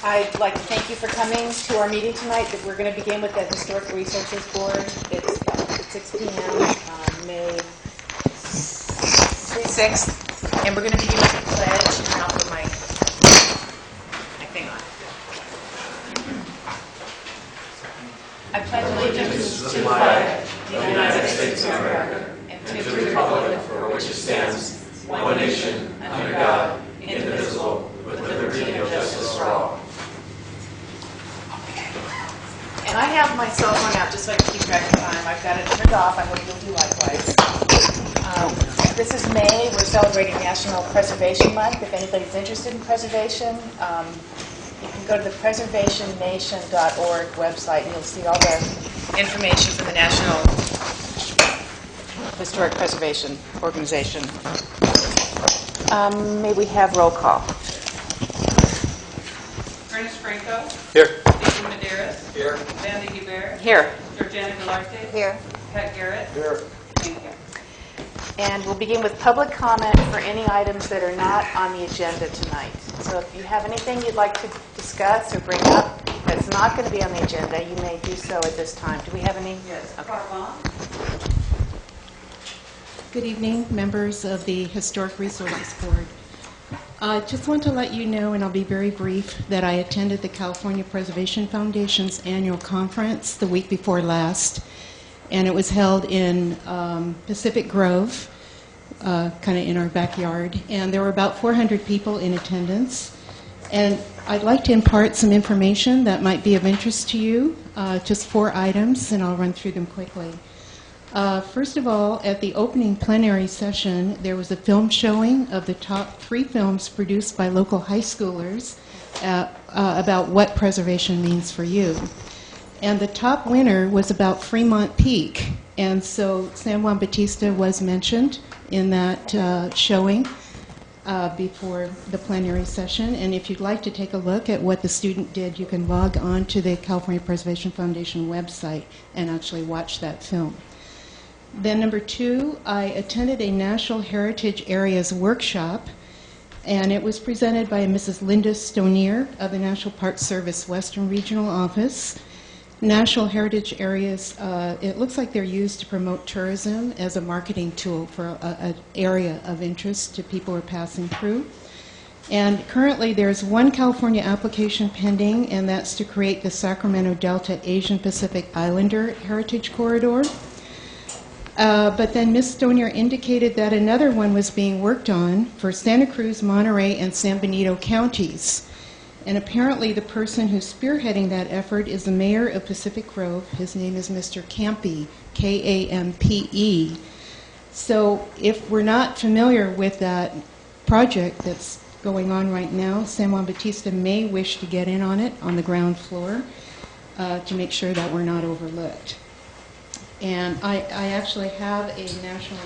I'd like to thank you for coming to our meeting tonight. We're going to begin with the Historic Resources Board. It's at 6 p.m. on May 6th. And we're going to begin with the pledge. And I'll put my thing on. I pledge allegiance to the flag of the United States of America and to the republic for which it stands, one nation, under God, indivisible, with liberty and justice for all. And I have my cell phone out just so I can keep track of time. I've got it turned off. I hope you'll do likewise. This is May. We're celebrating National Preservation Month. If anybody's interested in preservation, you can go to the preservationnation.org website and you'll see all the information from the National Historic Preservation Organization. May we have roll call? Ernest Franco. Here. David Medeiros. Here. Vandy Guibert. Here. Georgiana Galarte. Here. Pat Garrett. Here. Thank you. And we'll begin with public comment for any items that are not on the agenda tonight. So if you have anything you'd like to discuss or bring up that's not going to be on the agenda, you may do so at this time. Do we have any? Yes. Okay. Carvon. Good evening, members of the Historic Resources Board. I just want to let you know, and I'll be very brief, that I attended the California Preservation Foundation's annual conference the week before last, and it was held in Pacific Grove, kind of in our backyard, and there were about 400 people in attendance. And I'd like to impart some information that might be of interest to you, just 4 items, and I'll run through them quickly. First of all, at the opening plenary session, there was a film showing of the top 3 films produced by local high schoolers about what preservation means for you. And the top winner was about Fremont Peak. And so San Juan Bautista was mentioned in that showing before the plenary session. And if you'd like to take a look at what the student did, you can log on to the California Preservation Foundation website and actually watch that film. Then number 2, I attended a National Heritage Areas workshop, and it was presented by Mrs. Linda Stonier of the National Park Service Western Regional Office. National Heritage Areas, it looks like they're used to promote tourism as a marketing tool for an area of interest to people who are passing through. And currently there's 1 California application pending, and that's to create the Sacramento Delta Asian Pacific Islander Heritage Corridor. But then Ms. Stonier indicated that another one was being worked on for Santa Cruz, Monterey, and San Benito counties. And apparently the person who's spearheading that effort is the mayor of Pacific Grove. His name is Mr. Campe, K-A-M-P-E. So if we're not familiar with that project that's going on right now, San Juan Bautista may wish to get in on it on the ground floor to make sure that we're not overlooked. And I actually have a National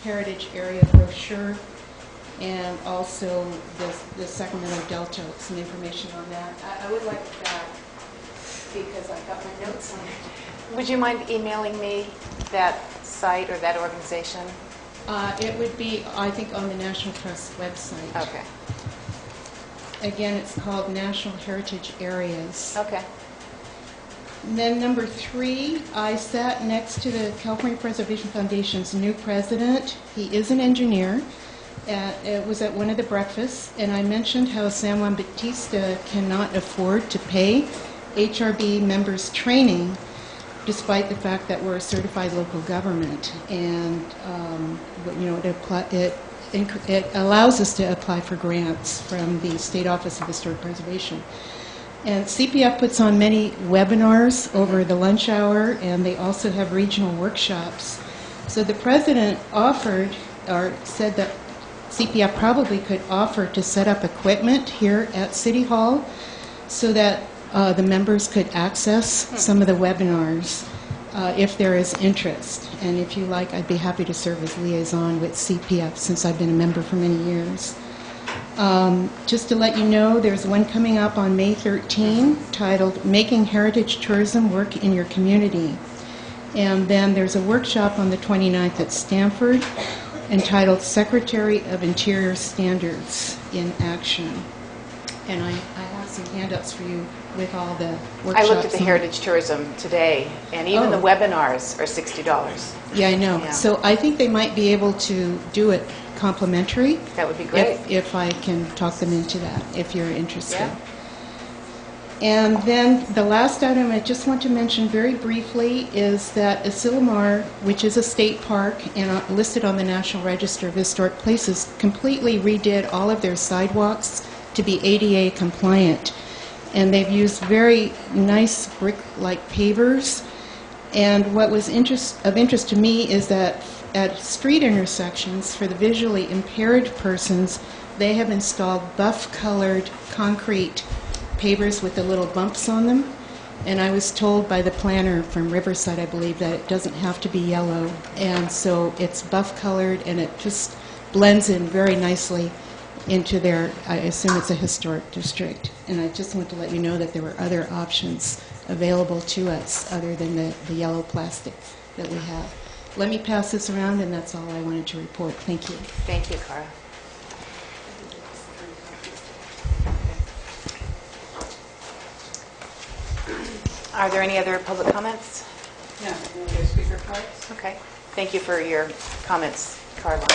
Heritage Area brochure and also the Sacramento Delta, some information on that. I would like that because I got my notes on it. Would you mind emailing me that site or that organization? It would be, I think, on the National Trust website. Okay. Again, it's called National Heritage Areas. Okay. And then number 3, I sat next to the California Preservation Foundation's new president. He is an engineer. It was at one of the breakfasts, and I mentioned how San Juan Bautista cannot afford to pay HRB members training, despite the fact that we're a certified local government. And it allows us to apply for grants from the State Office of Historic Preservation. And CPF puts on many webinars over the lunch hour, and they also have regional workshops. So the president offered, or said that CPF probably could offer to set up equipment here at City Hall so that the members could access some of the webinars if there is interest. And if you like, I'd be happy to serve as liaison with CPF since I've been a member for many years. Just to let you know, there's one coming up on May 13 titled Making Heritage Tourism Work in Your Community. And then there's a workshop on the 29th at Stanford entitled Secretary of Interior Standards in Action. and I have some handouts for you with all the workshops. I looked at the on- heritage tourism today, and even the Oh. webinars are $60. Yeah, I know. Yeah. So I think they might be able to do it complimentary. That would be great. If I can talk them into that, if you're interested. Yeah. And then the last item I just want to mention very briefly is that Asilomar, which is a state park and listed on the National Register of Historic Places, completely redid all of their sidewalks to be ADA compliant. And they've used very nice brick-like pavers. And what was of interest to me is that at street intersections for the visually impaired persons, they have installed buff-colored concrete pavers with the little bumps on them. And I was told by the planner from Riverside, I believe, that it doesn't have to be yellow. And so it's buff-colored, and it just blends in very nicely into their, I assume it's a historic district. And I just want to let you know that there were other options available to us other than the yellow plastic that we have. Let me pass this around, and that's all I wanted to report. Thank you. Thank you, Cara. Are there any other public comments? No, you want your speaker cards? Okay. Thank you for your comments, Caroline.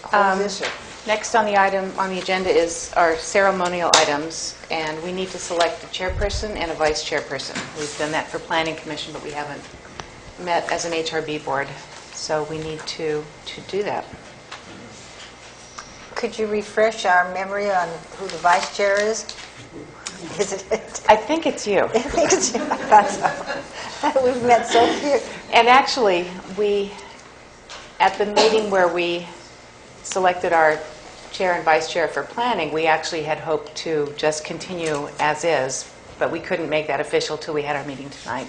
Hold this up. Next on the agenda is our ceremonial items, and we need to select a chairperson and a vice chairperson. We've done that for Planning Commission, but we haven't met as an HRB board, so we need to do that. Could you refresh our memory on who the vice chair is? Is it? I think it's you. I think it's you. I thought so. We've met so few. And actually, at the meeting where we selected our chair and vice chair for planning, we actually had hoped to just continue as is, but we couldn't make that official till we had our meeting tonight.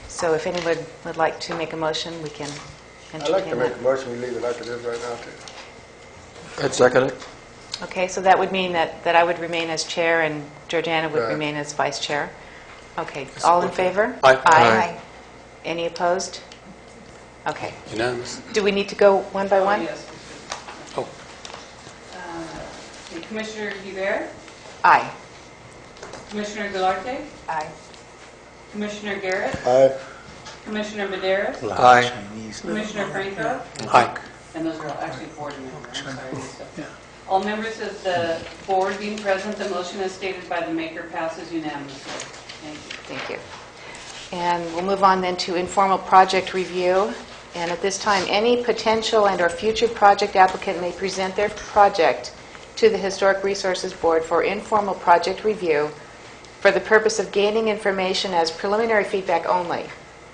So if anyone would like to make a motion, we can I'd like to entertain make that. a motion, we leave it like it is right now, too. I'd second it. Okay, so that would mean that I would remain as chair and Georgiana would Right. remain as vice chair. Okay, all in favor? Aye. Aye. Any opposed? Okay. Unanimous. Do we need to go one by one? Yes. Oh. Okay, Commissioner Guibert, Aye. Commissioner Galarte, Aye. Commissioner Garrett, Aye. Commissioner Medeiros, Aye. Commissioner Franco, Aye. and those are all actually board members. I'm sorry, Lisa. All members of the board being present, the motion as stated by the maker passes unanimously. Thank you. Thank you. And we'll move on then to informal project review. And at this time, any potential and/or future project applicant may present their project to the Historic Resources Board for informal project review for the purpose of gaining information as preliminary feedback only.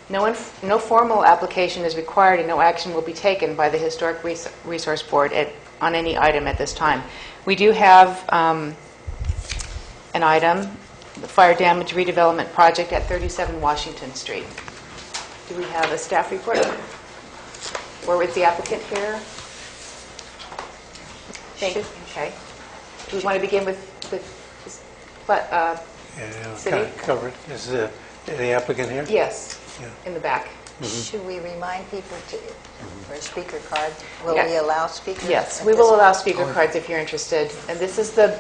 No formal application is required and no action will be taken by the Historic Resource Board on any item at this time. We do have an item, the fire damage redevelopment project at 37 Washington Street. Do we have a staff report? Or is the applicant here? Thank you. Okay. Do we want to begin with Yeah, City? kind of covered. Is the applicant here? yes, Yeah. in the back. Should we remind people for a speaker card? Will Yeah. we allow speakers? Yes, at we this will allow point? speaker cards if you're interested. And this is the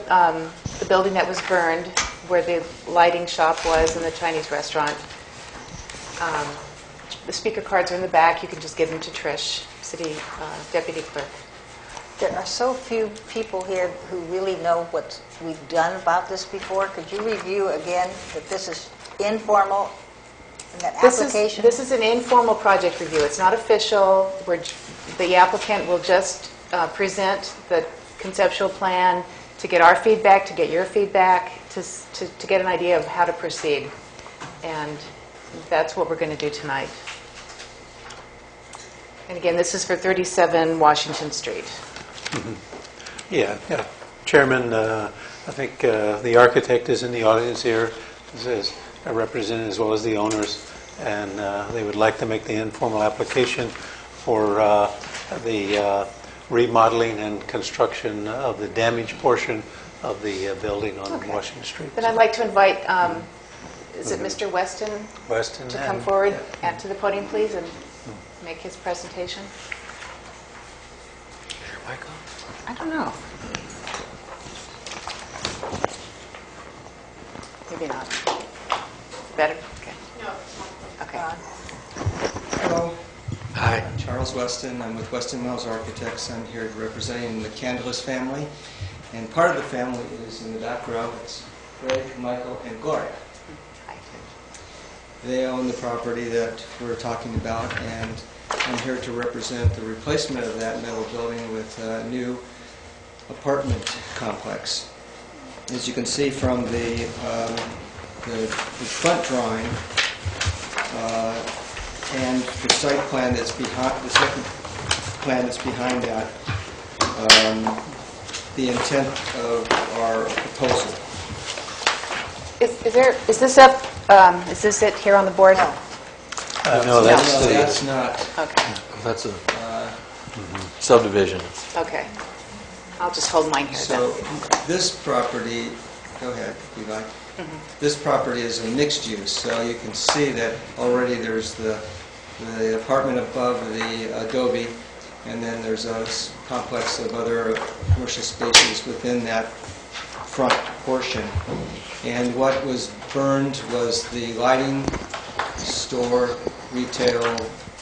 building that was burned, where the lighting shop was and the Chinese restaurant. The speaker cards are in the back. You can just give them to Trish, City Deputy Clerk. There are so few people here who really know what we've done about this before. Could you review again that this is informal, and that application? This is an informal project review. It's not official. The applicant will just present the conceptual plan to get our feedback, to get your feedback, to get an idea of how to proceed. And that's what we're going to do tonight. And again, this is for 37 Washington Street. Yeah. Chairman, I think the architect is in the audience here, is a representative as well as the owners, and they would like to make the informal application for the remodeling and construction of the damaged portion of the building on Okay. Washington Street. Then I'd like to invite, is it Mr. Weston, Weston to come and- forward and to the podium, please, and make his presentation? I don't know. Maybe not. Better? Okay. Okay. Hello. Hi. Charles Weston. I'm with Weston Wells Architects. I'm here representing the Candelas family. And part of the family is in the back row. It's Greg, Michael, and Gloria. Hi. They own the property that we're talking about, and I'm here to represent the replacement of that metal building with a new apartment complex. As you can see from the front drawing, and the site plan that's behind, the second plan that's behind that, the intent of our proposal. Is this up, is this it here on the board? No. No, that's No, the... that's not. Okay, That's a subdivision. okay. I'll just hold mine here So then. this property, go ahead, if you like. This property is a mixed use, so you can see that already there's the apartment above the adobe, and then there's a complex of other commercial spaces within that front portion. And what was burned was the lighting, store, retail,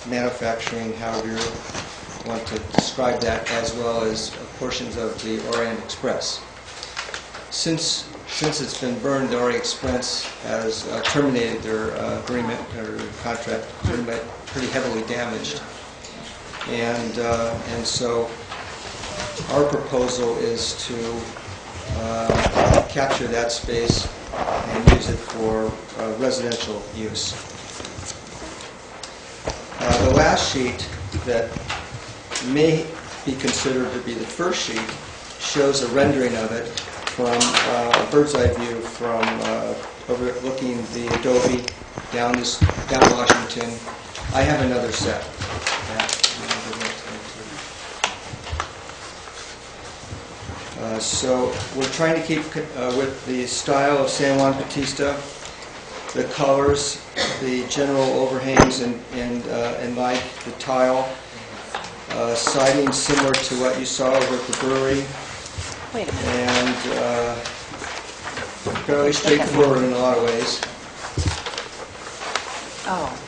manufacturing, however you want to describe that, as well as portions of the Orient Express. Since it's been burned, the Orient Express has terminated their agreement or contract, pretty heavily damaged. And so our proposal is to capture that space and use it for residential use. The last sheet that may be considered to be the first sheet shows a rendering of it from a bird's eye view from overlooking the adobe down Washington. I have another set. So we're trying to keep with the style of San Juan Bautista, the colors, the general overhangs and like the tile, siding similar to what you saw over at the brewery, Wait a minute. and fairly straightforward in a lot of ways. Oh.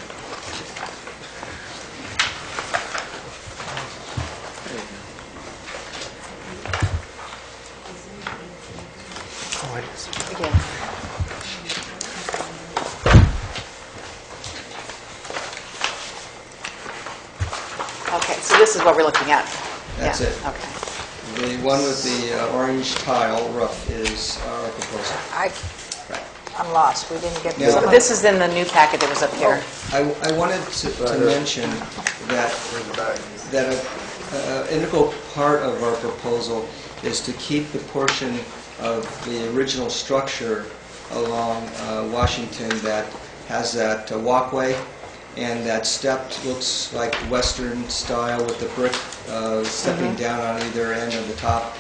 Again. Okay, so this is what we're looking at. That's Yeah, it. Okay. The one with the orange tile roof is our proposal. I'm lost. We didn't get Yeah. this So one. this is in the new packet that was up here. I wanted to mention that Where's the bag? that an integral part of our proposal is to keep the portion of the original structure along Washington that has that walkway and that stepped, looks like Western style with the brick stepping down on either end of the top,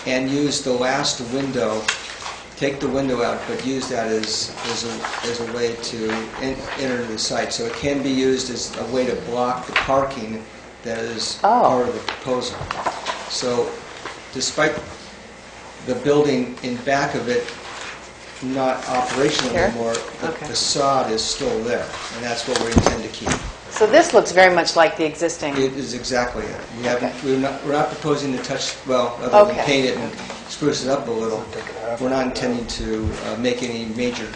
and use the last window, take the window out, but use that as a way to enter the site. So it can be used as a way to block the parking that is part of the proposal. So despite the building in back of it not operational Here? anymore, the Okay. facade is still there, and that's what we intend to keep. So this looks very much like the existing. It is exactly it. Okay. We're not proposing to touch, well, other than Okay. paint it and spruce it up a little. We're not intending to make any major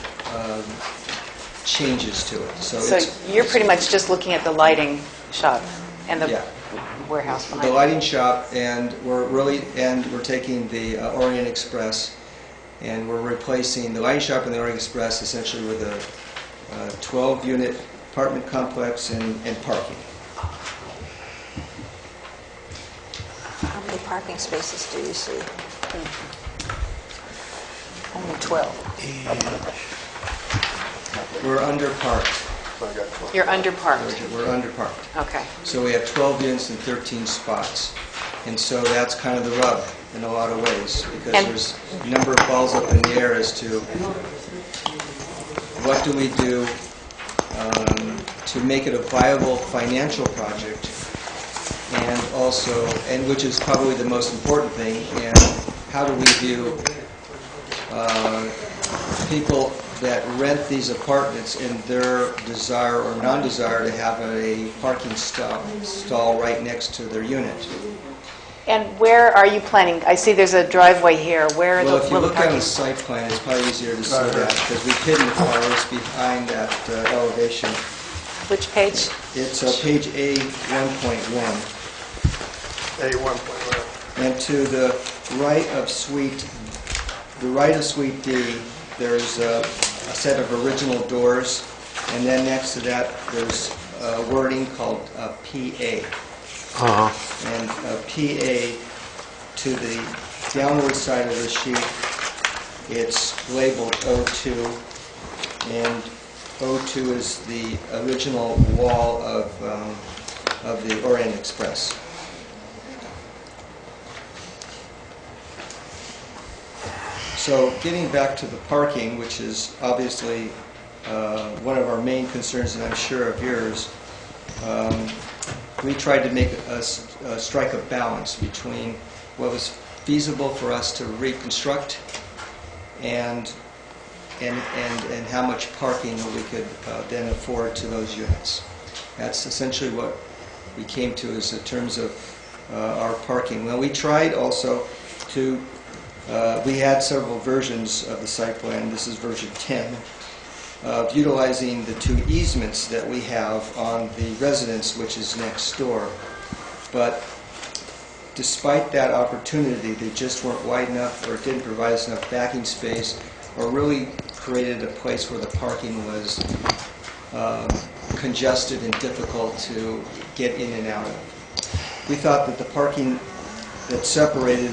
changes to it. So So it's you're pretty much just looking at the lighting shop and the Yeah. warehouse the behind it. lighting shop, and we're taking the Orient Express, and we're replacing the lighting shop and the Orient Express essentially with a 12-unit apartment complex and parking. How many parking spaces do you see? Only 12. We're underparked. So I got 12. You're underparked. We're underparked. Okay. So we have 12 units and 13 spots. And so that's kind of the rub in a lot of ways, because And- there's a number of balls up in the air as to what do we do to make it a viable financial project, and also, and which is probably the most important thing, and how do we view people that rent these apartments in their desire or non-desire to have a parking stall right next to their unit. And where are you planning? I see there's a driveway here. Where Well, if you will the look on parking? the site plan, it's probably easier to see that because we've hidden the cars behind that elevation. Which page? It's page A1.1. A1.1. And to the right of Suite D, there's a set of original doors, and then next to that, there's wording called PA. And PA, to the downward side of the sheet, it's labeled O2, and O2 is the original wall of the Orient Express. So getting back to the parking, which is obviously one of our main concerns, and I'm sure of yours, we tried to strike a balance between what was feasible for us to reconstruct and how much parking that we could then afford to those units. That's essentially what we came to as in terms of our parking. Well, we tried also to, we had several versions of the site plan. This is version 10. Of utilizing the two easements that we have on the residence, which is next door. But despite that opportunity, they just weren't wide enough or didn't provide us enough backing space or really created a place where the parking was congested and difficult to get in and out of. We thought that the parking that separated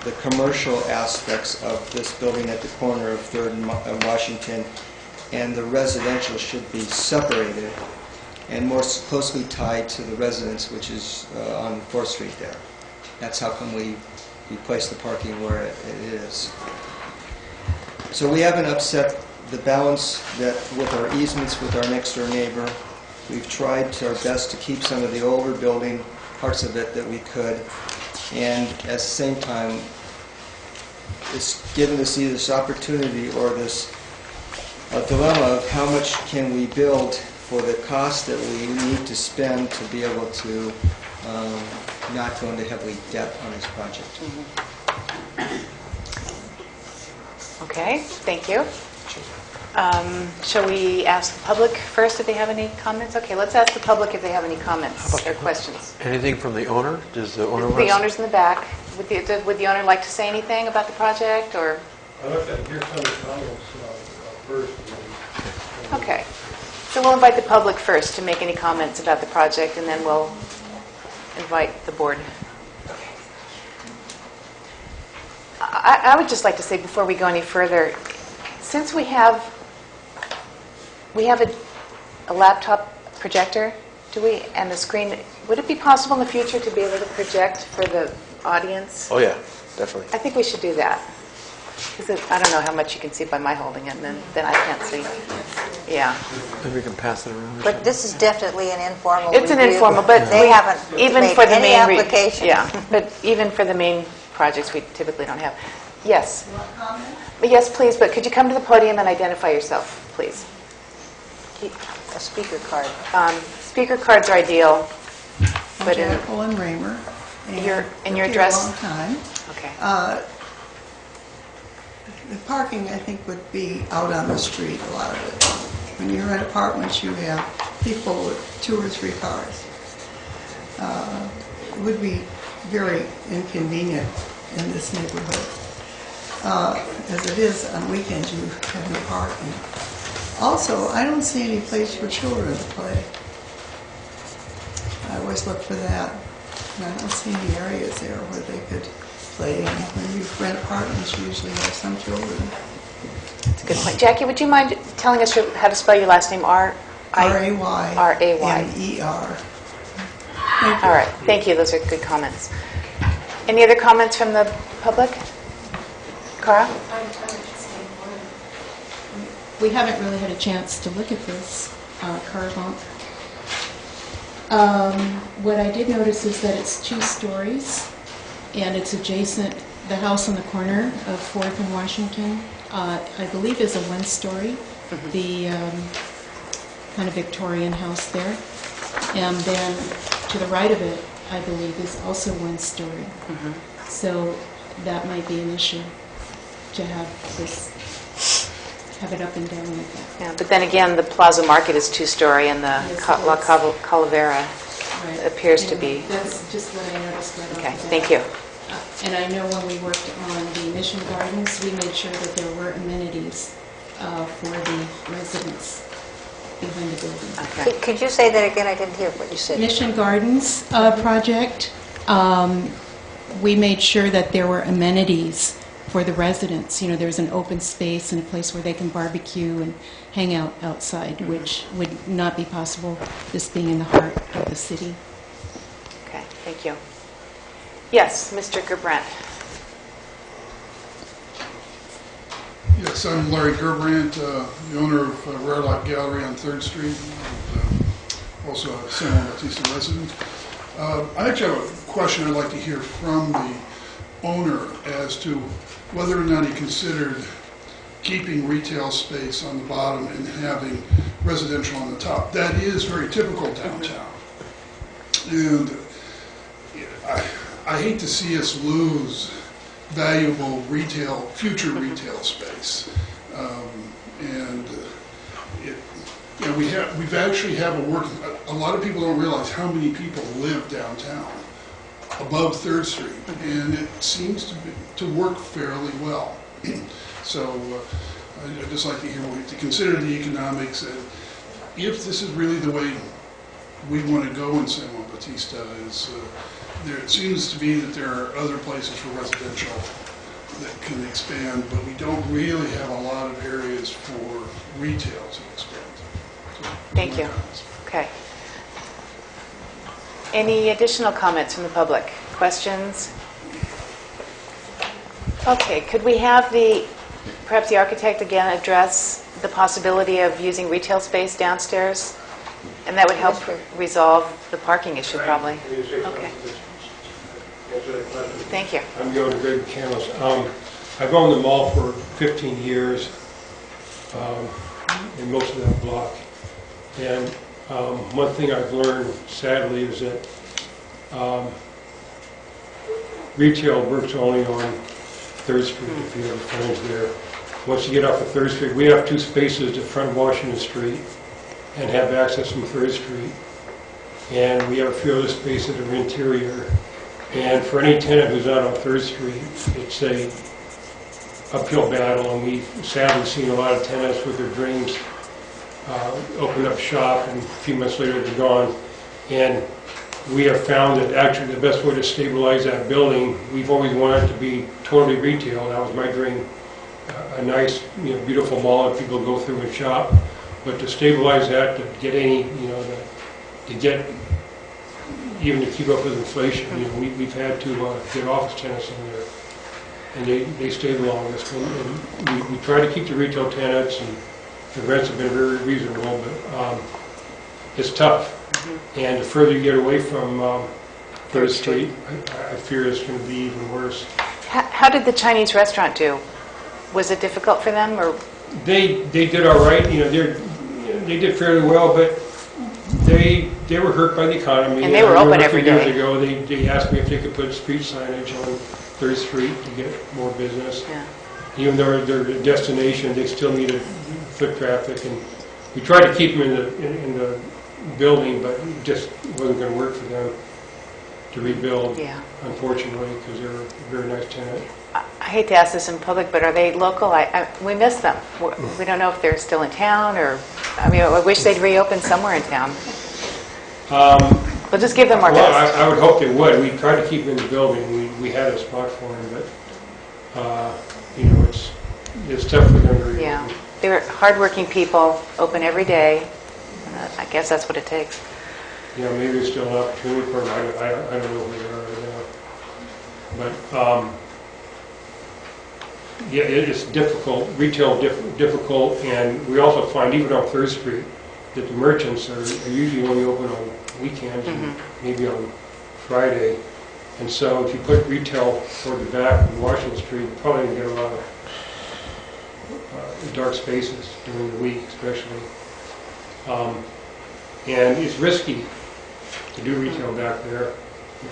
the commercial aspects of this building at the corner of 3rd and Washington and the residential should be separated and more closely tied to the residence, which is on 4th Street there. That's how come we placed the parking where it is. So we haven't upset the balance that with our easements with our next door neighbor. We've tried our best to keep some of the older building, parts of it that we could, and at the same time, it's given us either this opportunity or this a dilemma of how much can we build for the cost that we need to spend to be able to not go into heavy debt on this project. Okay, thank you. Shall we ask the public first if they have any comments? Okay, let's ask the public if they have any comments or questions. Anything from the owner? Does the owner want The owner's in the back. Would the owner like to say anything about the project, or? I'd like to hear some of the comments first. Okay. So we'll invite the public first to make any comments about the project, and then we'll invite the board. I would just like to say before we go any further, since we have a laptop projector, do we, and the screen, would it be possible in the future to be able to project for the audience? Oh, yeah, definitely. I think we should do that. Because I don't know how much you can see by my holding it, and then I can't see. Yeah. Maybe we can pass it around. But this is definitely an informal It's an review. informal, but They haven't even made for the any main application. yeah, but even for the main projects, we typically don't have. Yes. Yes, please. But could you come to the podium and identify yourself, please? Keep a speaker card. Speaker cards are ideal, I'm but Jacqueline Raymer. And your lived here address? a long time. okay. The parking, I think, would be out on the street, a lot of it. When you rent apartments, you have people with 2 or 3 cars. It would be very inconvenient in this neighborhood. As it is, on weekends, you have no parking. Also, I don't see any place for children to play. I always look for that. And I don't see any areas there where they could play. And when you rent apartments, you usually have some children. That's a good point. Jackie, would you mind telling us how to spell your last name? R-A-Y-M-E-R. All right. Thank you. Those are good comments. Any other comments from the public? Cara? We haven't really had a chance to look at this car bump. What I did notice is that it's 2 stories, and it's adjacent the house on the corner of 4th and Washington. I believe is a one-story, the kind of Victorian house there. And then to the right of it, I believe, is also one story. So that might be an issue to have it up and down like that. Yeah, but then again, the Plaza Market is two-story, and the Yes, La it is. Calavera Right. appears to And be. That's just what I noticed right off Okay, the bat. thank you. And I know when we worked on the Mission Gardens, we made sure that there were amenities for the residents behind the building. Okay. Could you say that again? I didn't hear what you said. Mission Gardens project, we made sure that there were amenities for the residents. You know, there's an open space and a place where they can barbecue and hang out outside, which would not be possible, this being in the heart of the city. Okay, thank you. Yes, Mr. Gerbrandt. Yes, I'm Larry Gerbrandt, the owner of Rare Light Gallery on 3rd Street, and also a San Juan Bautista resident. I actually have a question I'd like to hear from the owner as to whether or not he considered keeping retail space on the bottom and having residential on the top. That is very typical downtown. And I hate to see us lose valuable future retail space. We've actually have a lot of people don't realize how many people live downtown above 3rd Street, and it seems to work fairly well. So I'd just like to hear to consider the economics, and if this is really the way we want to go in San Juan Bautista, it seems to be that there are other places for residential that can expand, but we don't really have a lot of areas for retail to expand. So, Thank you. Okay. Any additional comments from the public? Questions? Okay, could we have perhaps the architect again address the possibility of using retail space downstairs? And that would help resolve the parking issue, probably. Okay. Thank you. I'm going to Greg Canos. I've owned the mall for 15 years, in most of that block. And one thing I've learned, sadly, is that retail works only on 3rd Street, if you have friends there. Once you get off of 3rd Street, we have 2 spaces at front of Washington Street and have access from 3rd Street. And we have a few other spaces that are interior. And for any tenant who's not on 3rd Street, it's a uphill battle, and we've sadly seen a lot of tenants with their dreams open up shop, and a few months later they're gone. And we have found that actually the best way to stabilize that building, we've always wanted it to be totally retail. That was my dream. A nice, beautiful mall that people go through and shop. But to stabilize that, to get even to keep up with inflation, we've had to get office tenants in there, and they stay the longest. And we try to keep the retail tenants, and the rents have been very reasonable, but it's tough. And the further you get away from 3rd Street, I fear it's going to be even worse. How did the Chinese restaurant do? Was it difficult for them, or? They did all right. They did fairly well, but they were hurt by the economy. And they were open every day. A few years ago, they asked me if they could put street signage on 3rd Street to get more business. Yeah. Even though they're a destination, they still needed foot traffic, and we tried to keep them in the building, but it just wasn't going to work for them to rebuild. Yeah. Unfortunately, because they're a very nice tenant. I hate to ask this in public, but are they local? We miss them. We don't know if they're still in town, or I wish they'd reopen somewhere in town. We'll just give them our best. I would hope they would. We tried to keep them in the building. We had a spot for them, but it's tough for them to reopen. Yeah, they were hardworking people, open every day. I guess that's what it takes. Maybe there's still an opportunity for them. I don't know where they are right now. But it's difficult, retail difficult, and we also find even on 3rd Street that the merchants are usually only open on weekends, and maybe on Friday. And so if you put retail toward the back of Washington Street, you're probably going to get a lot of dark spaces during the week especially. And it's risky to do retail back there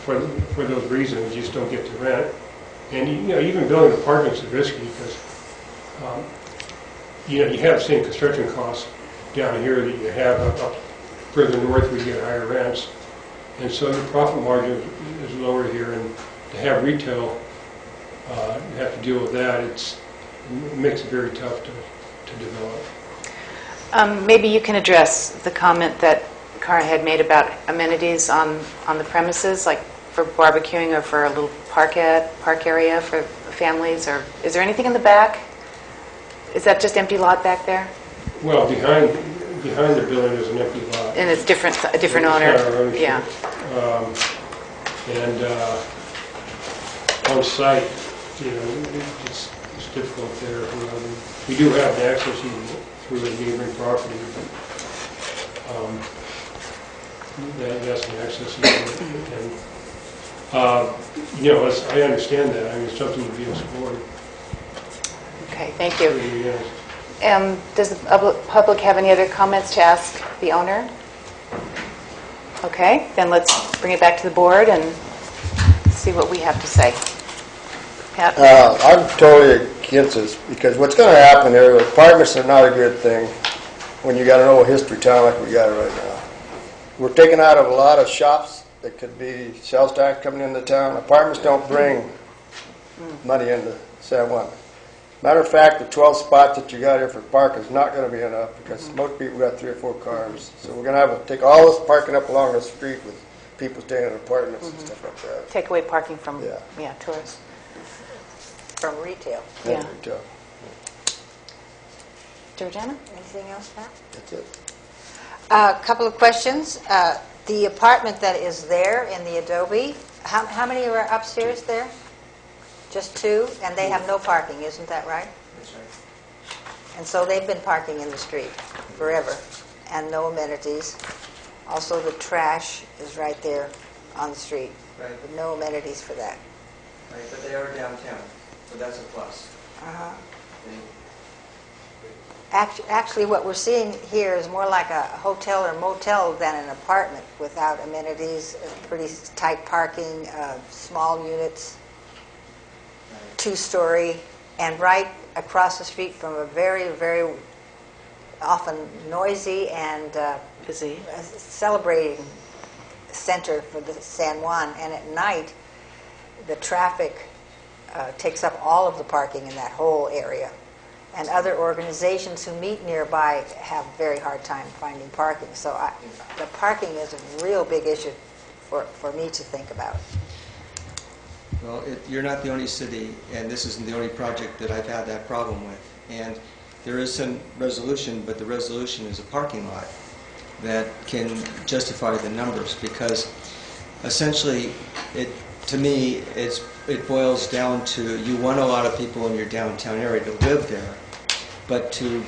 for those reasons. You just don't get to rent. And even building apartments is risky because you have the same construction costs down here that you have up further north where you get higher rents. And so your profit margin is lower here, and to have retail, you have to deal with that. It makes it very tough to develop. Maybe you can address the comment that Cara had made about amenities on the premises, like for barbecuing or for a little park area for families, or is there anything in the back? Is that just empty lot back there? Well, behind the building is an empty lot. And it's a different owner? It's our ownership. Yeah. And on site, it's difficult there. We do have access even through a neighboring property, but that's an access easement. And I understand that. I mean, it's something to be explored. Okay, thank you. Yes. Does the public have any other comments to ask the owner? Okay, then let's bring it back to the board and see what we have to say. Pat? I'm totally against this because what's going to happen here, apartments are not a good thing when you got an old history town like we got right now. We're taking out of a lot of shops that could be sales tax coming into town. Apartments don't bring money into San Juan. Matter of fact, the 12 spots that you got here for parking is not going to be enough because most people got 3 or 4 cars. So we're going to have to take all this parking up along the street with people staying in apartments and stuff like that. Take away parking from tourists. From retail. Yeah. Retail. Georgiana? Anything else, Pat? That's it. A couple of questions. The apartment that is there in the Adobe, how many are upstairs there? Just 2? And they have no parking, isn't that right? That's right. And so they've been parking in the street forever and no amenities. Also, the trash is right there on the street. Right. With no amenities for that. Right, but they are downtown, so that's a plus. Uh-huh. Actually, what we're seeing here is more like a hotel or motel than an apartment without amenities, pretty tight parking, small units, 2-story, and right across the street from a very, very often noisy and Busy. celebrating center for the San Juan. And at night, the traffic takes up all of the parking in that whole area. And other organizations who meet nearby have a very hard time finding parking. So the parking is a real big issue for me to think about. Well, you're not the only city, and this isn't the only project that I've had that problem with. And there is some resolution, but the resolution is a parking lot that can justify the numbers, because essentially, to me, it boils down to you want a lot of people in your downtown area to live there, but to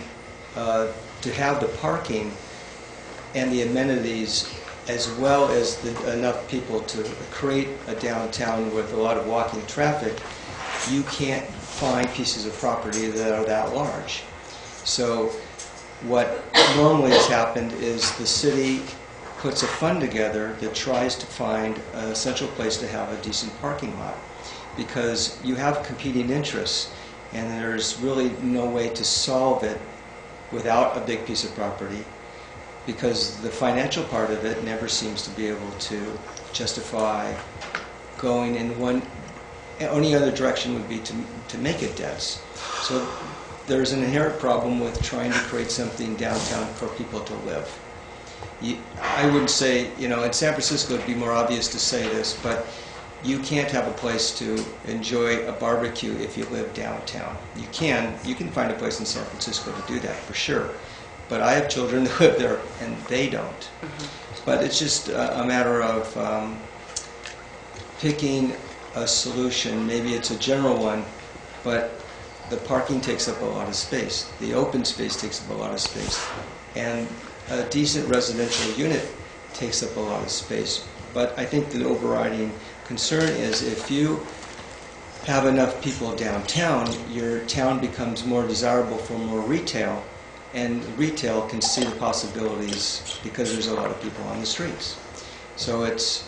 have the parking and the amenities, as well as enough people to create a downtown with a lot of walking traffic, you can't find pieces of property that are that large. So what normally has happened is the city puts a fund together that tries to find a central place to have a decent parking lot, because you have competing interests, and there's really no way to solve it without a big piece of property, because the financial part of it never seems to be able to justify going in one. Only other direction would be to make it dense. So there's an inherent problem with trying to create something downtown for people to live. I wouldn't say, in San Francisco it'd be more obvious to say this, but you can't have a place to enjoy a barbecue if you live downtown. You can find a place in San Francisco to do that, for sure. But I have children that live there, and they don't. Mm-hmm. But it's just a matter of picking a solution. Maybe it's a general one, but the parking takes up a lot of space. The open space takes up a lot of space. And a decent residential unit takes up a lot of space. But I think the overriding concern is if you have enough people downtown, your town becomes more desirable for more retail, and retail can see the possibilities because there's a lot of people on the streets. So this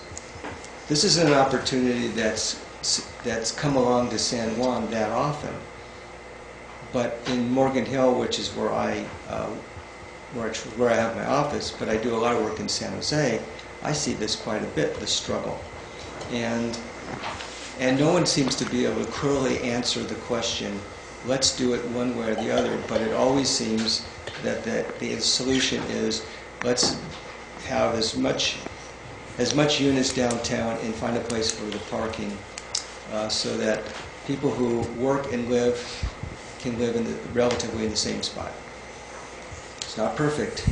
is an opportunity that's come along to San Juan that often. But in Morgan Hill, which is where I have my office, but I do a lot of work in San Jose, I see this quite a bit, this struggle. And no one seems to be able to clearly answer the question, let's do it one way or the other, but it always seems that the solution is let's have as much units downtown and find a place for the parking so that people who work and live can live relatively in the same spot. It's not perfect,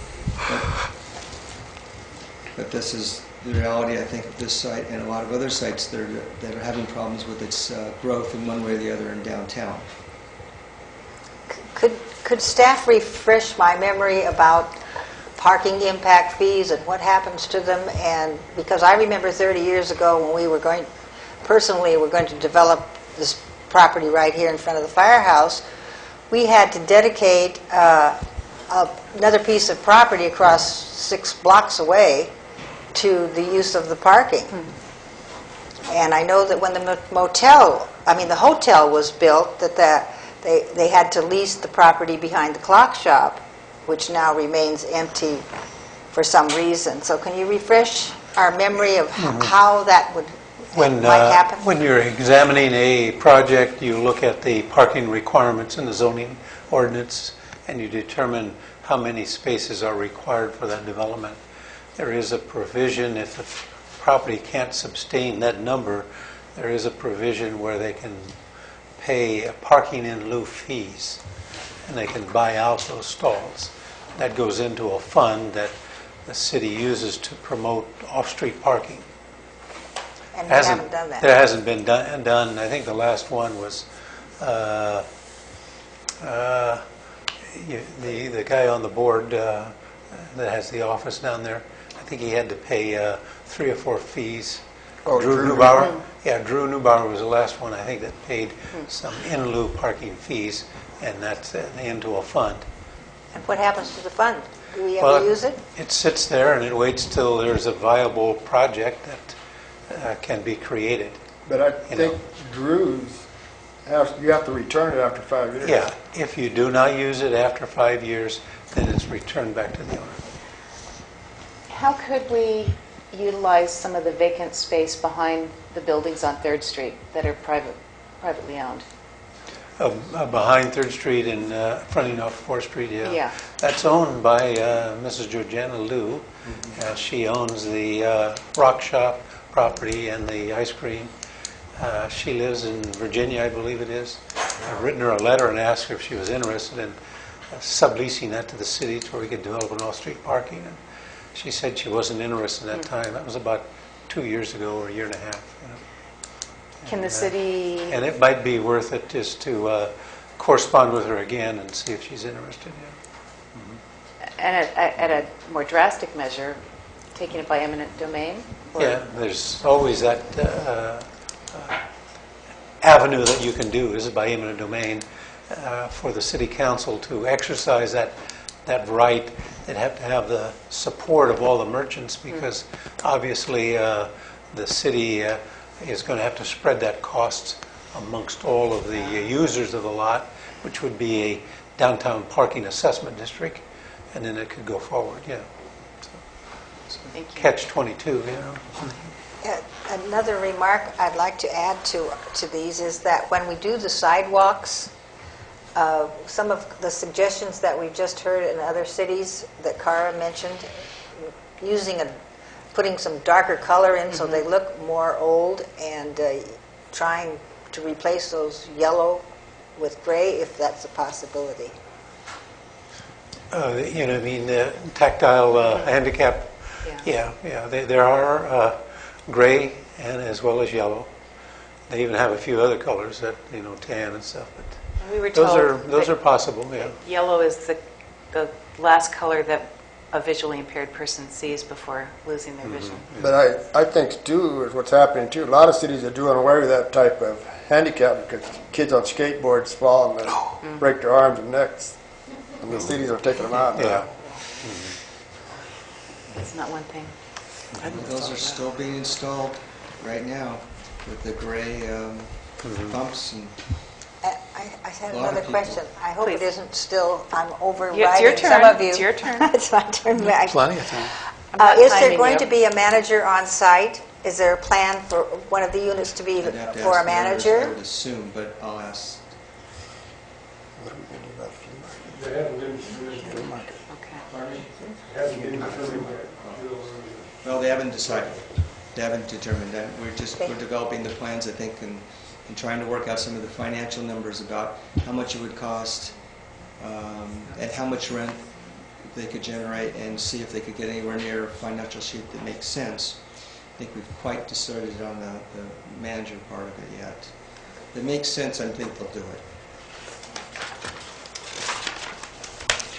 but this is the reality, I think, of this site and a lot of other sites that are having problems with its growth in one way or the other in downtown. Could staff refresh my memory about parking impact fees and what happens to them? And because I remember 30 years ago when we were going to develop this property right here in front of the firehouse, we had to dedicate another piece of property across 6 blocks away to the use of the parking. And I know that when the the hotel was built, they had to lease the property behind the clock shop, which now remains empty for some reason. So can you refresh our memory of how that might happen? When you're examining a project, you look at the parking requirements in the zoning ordinance, and you determine how many spaces are required for that development. There is a provision, if the property can't sustain that number, there is a provision where they can pay parking in lieu fees, and they can buy out those stalls. That goes into a fund that the city uses to promote off-street parking. And we haven't done that. That hasn't been done. I think the last one was the guy on the board that has the office down there. I think he had to pay 3 or 4 fees. Oh, Drew Neubauer? Yeah, Drew Neubauer was the last one, I think, that paid some in lieu parking fees, and that's into a fund. And what happens to the fund? Do we ever use it? It sits there and it waits till there's a viable project that can be created. But I think Drew's, you have to return it after 5 years. Yeah, if you do not use it after 5 years, then it's returned back to the owner. How could we utilize some of the vacant space behind the buildings on 3rd Street that are privately owned? Behind 3rd Street and fronting off 4th Street, Yeah. That's owned by Mrs. Georgiana Liu. She owns the rock shop property and the ice cream. She lives in Virginia, I believe it is. I've written her a letter and asked her if she was interested in subleasing that to the city to where we could develop an off-street parking. And she said she wasn't interested at that time. That was about 2 years ago or a year and a half. Can the city... And it might be worth it just to correspond with her again and see if she's interested. And at a more drastic measure, taking it by eminent domain? Or? Yeah, there's always that avenue that you can do, is by eminent domain, for the city council to exercise that right. They'd have to have the support of all the merchants, because obviously the city is going to have to spread that cost amongst all of the users of the lot, which would be a downtown parking assessment district, and then it could go forward, So Thank you. catch-22, Another remark I'd like to add to these is that when we do the sidewalks, some of the suggestions that we've just heard in other cities that Cara mentioned, putting some darker color in so they look more old, and trying to replace those yellow with gray, if that's a possibility. Tactile handicap. Yeah. There are gray and as well as yellow. They even have a few other colors that tan and stuff. But We were told those are possible. Yeah. Yellow is the last color that a visually impaired person sees before losing their vision. But I think, too, is what's happening, too. A lot of cities are doing away with that type of handicapped because kids on skateboards fall and then break their arms and necks. And the cities are taking them out now. Yeah. That's not one thing. Those are still being installed right now with the gray pumps and I had A lot of another people. question. I hope it Please. isn't still, I'm Yeah, it's your overriding some turn. of you. It's your turn. It's my turn. Plenty of time. Is there timing going you. to be a manager on site? Is there a plan for one of the units to be I'd have to for ask a the owners, I manager? would assume, but I'll ask. What are we going to do about flea market? They haven't been determined. Flea market. Okay. Hasn't been determined yet. Well, they haven't decided. They haven't determined that. We're developing the plans, I think, and trying to work out some of the financial numbers about how much it would cost and how much rent they could generate, and see if they could get anywhere near a financial sheet that makes sense. I think we've quite decided on the manager part of it yet. If it makes sense, I think they'll do it.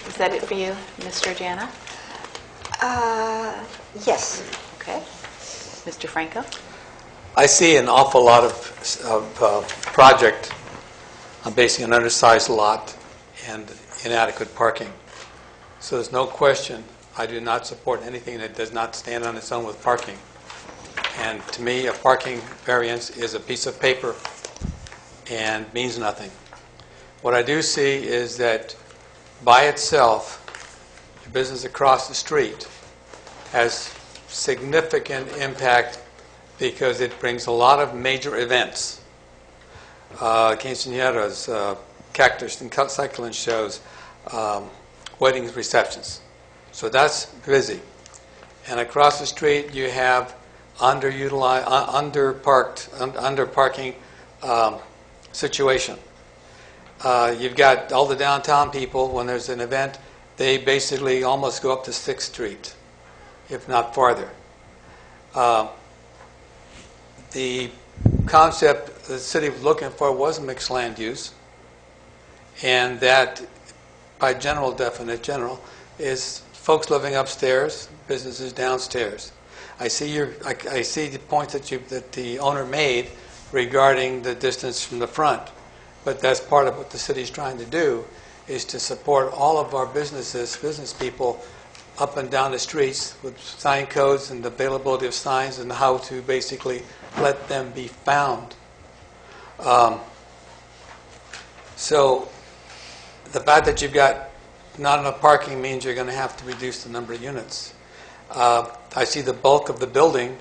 Is that it for you, Mr. Jana? Yes. Okay. Mr. Franco? I see an awful lot of project on basically an undersized lot and inadequate parking. So there's no question I do not support anything that does not stand on its own with parking. And to me, a parking variance is a piece of paper and means nothing. What I do see is that by itself, the business across the street has significant impact because it brings a lot of major events. Quinceañeras, cactus and cycling shows, weddings, receptions. So that's busy. And across the street you have underparking situation. You've got all the downtown people, when there's an event, they basically almost go up to 6th Street, if not farther. The concept the city was looking for was mixed land use, and that, by general definition, is folks living upstairs, businesses downstairs. I see the points that the owner made regarding the distance from the front, but that's part of what the city's trying to do, is to support all of our business people up and down the streets with sign codes and the availability of signs and how to basically let them be found. So the fact that you've got not enough parking means you're going to have to reduce the number of units. I see the bulk of the building.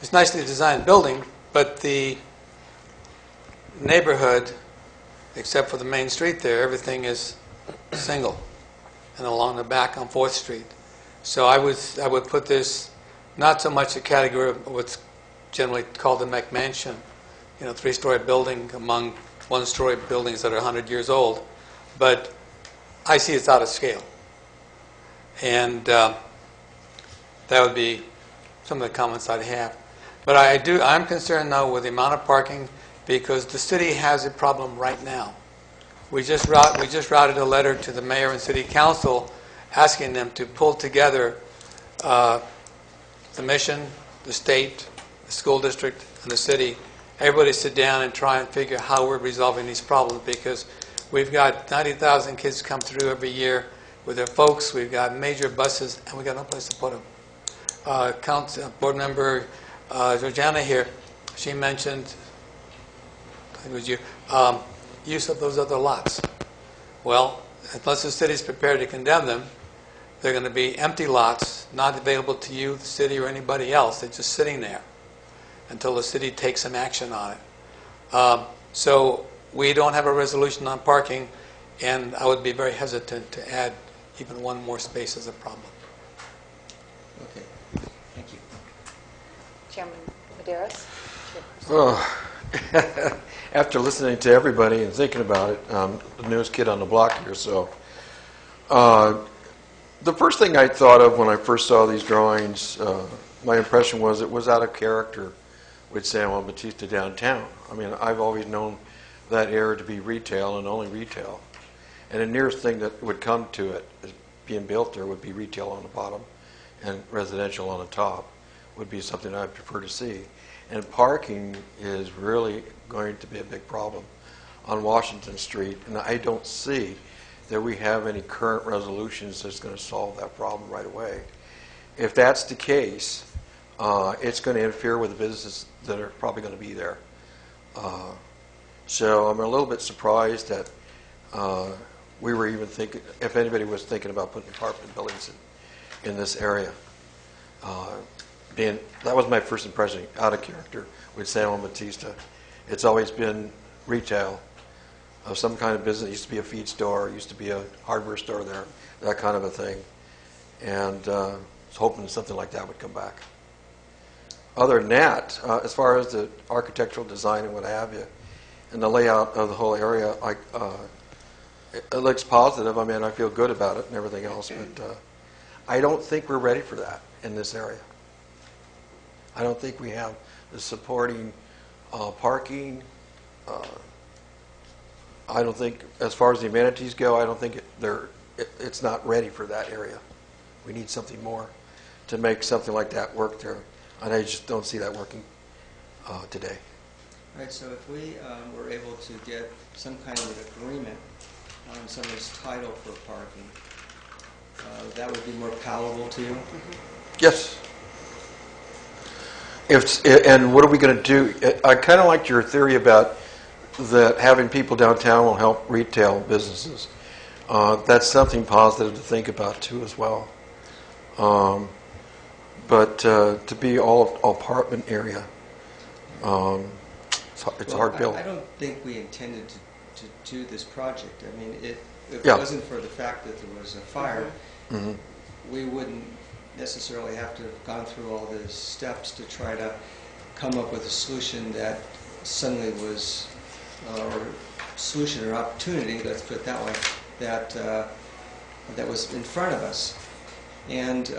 It's a nicely designed building, but the neighborhood, except for the main street there, everything is single and along the back on 4th Street. So I would put this not so much a category of what's generally called the McMansion, 3-story building among 1-story buildings that are 100 years old, but I see it's out of scale. And that would be some of the comments I'd have. But I'm concerned now with the amount of parking, because the city has a problem right now. We just routed a letter to the mayor and city council asking them to pull together the mission, the state, the school district, and the city. Everybody sit down and try and figure out how we're resolving these problems, because we've got 90,000 kids come through every year with their folks. We've got major buses, and we've got no place to put them. Board member Georgiana here, she mentioned, I think it was you, use of those other lots. Well, unless the city's prepared to condemn them, they're going to be empty lots, not available to you, the city, or anybody else. They're just sitting there until the city takes some action on it. So we don't have a resolution on parking, and I would be very hesitant to add even one more space as a problem. Okay. Thank you. Chairman Medeiros? Oh, after listening to everybody and thinking about it, the newest kid on the block here, so the first thing I thought of when I first saw these drawings, my impression was it was out of character with San Juan Bautista downtown. I mean, I've always known that area to be retail and only retail. And the nearest thing that would come to it is being built there would be retail on the bottom and residential on the top would be something I'd prefer to see. And parking is really going to be a big problem on Washington Street, and I don't see that we have any current resolutions that's going to solve that problem right away. If that's the case, it's going to interfere with the businesses that are probably going to be there. So I'm a little bit surprised that we were even thinking, if anybody was thinking about putting apartment buildings in this area. That was my first impression, out of character, with San Juan Bautista. It's always been retail of some kind of business. It used to be a feed store, it used to be a hardware store there, that kind of a thing. And I was hoping something like that would come back. Other than that, as far as the architectural design and what have you, and the layout of the whole area, it looks positive. I mean, I feel good about it and everything else, but I don't think we're ready for that in this area. I don't think we have the supporting parking. I don't think, as far as the amenities go, I don't think it's not ready for that area. We need something more to make something like that work there. And I just don't see that working today. All right, so if we were able to get some kind of an agreement on someone's title for parking, that would be more palatable to you? Yes. And what are we going to do? I kind of liked your theory about that having people downtown will help retail businesses. That's something positive to think about too as well. But to be all apartment area, it's a hard bill. I don't think we intended to do this project. I mean, if it Yeah. wasn't for the fact that there was a fire, Mm-hmm. we wouldn't necessarily have to have gone through all the steps to try to come up with a solution that suddenly was, or solution or opportunity, let's put it that way, that was in front of us. And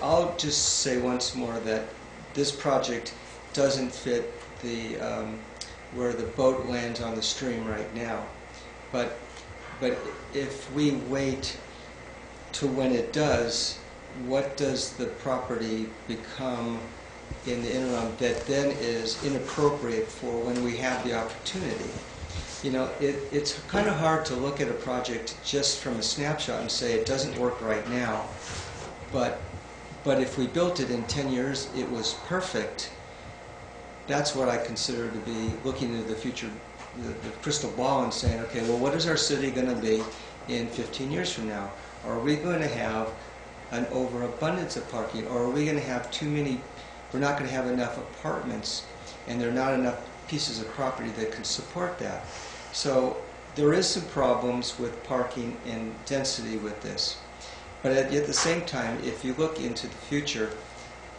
I'll just say once more that this project doesn't fit the where the boat lands on the stream right now. But if we wait to when it does, what does the property become in the interim that then is inappropriate for when we have the opportunity? You know, it's kind of hard to look at a project just from a snapshot and say it doesn't work right now, but if we built it in 10 years, it was perfect. That's what I consider to be looking into the future, the crystal ball, and saying, okay, well, what is our city going to be in 15 years from now? Are we going to have an overabundance of parking, or are we going to have too many, we're not going to have enough apartments, and there are not enough pieces of property that can support that? So there is some problems with parking and density with this. But at the same time, if you look into the future,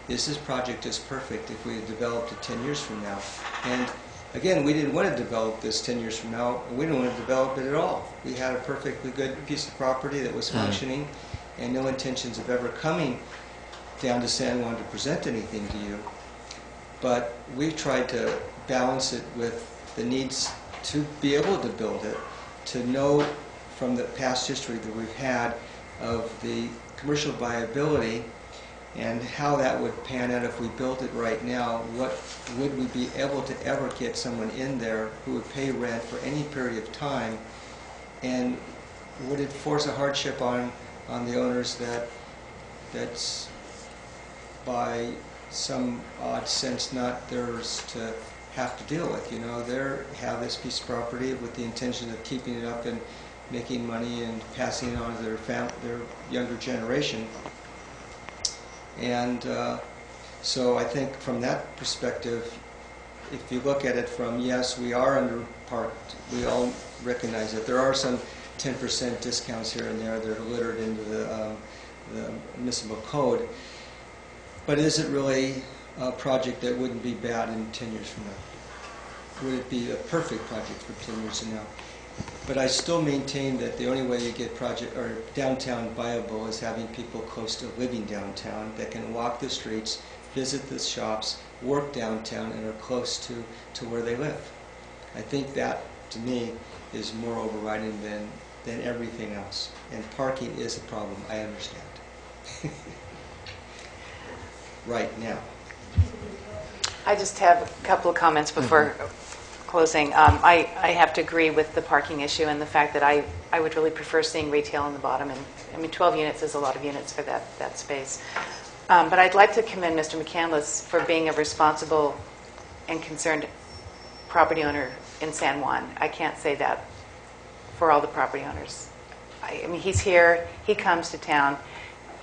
is this project just perfect if we had developed it 10 years from now? And again, we didn't want to develop this 10 years from now. We didn't want to develop it at all. We had a perfectly good piece of property that was functioning and no intentions of ever coming down to San Juan to present anything to you. But we tried to balance it with the needs to be able to build it, to know from the past history that we've had of the commercial viability and how that would pan out if we built it right now. What would we be able to ever get someone in there who would pay rent for any period of time, and would it force a hardship on the owners that's by some odd sense not theirs to have to deal with? You know, they have this piece of property with the intention of keeping it up and making money and passing it on to their younger generation. And so I think from that perspective, if you look at it from, yes, we are underparked, we all recognize that there are some 10% discounts here and there that are littered into the municipal code, but is it really a project that wouldn't be bad in 10 years from now? Would it be a perfect project for 10 years from now? But I still maintain that the only way you get downtown viable is having people close to living downtown that can walk the streets, visit the shops, work downtown, and are close to where they live. I think that, to me, is more overriding than everything else. And parking is a problem, I understand. right now. I just have a couple of comments before closing. I have to agree with the parking issue and the fact that I would really prefer seeing retail on the bottom. And I mean, 12 units is a lot of units for that space. But I'd like to commend Mr. McCandless for being a responsible and concerned property owner in San Juan. I can't say that for all the property owners. I mean, he's here, he comes to town,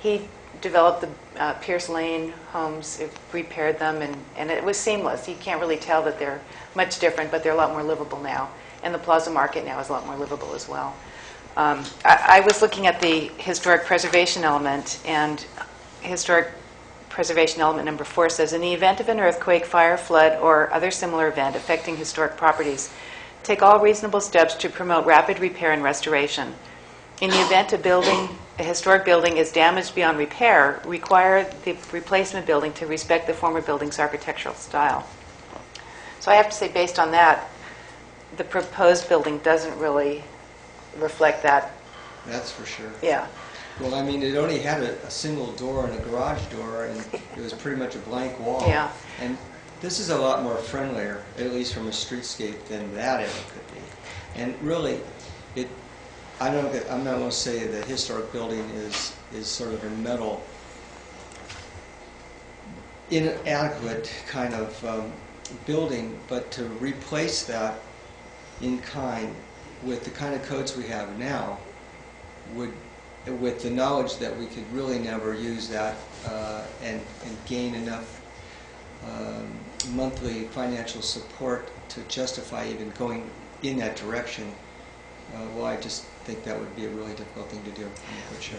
he developed the Pierce Lane homes, repaired them, and it was seamless. You can't really tell that they're much different, but they're a lot more livable now. And the Plaza Market now is a lot more livable as well. I was looking at the historic preservation element, and historic preservation element number 4 says, in the event of an earthquake, fire, flood, or other similar event affecting historic properties, take all reasonable steps to promote rapid repair and restoration. In the event a historic building is damaged beyond repair, require the replacement building to respect the former building's architectural style. So I have to say, based on that, the proposed building doesn't really reflect that. That's for sure. Yeah. Well, I mean, it only had a single door and a garage door, and it was pretty much a blank wall. Yeah. And this is a lot more friendlier, at least from a streetscape, than that ever could be. And really, I'm not going to say that historic building is sort of a metal, inadequate kind of building, but to replace that in kind with the kind of codes we have now with the knowledge that we could really never use that and gain enough monthly financial support to justify even going in that direction. Well, I just think that would be a really difficult thing to do. I'm not quite sure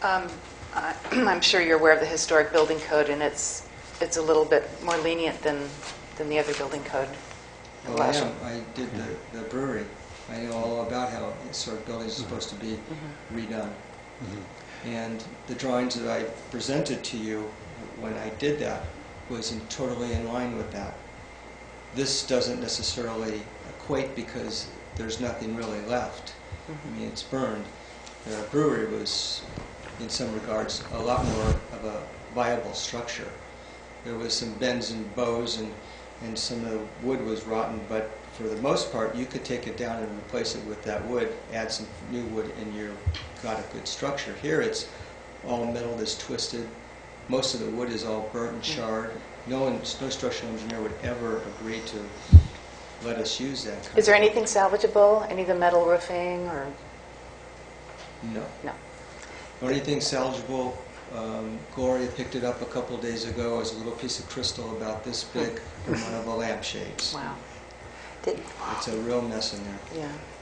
how I'm sure you're aware of the historic building code, and it's a little bit more lenient than the other building code. Well, I am. I did the brewery. I know all about how historic buildings are supposed to be redone. And the drawings that I presented to you when I did that was totally in line with that. This doesn't necessarily equate because there's nothing really left. I mean, it's burned. The brewery was, in some regards, a lot more of a viable structure. There was some bends and bows, and some of the wood was rotten, but for the most part, you could take it down and replace it with that wood, add some new wood, and you've got a good structure. Here, it's all metal that's twisted. Most of the wood is all burnt and charred. No structural engineer would ever agree to let us use that kind Is there anything salvageable? Any of the metal roofing or? No. No. The only thing salvageable, Gloria picked it up a couple of days ago as a little piece of crystal about this big from one of the lampshades. Wow. It's a real mess in there.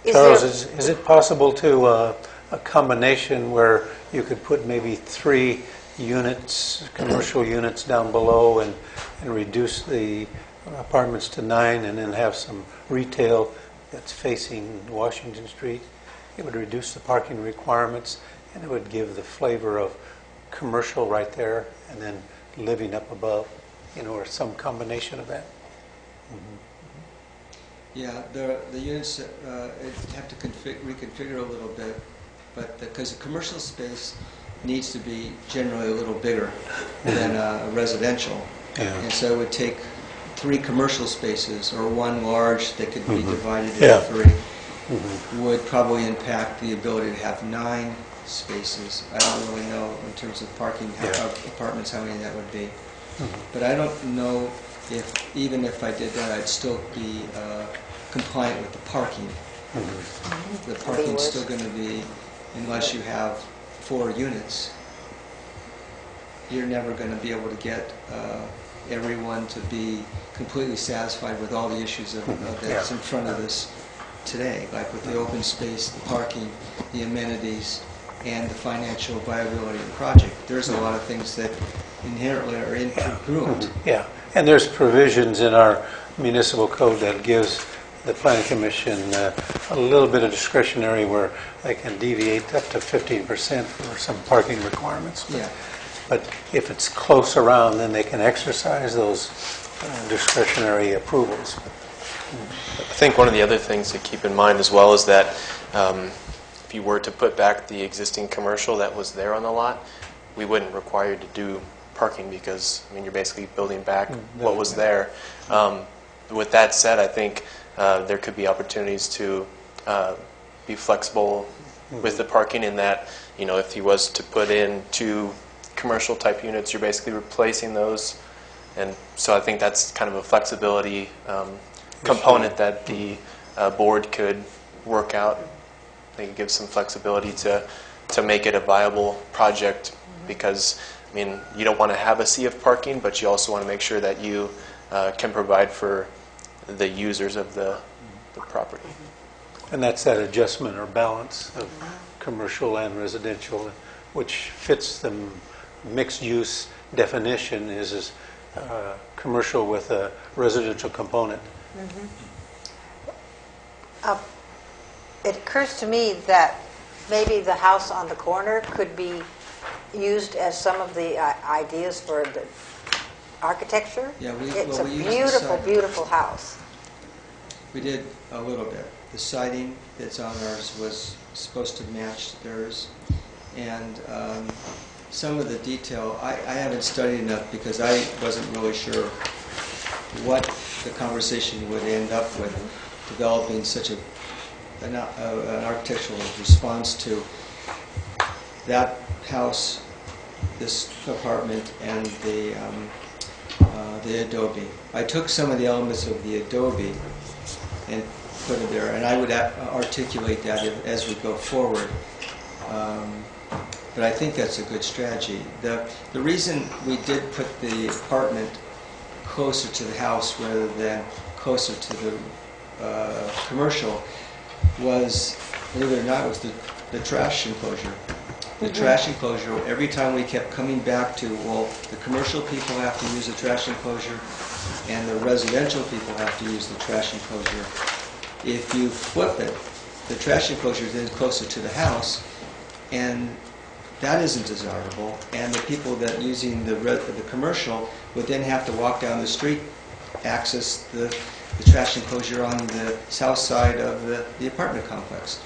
Yeah. Charles, is it possible to a combination where you could put maybe 3 units, commercial units down below and reduce the apartments to 9 and then have some retail that's facing Washington Street? It would reduce the parking requirements and it would give the flavor of commercial right there and then living up above, or some combination of that. Yeah, the units have to reconfigure a little bit, but because the commercial space needs to be generally a little bigger than a residential. Yeah. And so it would take 3 commercial spaces or 1 large that could be divided into 3 would probably impact the ability to have 9 spaces. I don't really know in terms of parking apartments how many that would be. But I don't know if even if I did that, I'd still be compliant with the parking. The parking's still going to be, unless you have 4 units, you're never going to be able to get everyone to be completely satisfied with all the issues that's in front of us today, like with the open space, the parking, the amenities, and the financial viability of the project. There's a lot of things that inherently are incongruent. Yeah, and there's provisions in our municipal code that gives the Planning Commission a little bit of discretionary where they can deviate up to 15% for some parking requirements. But if it's close around, then they can exercise those discretionary approvals. I think one of the other things to keep in mind as well is that if you were to put back the existing commercial that was there on the lot, we wouldn't require you to do parking because, I mean, you're basically building back what was there. With that said, I think there could be opportunities to be flexible with the parking in that, you know, if he was to put in 2 commercial type units, you're basically replacing those. And so I think that's kind of a flexibility component that the board could work out. I think it gives some flexibility to make it a viable project because, I mean, you don't want to have a sea of parking, but you also want to make sure that you can provide for the users of the property. And that's that adjustment or balance of commercial and residential, which fits the mixed-use definition is commercial with a residential component. It occurs to me that maybe the house on the corner could be used as some of the ideas for the architecture. Yeah, it's we a used the beautiful, side. beautiful house. We did a little bit. The siding that's on ours was supposed to match theirs, and some of the detail, I haven't studied enough because I wasn't really sure what the conversation would end up with, developing such an architectural response to that house, this apartment, and the adobe. I took some of the elements of the adobe and put it there, and I would articulate that as we go forward. But I think that's a good strategy. The reason we did put the apartment closer to the house rather than closer to the commercial was, believe it or not, was the trash enclosure. The trash enclosure, every time we kept coming back to, well, the commercial people have to use the trash enclosure and the residential people have to use the trash enclosure. If you flip it, the trash enclosure is then closer to the house, and that isn't desirable, and the people that using the commercial would then have to walk down the street, access the trash enclosure on the south side of the apartment complex.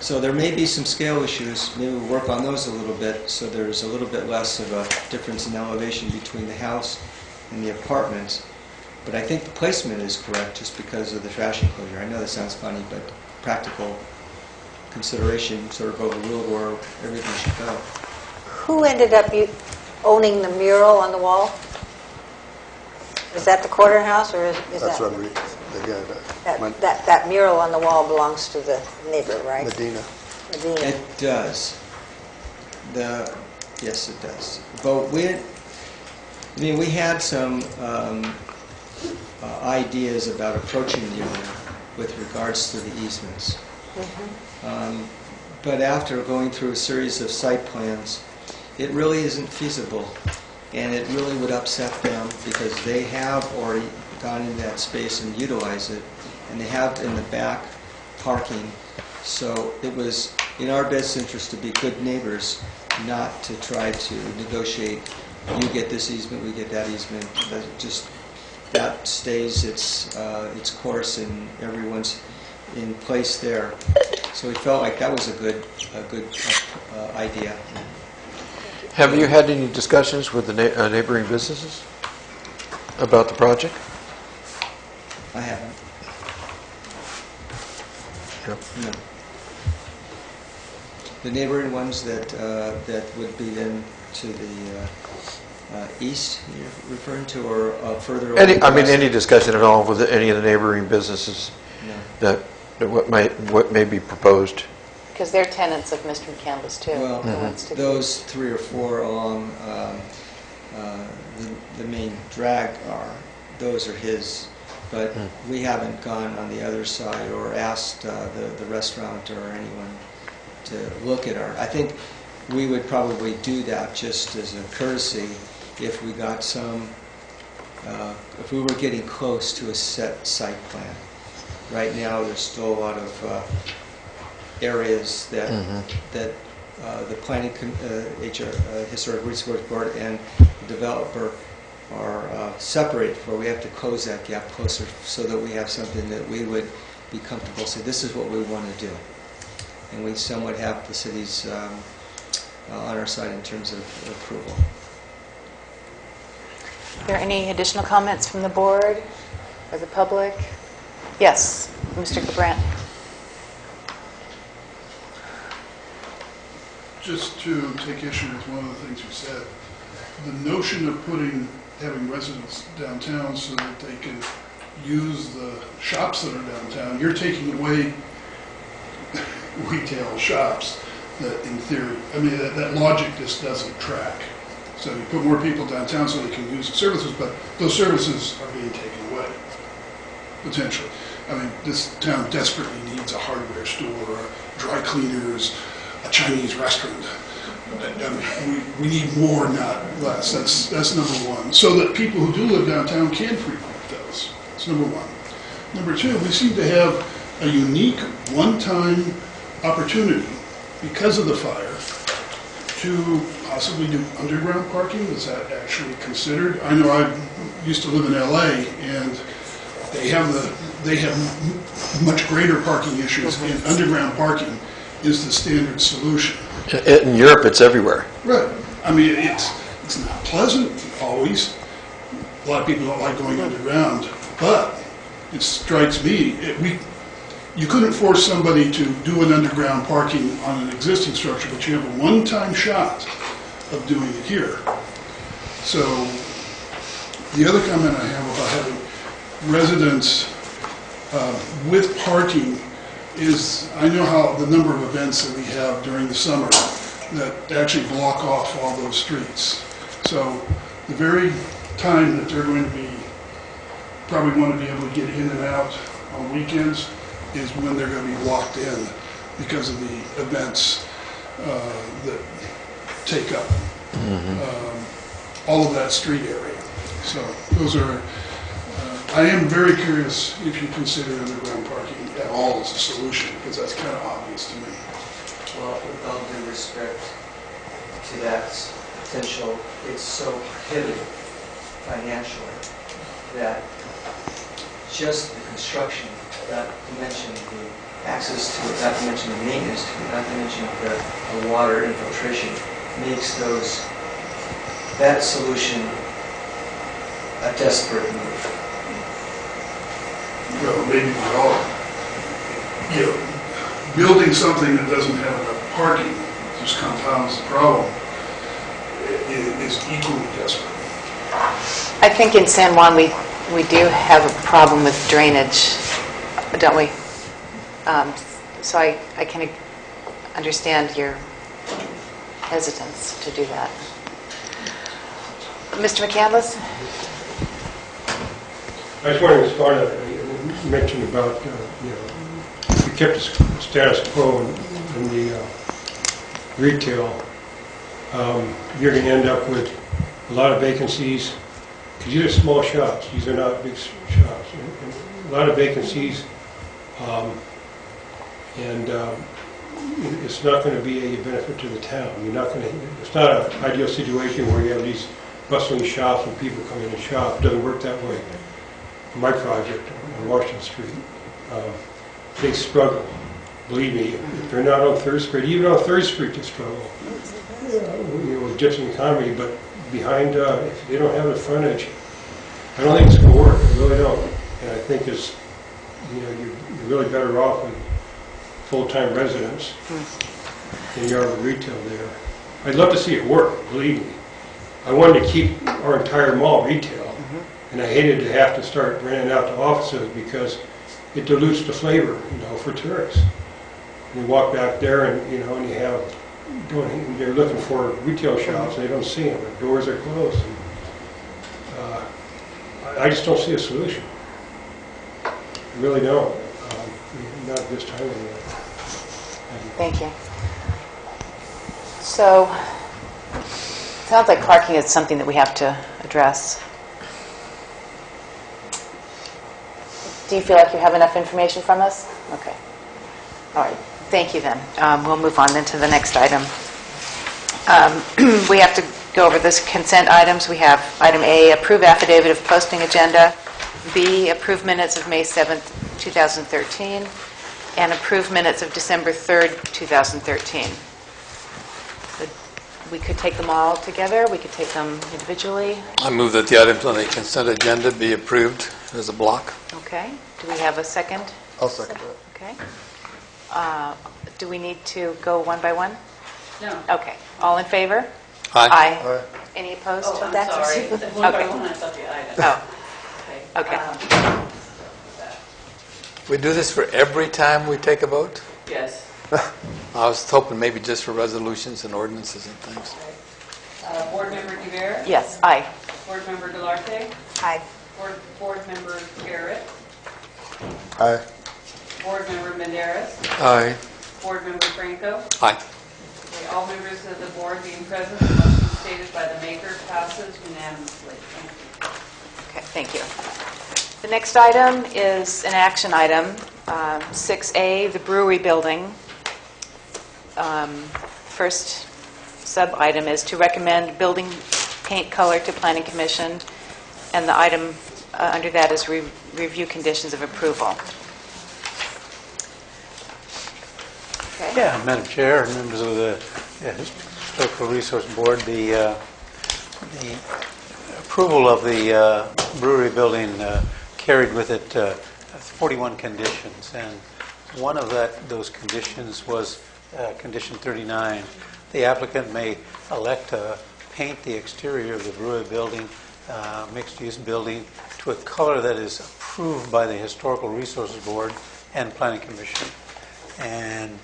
So there may be some scale issues. Maybe we'll work on those a little bit so there's a little bit less of a difference in elevation between the house and the apartments. But I think the placement is correct just because of the trash enclosure. I know that sounds funny, but practical consideration sort of overruled where everything should go. Who ended up owning the mural on the wall? Is that the corner house, or is That's that... Rodriguez, the guy That mural on the wall belongs to the neighbor, right? Medina. Medina. It does. Yes, it does. But we had some ideas about approaching the owner with regards to the easements. But after going through a series of site plans, it really isn't feasible, and it really would upset them because they have already gone in that space and utilized it, and they have in the back parking. So it was in our best interest to be good neighbors, not to try to negotiate, you get this easement, we get that easement. That stays its course, and everyone's in place there. So we felt like that was a good idea. Have you had any discussions with the neighboring businesses about the project? I haven't. Yeah. No. The neighboring ones that would be then to the east, you're referring to, or further over Any west? any discussion at all with any of the neighboring businesses No. that what may be proposed? Because they're tenants of Mr. McCandless, too. Well, who wants to- those 3 or 4 along the main drag those are his, but we haven't gone on the other side or asked the restaurant or anyone to look at I think we would probably do that just as a courtesy if we got if we were getting close to a set site plan. Right now, there's still a lot of areas that the planning, Historic Resource Board, and the developer are separated, where we have to close that gap closer so that we have something that we would be comfortable saying, this is what we want to do. And we somewhat have the city's on our side in terms of approval. Are there any additional comments from the board or the public? Yes, Mr. Gabrandt. Just to take issue with one of the things you said, the notion of having residents downtown so that they can use the shops that are downtown, you're taking away retail shops that in theory, I mean, that logic just doesn't track. So you put more people downtown so they can use the services, but those services are being taken away, potentially. I mean, this town desperately needs a hardware store, dry cleaners, a Chinese restaurant. I mean, we need more, not less. That's number one. So that people who do live downtown can frequent those. That's number one. Number two, we seem to have a unique one-time opportunity because of the fire to possibly do underground parking. Is that actually considered? I know I used to live in LA and they have much greater parking issues, and underground parking is the standard solution. In Europe, it's everywhere. Right. I mean, it's not pleasant always. A lot of people don't like going underground, but it strikes me, you couldn't force somebody to do an underground parking on an existing structure, but you have a one-time shot of doing it here. So the other comment I have about having residents with parking is, I know how the number of events that we have during the summer that actually block off all those streets. So the very time that they're going to probably want to be able to get in and out on weekends is when they're going to be locked in because of the events that take up all of that street area. So those are, I am very curious if you consider underground parking at all as a solution, because that's kind of obvious to me. Well, with all due respect to that potential, it's so prohibitive financially that just the construction, not to mention the access to it, not to mention the maintenance to it, not to mention the water infiltration, makes that solution a desperate move. Well, maybe we all, building something that doesn't have enough parking just compounds the problem, is equally desperate. I think in San Juan we do have a problem with drainage, don't we? So I can understand your hesitance to do that. Mr. McCandless? I just wanted to respond to that. You mentioned about, if you kept the status quo in the retail, you're going to end up with a lot of vacancies, because these are small shops. These are not big shops. And a lot of vacancies, and it's not going to be a benefit to the town. It's not an ideal situation where you have these bustling shops and people come in and shop. It doesn't work that way. My project on Washington Street, they struggle. Believe me, if they're not on 3rd Street, even on 3rd Street they struggle. With gypsum economy, but behind, if they don't have the frontage, I don't think it's going to work. I really don't. And I think you're really better off with full-time residents than you are with retail there. I'd love to see it work, believe me. I wanted to keep our entire mall retail. And I hated to have to start renting out to offices because it dilutes the flavor, for tourists. And you walk back there and, and you have, they're looking for retail shops, and they don't see them. The doors are closed. And, I just don't see a solution. I really don't. Not at this time anyway. Thank you. So, it sounds like parking is something that we have to address. Do you feel like you have enough information from us? Okay. All right. Thank you then. We'll move on then to the next item. We have to go over this consent items. We have item A, approve affidavit of posting agenda. B, approve minutes of May 7th, 2013. And approve minutes of December 3rd, 2013. We could take them all together, we could take them individually. I move that the items on the consent agenda be approved as a block. Okay. Do we have a second? I'll second that. Okay. Do we need to go one by one? No. Okay. All in favor? Aye. Aye. Any opposed? Oh, I'm That's- sorry. One by Okay. one, I thought the item. Oh, okay. We do this for every time we take a vote? Yes. I was hoping maybe just for resolutions and ordinances and things. Board Member Guevara? Yes, aye. Board Member Delarte? Aye. Board Member Garrett? Aye. Board Member Menderes? Aye. Board Member Franco? Aye. Okay, all members of the board being present, the motion stated by the maker passes unanimously. Thank you. Okay, thank you. The next item is an action item, 6A, the brewery building. First sub-item is to recommend building paint color to Planning Commission, and the item under that is review conditions of approval. Okay. Yeah, Madam Chair, and members of the Historical Resource Board, the approval of the brewery building carried with it 41 conditions, and one of those conditions was condition 39. The applicant may elect to paint the exterior of the brewery building, mixed-use building, to a color that is approved by the Historical Resources Board and Planning Commission. And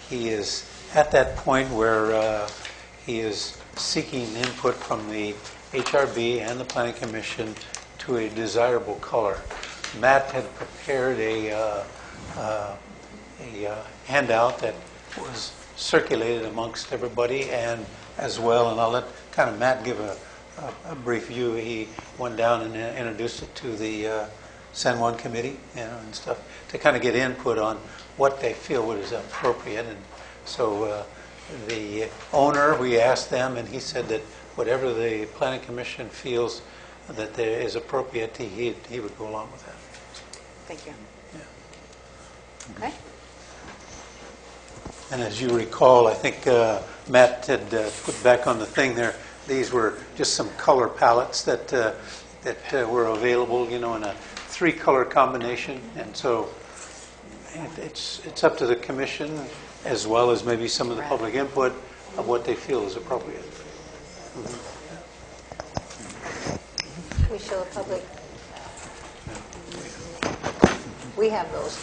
he is at that point where he is seeking input from the HRB and the Planning Commission to a desirable color. Matt had prepared a handout that was circulated amongst everybody, and as well, and I'll let kind of Matt give a brief view. He went down and introduced it to the San Juan committee, and stuff, to kind of get input on what they feel is appropriate. And so the owner, we asked them, and he said that whatever the Planning Commission feels that there is appropriate, he would go along with that. Thank you. Yeah. Okay. And as you recall, I think Matt had put back on the thing there, these were just some color palettes that were available, in a 3-color combination. And so it's up to the commission, as well as maybe some of the public input, of what they feel is appropriate. We show the public. We have those.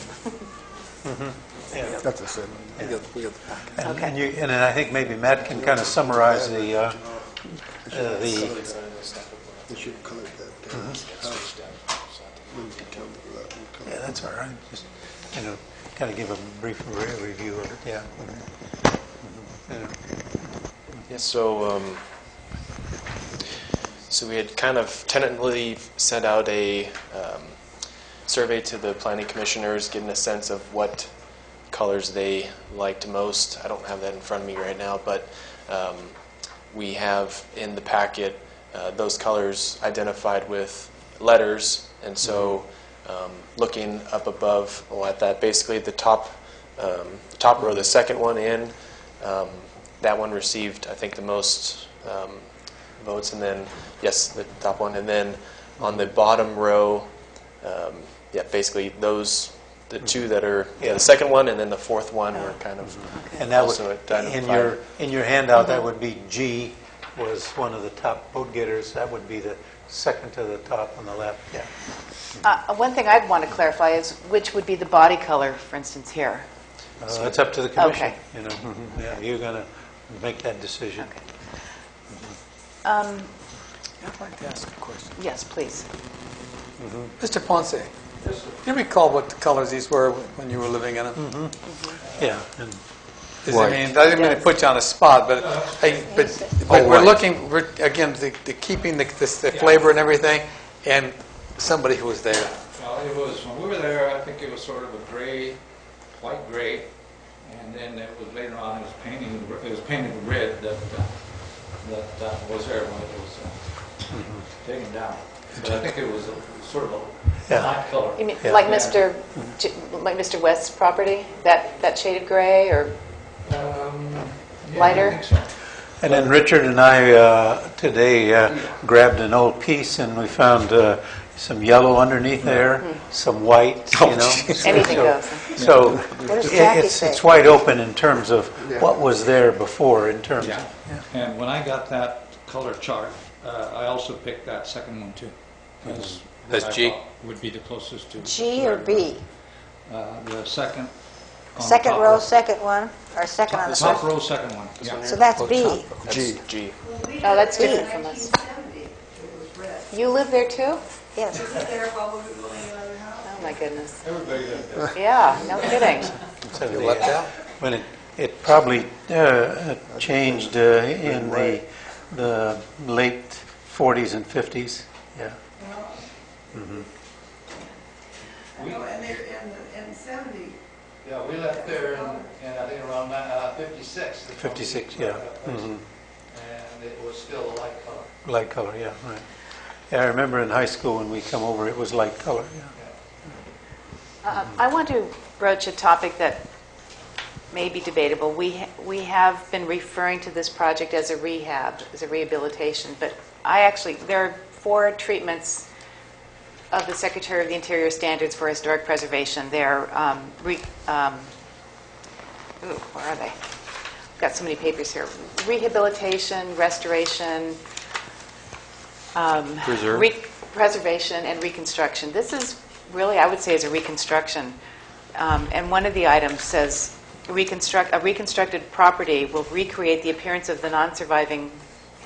Yeah. That's a sin. We got the packet. And, Okay. and I think maybe Matt can kind of summarize the They should color that house. yeah, that's all right. Just kind of give a brief review of it. Yeah. Yeah, so we had kind of tentatively sent out a survey to the planning commissioners, getting a sense of what colors they liked most. I don't have that in front of me right now, but we have in the packet those colors identified with letters, and so looking up above at that, basically the top row, the second one in, that one received, I think, the most votes, and then, yes, the top one, and then on the bottom row, basically those, the two that are, the second one and then the fourth one were kind of And that also would, identified. in your handout, that would be G was one of the top vote getters. That would be the second to the top on the left. Yeah. One thing I'd want to clarify is which would be the body color, for instance, here. That's up to the commission. Okay. Yeah, you're going to make that decision. Okay. I'd like to ask a question. Yes, please. Mr. Ponce, do you recall what the colors these were when you were living in them? Yeah. And I didn't mean to put you on the spot, but we're looking, again, the keeping the flavor and everything, and somebody who was there. Well, it was, when we were there, I think it was sort of a gray, white gray, and then it was later on, it was painted red that was there when it was taken down. So I think it was sort of a light color. You mean Yeah. like Mr. West's property? That shade of gray or Yeah, lighter? I think so. And then Richard and I today grabbed an old piece and we found some yellow underneath there, some white, you know. Anything goes. So What does Jackie say? it's wide open in terms of what was there before in terms Yeah. of. And when I got that color chart, I also picked that second one too. As That's what I G? thought would be the closest to. G or B? The second. on Second top row, second one, or second on the Top first? row, second one. Yeah. So that's B. G. G. Oh, that's different from us. You live there too? Yes. Oh, my goodness. Everybody does that. Yeah, no kidding. So You left out? when it probably changed in the late 40s and 50s. Yeah. And 70. Yeah, we left there in I think around 56. 56, yeah. And it was still a light color. Light color, yeah, right. Yeah, I remember in high school when we come over, it was light color, yeah. I want to broach a topic that may be debatable. We have been referring to this project as a rehab, as a rehabilitation, but there are 4 treatments of the Secretary of the Interior Standards for Historic Preservation. They're, where are they? I've got so many papers here. Rehabilitation, restoration, preservation, and reconstruction. This is really, I would say, is a reconstruction. And one of the items says, a reconstructed property will recreate the appearance of the non-surviving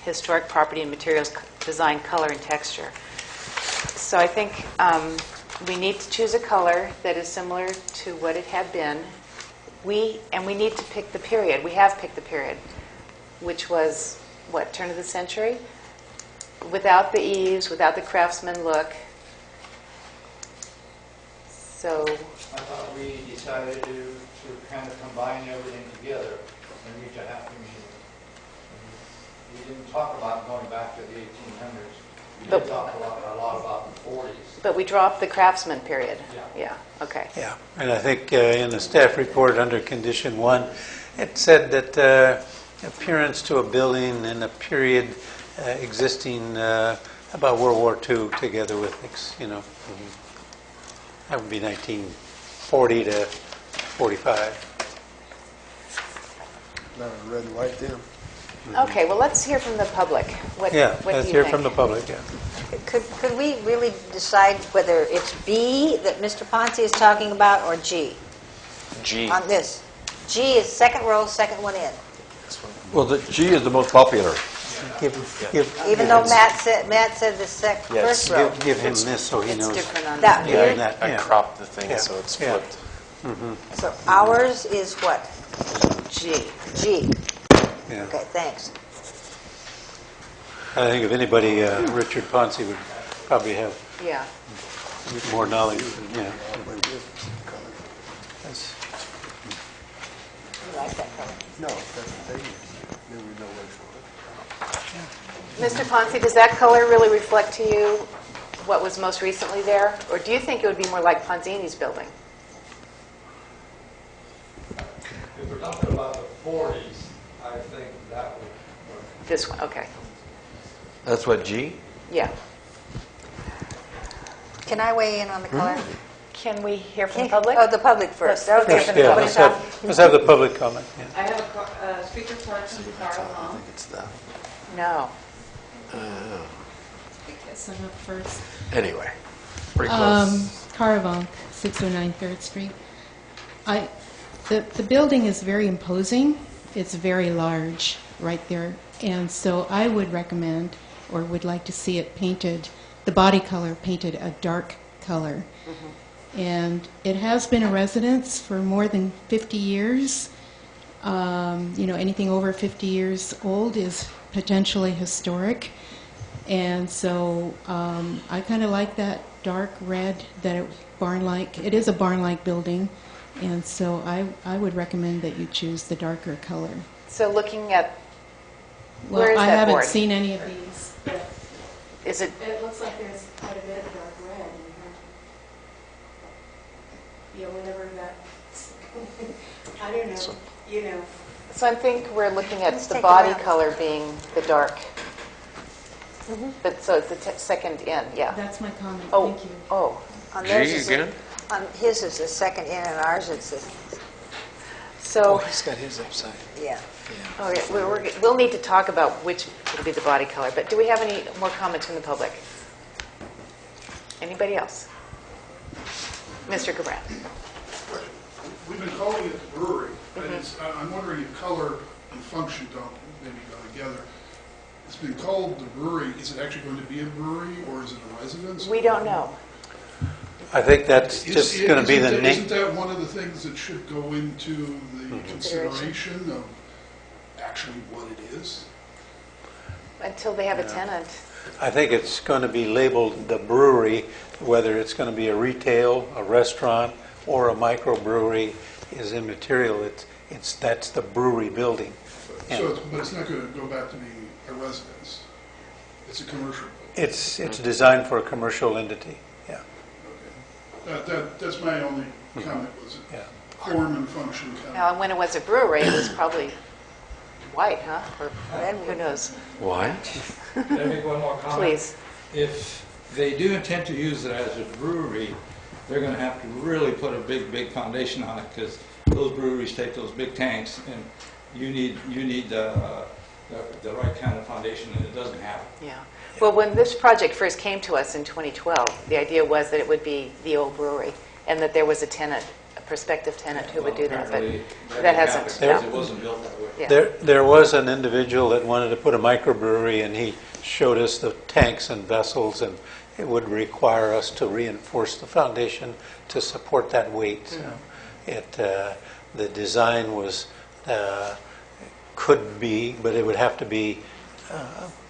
historic property in materials, design, color, and texture. So I think we need to choose a color that is similar to what it had been. We need to pick the period. We have picked the period, which was, what, turn of the century? Without the eaves, without the craftsman look. So I thought we decided to kind of combine everything together and reach a happy medium. We didn't talk about going back to the 1800s. We did talk a lot about the 40s. But we dropped the craftsman period. Yeah, okay. Yeah, and I think in the staff report under condition 1, it said that appearance to a building in a period existing about World War II together with, that would be 1940 to 45. Red and white then. Okay, well, let's hear from the public. What do you let's hear think? from the public, yeah. Could we really decide whether it's B that Mr. Ponce is talking about or G? G. On this. G is second row, second one in. Well, the G is the most popular. Even though Matt said the first row. Give him this so he It's knows. different on That that. here? I cropped the thing Yeah. so it's Yeah. flipped. So ours is what? G. G. Yeah. Okay, thanks. I think if anybody, Richard Ponce would probably have Yeah. more knowledge. Yeah. That's- You like that color? No, that's the thing. Then we know where it's going. Mr. Ponce, does that color really reflect to you what was most recently there? Or do you think it would be more like Ponzini's building? If we're talking about the 40s, I think that would work. This one, okay. That's what, G? Yeah. Can I weigh in on the color? Can we hear from the public? Oh, the public first. Let's hear Okay. from the Yeah, public. let's have the public comment. Yeah. I have a speaker card from Carl Long. It's that. No. Guess I'm up first. Anyway, pretty close. Caravon, 609 3rd Street. The building is very imposing. It's very large right there. And so I would recommend, or would like to see it painted, the body color painted a dark color. And it has been a residence for more than 50 years. Anything over 50 years old is potentially historic. And so I kind of like that dark red, barn-like. It is a barn-like building. And so I would recommend that you choose the darker color. So looking at, Well, where is I that haven't board? seen any of these, but Is it, it looks like there's quite a bit of dark red in here. Yeah, whenever that, I don't know, So I think we're looking at Let's the take body them out. color being the dark. But, so it's the second in, yeah. That's my comment. Oh, Thank you. oh, On G theirs is again? On his is the second in, and ours it's the, so, he's got his upside. yeah. oh, yeah, we'll need to talk about which will be the body color, but do we have any more comments from the public? Anybody else? Mr. Cabran? We've been calling it the brewery, and I'm wondering if color and function don't maybe go together. It's been called the brewery. Is it actually going to be a brewery, or is it a residence? We don't know. I think that's just going to be the Isn't name. that one of the things that should go into the consideration of actually what it is? Until they have a tenant. I think it's going to be labeled the brewery, whether it's going to be a retail, a restaurant, or a microbrewery is immaterial. That's the brewery building. But it's not going to go back to being a residence. It's a commercial building. It's designed for a commercial entity. Yeah. Okay. That's my only comment, was it form and function kind Now, when it was a brewery, it was probably white, huh? Or who knows? Why? Can I make one more comment? Please. If they do intend to use it as a brewery, they're going to have to really put a big foundation on it, because those breweries take those big tanks, and you need the right kind of foundation, and it doesn't have it. Yeah. Well, when this project first came to us in 2012, the idea was that it would be the old brewery, and that there was a tenant, a prospective tenant who would do that, but Apparently, that hasn't. because it wasn't built that way. Yeah. There was an individual that wanted to put a microbrewery, and he showed us the tanks and vessels, and it would require us to reinforce the foundation to support that weight. So the design was could be, but it would have to be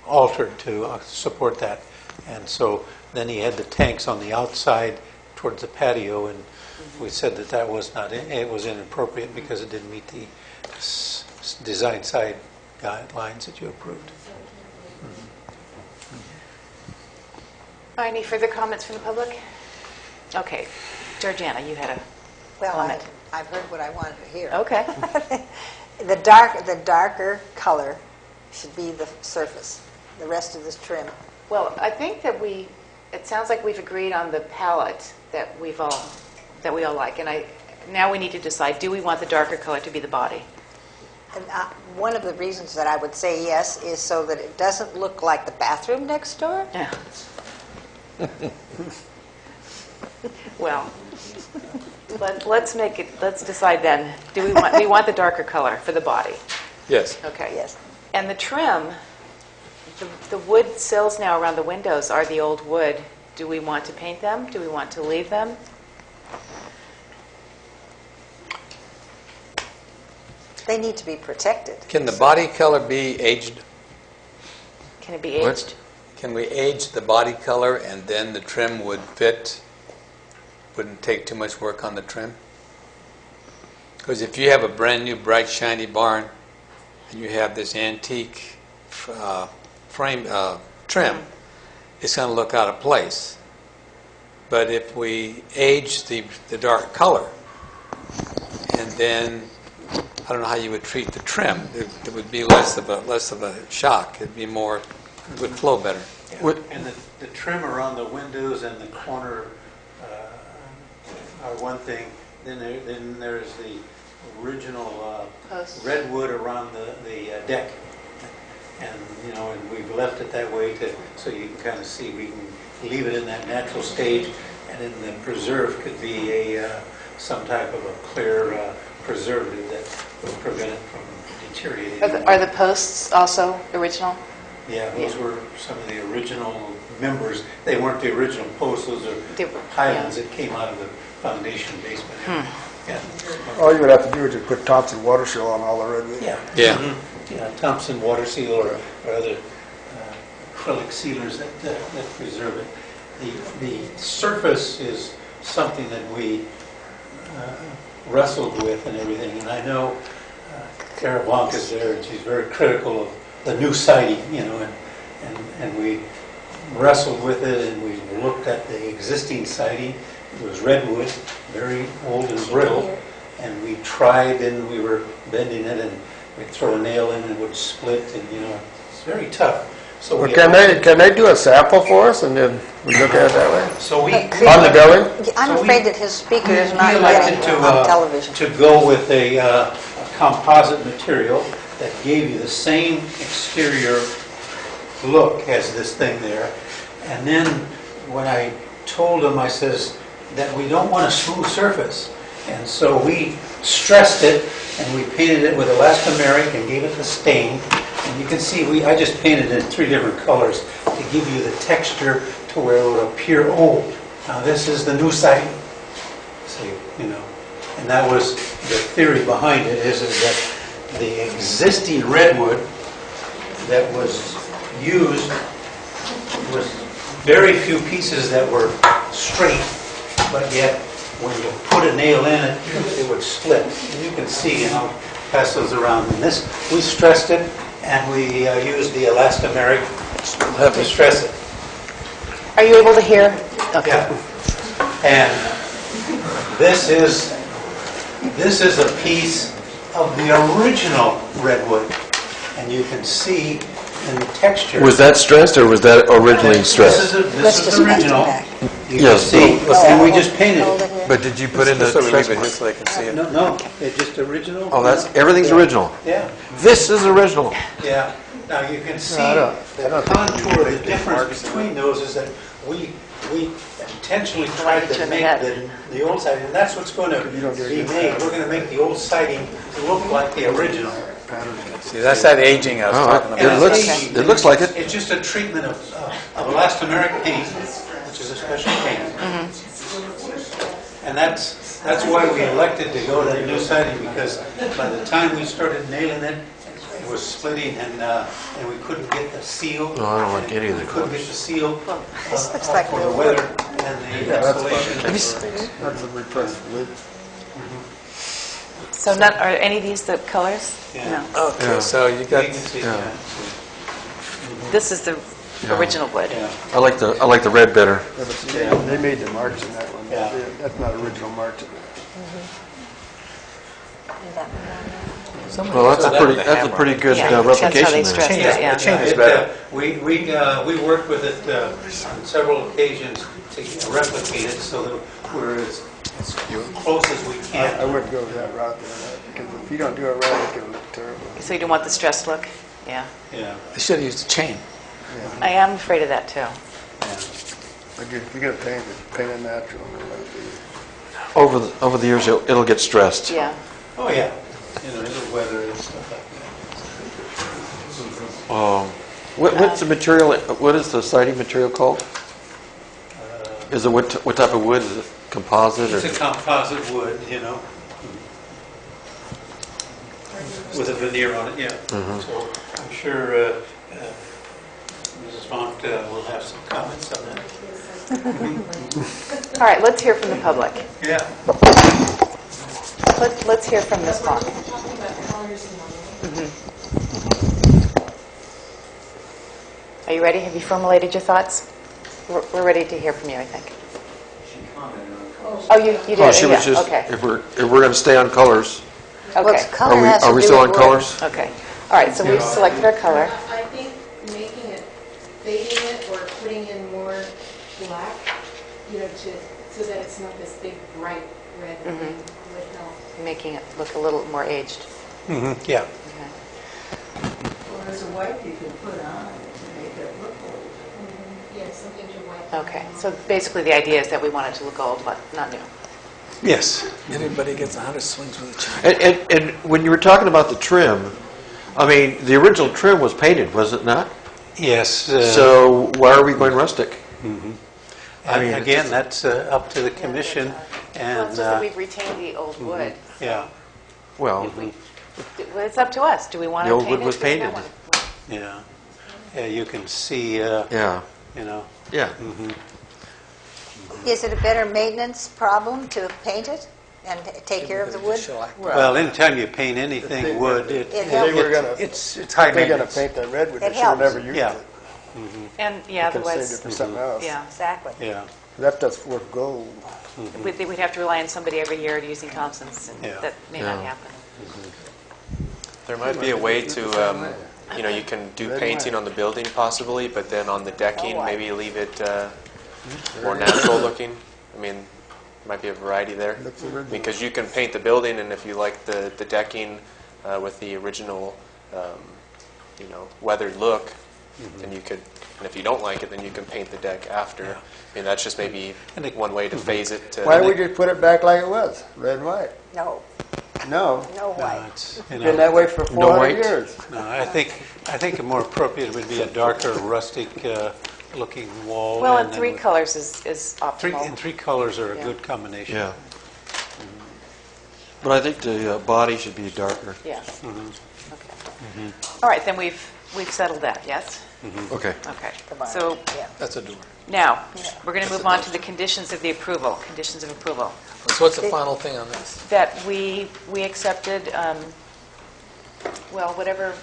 altered to support that. And so then he had the tanks on the outside towards the patio, and we said that was not it was inappropriate because it didn't meet the design side guidelines that you approved. Any further comments from the public? Okay. Georgiana, you had a Well, comment. I've heard what I wanted to hear. Okay. The darker color should be the surface, the rest of this trim. Well, I think that it sounds like we've agreed on the palette that we all like, and now we need to decide, do we want the darker color to be the body? And one of the reasons that I would say yes is so that it doesn't look like the bathroom next door. Yeah. Well, let's decide then. Do we want the darker color for the body? Yes. Okay. Yes. And the trim, the wood sills now around the windows are the old wood. Do we want to paint them? Do we want to leave them? They need to be protected. Can the body color be aged? Can it be aged? Can we age the body color and then the trim would fit? Wouldn't take too much work on the trim? Because if you have a brand new bright shiny barn and you have this antique frame trim, it's going to look out of place. But if we age the dark color and then I don't know how you would treat the trim. It would be less of a shock. It'd be more. It would flow better. Yeah. And the trim around the windows and the corner are one thing. Then there's the original redwood around the deck, and and we've left it that way so you can kind of see. We can leave it in that natural stage, and then the preserve could be some type of a clear preservative that would prevent it from deteriorating. Are the posts also original? Yeah, those were some of the original members. They weren't the original posts. Those are pilings that came out of the foundation basement. Yeah. All you would have to do is just put Thompson water seal on all the redwood. Yeah. Yeah. Yeah, Thompson water seal or other acrylic sealers that preserve it. The surface is something that we wrestled with and everything, and I know Kara Blanca's there, and she's very critical of the new siding, and we wrestled with it, and we looked at the existing siding. It was redwood, very old and brittle, and we tried, and we were bending it, and we'd throw a nail in and it would split, and it's very tough. So Well, we can they do a sample for us and then we look at it that way? So we On the building? I'm So afraid we- that his speaker is we not elected getting to, on television. to go with a composite material that gave you the same exterior look as this thing there. And then when I told him, I says that we don't want a smooth surface. And so we stressed it and we painted it with elastomeric and gave it the stain. And you can see I just painted it in 3 different colors to give you the texture to where it would appear old. Now this is the new siding. See, and that was the theory behind it is that the existing redwood that was used was very few pieces that were straight, but yet when you put a nail in it, it would split. And you can see, I'll pass those around. And this, we stressed it, and we used the elastomeric to stress it. Are you able to hear? Okay. Yeah. And this is a piece of the original redwood, and you can see in the texture. Was that stressed or was that originally stressed? This is the original. You can Yes. see, and we just painted Hold it. it here. But did you put in the Just so we stress leave it mark? just so they can see it. No, it's just original. Oh, everything's original. Yeah, This is original. yeah. Now you can see I the don't contour, the difference between those is that we intentionally tried to make the old siding, and that's what's going to be made. We're going to make the old siding look like the original. See, that's that aging I was talking Oh, about. it looks like it. It's just a treatment of elastomeric paint, which is a special paint. And that's why we elected to go to the new siding, because by the time we started nailing it, it was splitting, and we couldn't get the seal. No, I don't like any of the We couldn't get the seal This looks like for the real weather and the insulation. That's a repressed wood. So are any of these the colors? Yeah. No. Okay, so you got, You can see, Yeah. This is the original wood. Yeah. I like the red better. Yeah, but see, they made the marks in that one. Yeah. That's not original marks. Well, that's a pretty good Yeah, that's how replication they there. stressed it, yeah. change is better. We worked with it on several occasions to replicate it so that we're as close as we I can. wouldn't go that route there, because if you don't do it right, it's gonna look terrible. So you don't want the stressed look? Yeah. Yeah. they should have used a chain. I am afraid of that, too. Like if you're gonna paint it, paint it natural. Over the years, it'll get stressed. Yeah. Oh, yeah. It'll weather and stuff like What's the material? What is the siding material called? Is it what type of wood? Is it composite that. or? It's a composite wood, with a veneer on it, yeah. So I'm sure Mrs. Font will have some comments on that. All right, let's hear from the public. Yeah. Let's hear from Ms. Font. Are you ready? Have you formulated your thoughts? We're ready to hear from you, I think. Oh, you did? Oh, she was Yeah, just. okay. If we're going to stay on colors, Well, Okay. color has to are we do still with on wood. colors? Okay. All right, so we've selected our color. I think making it, fading it or putting in more black, so that it's not this big bright red would help. Making it look a little more aged. Yeah. Or there's a white you can put on it to make it look old. Yeah, something to white. Okay, so basically the idea is that we want it to look old, but not new. Yes. Everybody gets 100 swings with a chain. And when you were talking about the trim, I mean, the original trim was painted, was it not? Yes. So why are we going rustic? I mean, Again, that's up to the commission, Well, and, it's just that we've retained the old wood. yeah, Well, Well, it's up to us. Do we want The to old paint it? wood was Do we not painted. want to? yeah. Yeah, you can see, yeah, yeah. Is it a better maintenance problem to paint it and take care of the wood? well, anytime you paint anything wood, It They helps. were gonna, it's high if they're gonna maintenance. paint that redwood, It they should have helps. never used Yeah. it. And, yeah, They could have saved it otherwise, for something else. yeah. Exactly. Yeah, That does worth gold. We'd have to rely on somebody every year using Thompson's, and Yeah. that may not Yeah. happen. There might be a way to, you can do painting on the building possibly, but then on the decking, maybe leave it more natural looking. I mean, might be a variety there. Because you can paint the building, and if you like the decking with the original, weathered look, then you could, and if you don't like it, then you can paint the deck after. Yeah. I mean, that's just maybe one way to phase it. Why don't we just put it back like it was, red and white? No, No. no white. It's, It's been that way for 400 years. No, I think a more appropriate would be a darker, rustic looking wall. Well, and and then three with- colors is optimal. Three colors are a Yeah. good combination. Yeah. But I think the body should be darker. Yeah. Mhm. Okay. All right, then we've settled that, yes? Okay. Okay. The barn. So Yeah. That's a door. now, we're going to move on to the conditions of the approval, conditions of approval. So what's the final thing on this? That we accepted, whatever,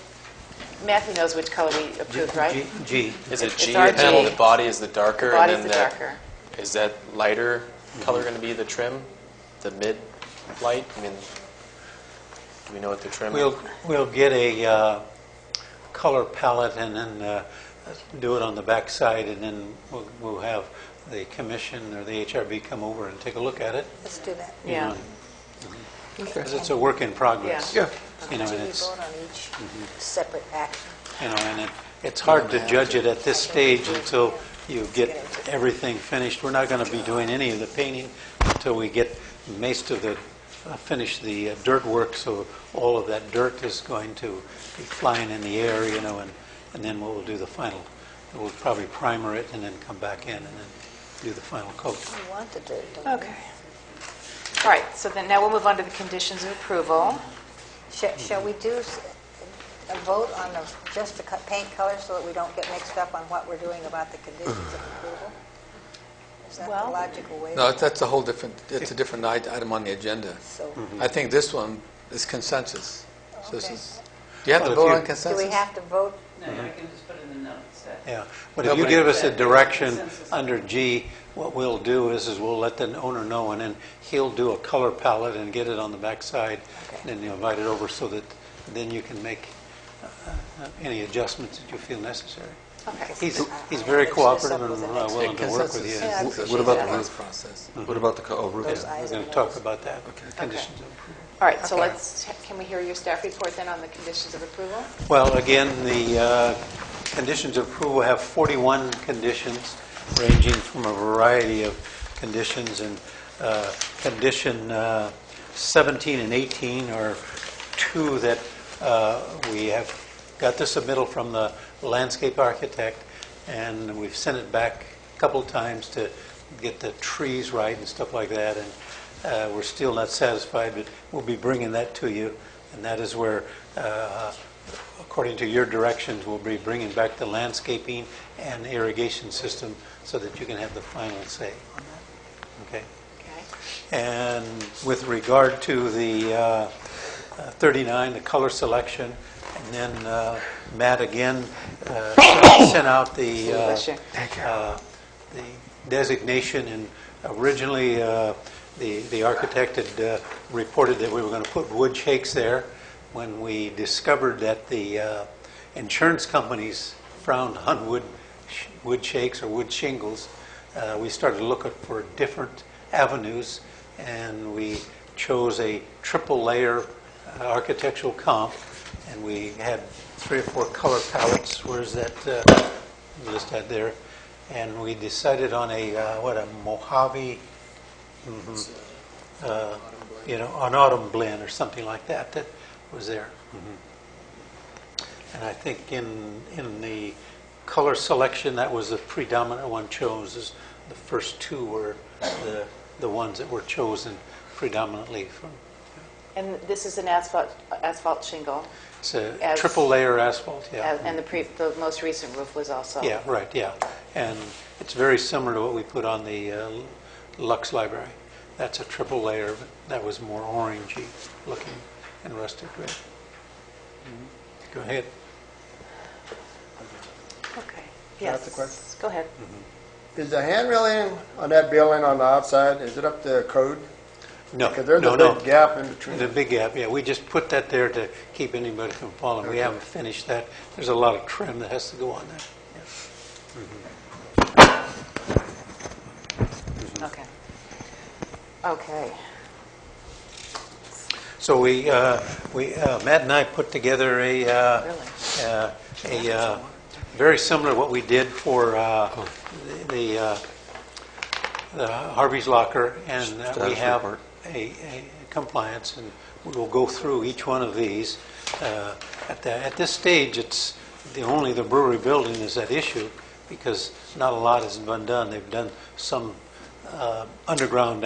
Matthew knows which color we approved, right? G. Is it It's G, our and then G. the body is the darker? The body's and the then darker. Is that lighter color going to be the trim? The mid light? I mean, do we know what the trim is? We'll get a color palette and then do it on the back side, and then we'll have the commission or the HRB come over and take a look at it. Let's do that. Yeah. Because it's a work in progress. Yeah. You know, Should and we it's, vote on each separate action? and it's hard to judge it at this stage until you get everything finished. We're not going to be doing any of the painting until we get most of the finish the dirt work. So all of that dirt is going to be flying in the air, and then we'll do the final. We'll probably primer it and then come back in and then do the final coat. We want the dirt, don't we? Okay. All right, so then now we'll move on to the conditions of approval. Shall we do a vote on just the paint color so that we don't get mixed up on what we're doing about the conditions of approval? Is that Well- the logical way? No, that's a whole different, it's a different item on the agenda. So, I think this one is consensus. So this Okay. is, do you have to Well, if vote you- on do consensus? we have to vote? No, I can just put it in the notes that. Yeah, but No, if you but- give us a That direction consensus. under G, what we'll do is we'll let the owner know, and then he'll do a color palette and get it on the back side, and then you'll invite it over so that then you can make any adjustments that you feel necessary. Okay. He's very cooperative and willing to work with you. Yeah, I What appreciate about that. the This process. What about the roof? Those We're eyes going and to talk nose. about that. Conditions of approval. All right, so Okay. can we hear your staff report then on the conditions of approval? Well, again, the conditions of approval have 41 conditions, ranging from a variety of conditions, and condition 17 and 18 are two that we have got the submittal from the landscape architect, and we've sent it back a couple of times to get the trees right and stuff like that, and we're still not satisfied, but we'll be bringing that to you, and that is where, according to your directions, we'll be bringing back the landscaping and irrigation system so that you can have the final say on that. Okay? Okay. And with regard to the 39, the color selection, and then Matt again sent out the designation, and originally the architect had reported that we were going to put wood shakes there. When we discovered that the insurance companies frowned on wood shakes or wood shingles, we started looking for different avenues, and we chose a triple layer architectural comp, and we had 3 or 4 color palettes. Where's that list out there? And we decided on a Mojave, an autumn blend or something like that that was there. And I think in the color selection, that was the predominant one chosen. The first 2 were the ones that were chosen predominantly from. And this is an asphalt shingle, It's a triple layer asphalt, yeah. and the most recent roof was also. Yeah, right, yeah. And it's very similar to what we put on the Lux Library. That's a triple layer, but that was more orangey looking and rustic red. Go ahead. Okay. Can I Yes. ask a question? Go ahead. Is the hand railing on that building on the outside, is it up to code? No, Because there's no, a no. big gap in between. The big gap, yeah. We just put that there to keep anybody from falling. We haven't finished that. There's a lot of trim that has to go on there. Okay. Okay. So Matt and I put together a very similar to what we did for the Harvey's Locker, and we have a compliance, and we'll go through each one of these. At this stage, it's only the brewery building is at issue because not a lot has been done. They've done some underground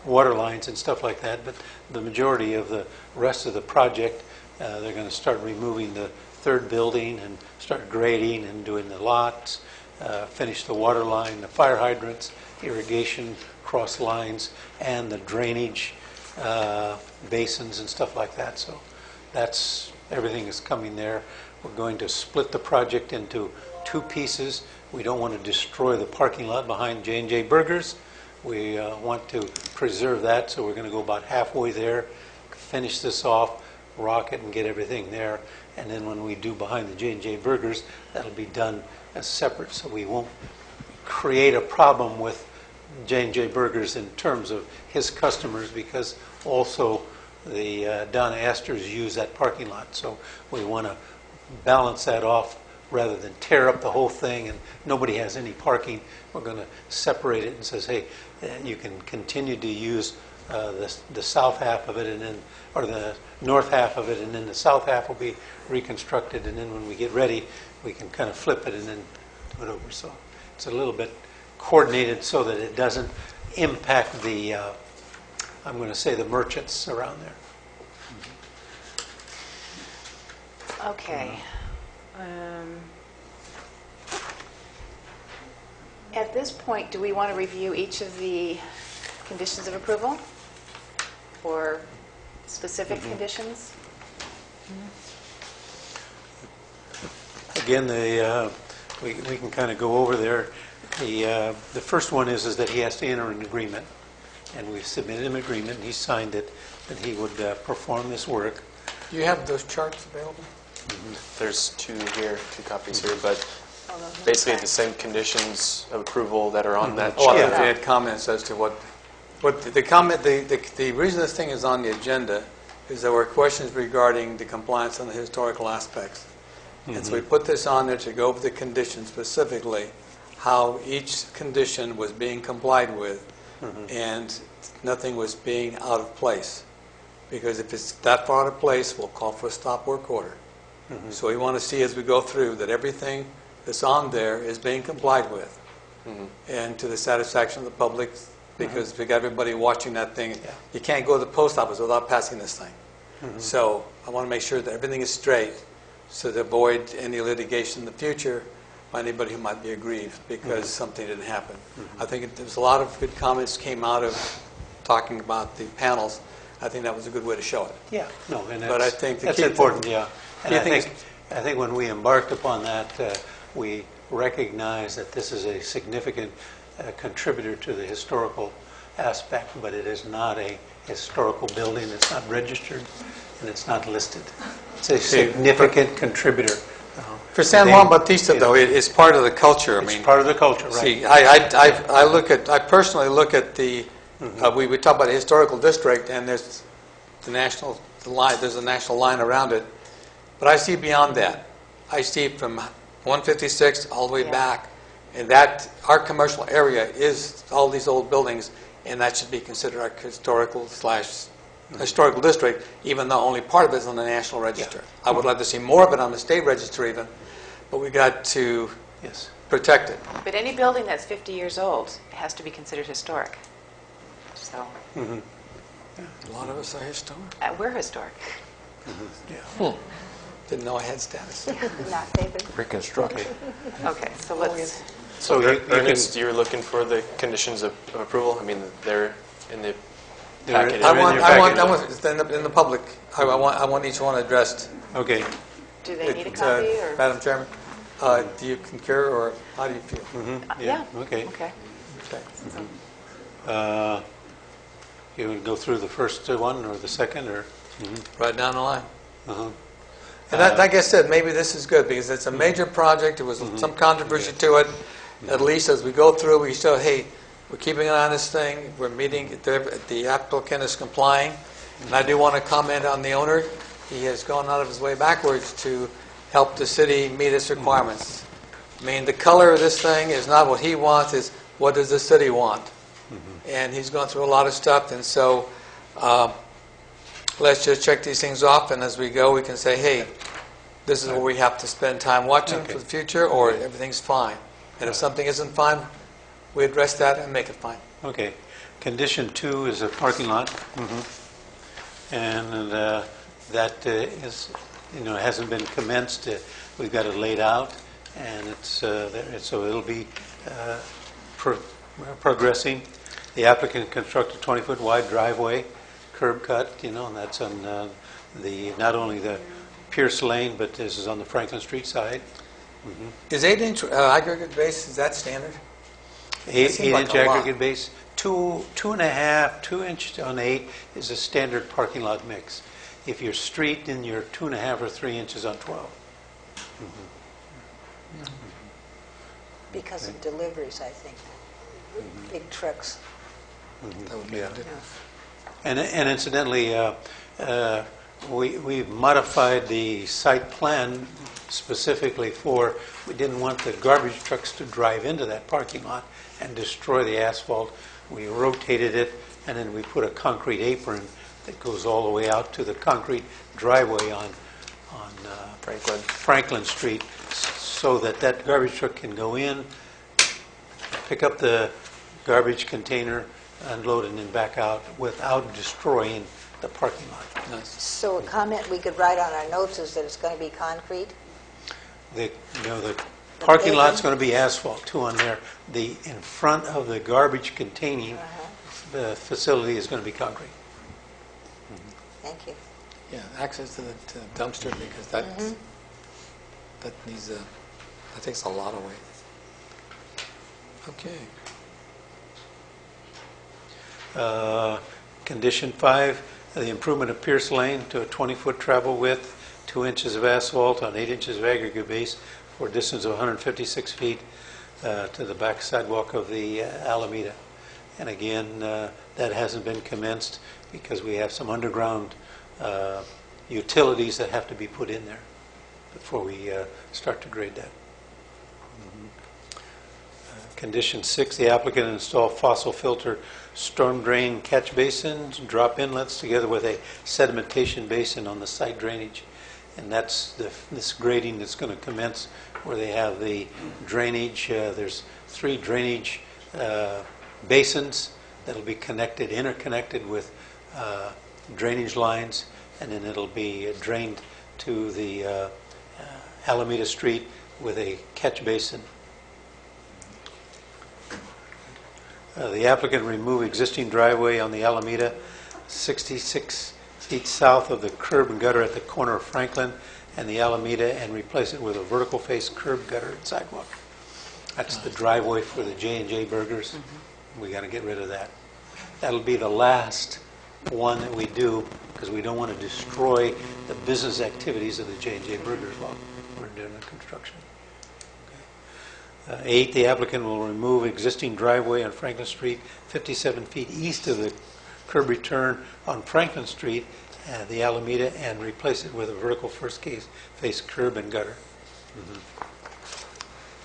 water lines and stuff like that, but the majority of the rest of the project, they're going to start removing the third building and start grading and doing the lots, finish the water line, the fire hydrants, irrigation cross lines, and the drainage basins and stuff like that. So everything is coming there. We're going to split the project into two pieces. We don't want to destroy the parking lot behind J&J Burgers. We want to preserve that, so we're going to go about halfway there, finish this off, rock it, and get everything there. And then when we do behind the J&J Burgers, that'll be done as separate, so we won't create a problem with J&J Burgers in terms of his customers, because also the Donna Astors use that parking lot. So we want to balance that off rather than tear up the whole thing and nobody has any parking. We're going to separate it and says, hey, you can continue to use the south half of it, and then, or the north half of it, and then the south half will be reconstructed, and then when we get ready, we can kind of flip it and then do it over. So it's a little bit coordinated so that it doesn't impact the, I'm going to say, the merchants around there. Okay. At this point, do we want to review each of the conditions of approval or specific conditions? Again, we can kind of go over there. The first one is that he has to enter an agreement, and we've submitted him an agreement, and he signed it, that he would perform this work. Do you have those charts available? There's two copies here, but basically the same conditions of approval that are on that Oh, chart. I thought they had comments as to what the comment. The reason this thing is on the agenda is there were questions regarding the compliance on the historical aspects, and so we put this on there to go over the conditions specifically, how each condition was being complied with, and nothing was being out of place. Because if it's that far out of place, we'll call for a stop work order. So we want to see as we go through that everything that's on there is being complied with, and to the satisfaction of the public, because we got everybody watching that thing. You can't go to the post office without passing this thing. So I want to make sure that everything is straight, so to avoid any litigation in the future by anybody who might be aggrieved because something didn't happen. I think there's a lot of good comments came out of talking about the panels. I think that was a good way to show it. Yeah, no, and But I think the that's key important. thing- Yeah, and I think when we embarked upon that, we recognized that this is a significant contributor to the historical aspect, but it is not a historical building. It's not registered, and it's not listed. It's a significant contributor. For San Juan Bautista, though, it's part of the culture. It's part of the culture, right? See, I personally look at the. We talk about the historical district, and there's the national line. There's a national line around it, but I see beyond that. I see from 156 all the way back, and that our commercial area is all these old buildings, and that should be considered our historical district, even though only part of it is on the national register. I would like to see more of it on the state register, even, but we got to protect it. But any building that's 50 years old has to be considered historic. So A lot of us are historic. we're historic. Didn't know I had status. Not David. Reconstruction. Okay, so let's. So, you Ernest, you're looking for the conditions of approval? I mean, they're in the packet. I want in the public. I want each one addressed. Okay. Do they need a copy or? Madam Chairman, do you concur or how do you feel? Yeah. Okay. Okay. Okay. You would go through the first one or the second, or? Right down the line. Uh-huh. And like I said, maybe this is good because it's a major project. There was some controversy to it. At least as we go through, we show, hey, we're keeping an eye on this thing. We're meeting, the applicant is complying. And I do want to comment on the owner. He has gone out of his way backwards to help the city meet its requirements. I mean, the color of this thing is not what he wants, it's what does the city want. And he's gone through a lot of stuff, and so let's just check these things off, and as we go, we can say, hey, this is where we have to spend time watching for the future, or everything's fine. And if something isn't fine, we address that and make it fine. Okay. Condition 2 is a parking lot. And that is, hasn't been commenced. We've got it laid out, and it's there, so it'll be progressing. The applicant constructed 20-foot wide driveway, curb cut, and that's on not only the Pierce Lane, but this is on the Franklin Street side. Is 8-inch aggregate base, is that standard? 8-inch aggregate base. 2.5, 2 inch on 8 is a standard parking lot mix. If you're street, then you're 2.5 or 3 inches on 12. Because of deliveries, I think. Big trucks. Yeah. And incidentally, we've modified the site plan specifically we didn't want the garbage trucks to drive into that parking lot and destroy the asphalt. We rotated it, and then we put a concrete apron that goes all the way out to the concrete driveway on Franklin Street, so that garbage truck can go in, pick up the garbage container, unload, and then back out without destroying the parking lot. Nice. So a comment we could write on our notes is that it's going to be concrete? The parking lot's going to be asphalt too on there. In front of the garbage containing the facility is going to be concrete. Thank you. Yeah, access to the dumpster, because that needs that takes a lot of weight. Okay. Condition 5, the improvement of Pierce Lane to a 20-foot travel width, 2 inches of asphalt on 8 inches of aggregate base for a distance of 156 feet to the back sidewalk of the Alameda. And again, that hasn't been commenced because we have some underground utilities that have to be put in there before we start to grade that. Condition 6, the applicant install fossil filter storm drain catch basins, drop inlets together with a sedimentation basin on the site drainage. And that's this grading that's going to commence where they have the drainage. There's 3 drainage basins that'll be interconnected with drainage lines, and then it'll be drained to the Alameda Street with a catch basin. The applicant remove existing driveway on the Alameda 66 feet south of the curb and gutter at the corner of Franklin and the Alameda, and replace it with a vertical face curb, gutter, and sidewalk. That's the driveway for the J&J Burgers. We got to get rid of that. That'll be the last one that we do, because we don't want to destroy the business activities of the J&J Burgers while we're doing the construction. 8, the applicant will remove existing driveway on Franklin Street 57 feet east of the curb return on Franklin Street, the Alameda, and replace it with a vertical first face curb and gutter.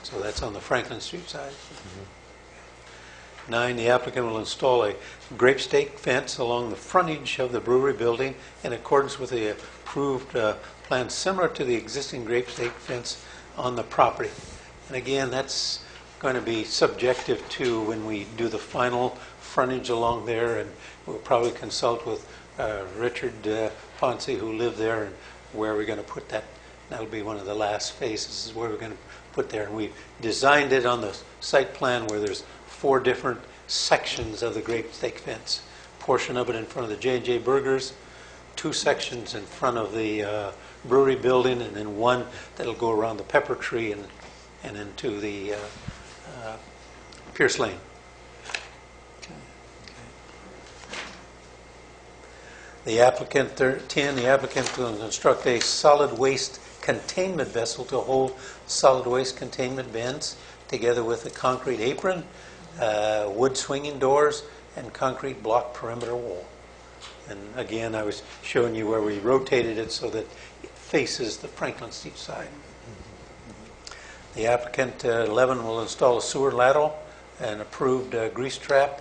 So that's on the Franklin Street side. 9, the applicant will install a grape stake fence along the frontage of the brewery building in accordance with the approved plan similar to the existing grape stake fence on the property. And again, that's going to be subjective to when we do the final frontage along there, and we'll probably consult with Richard Ponce, who lived there, and where we're going to put that. That'll be one of the last phases, is where we're going to put there. And we've designed it on the site plan where there's 4 different sections of the grape stake fence. A portion of it in front of the J&J Burgers, 2 sections in front of the brewery building, and then 1 that'll go around the pepper tree and into the Pierce Lane. The applicant, 10, the applicant will construct a solid waste containment vessel to hold solid waste containment bins, together with a concrete apron, wood swinging doors, and concrete block perimeter wall. And again, I was showing you where we rotated it so that it faces the Franklin Street side. The applicant, 11, will install a sewer lateral and approved grease trap.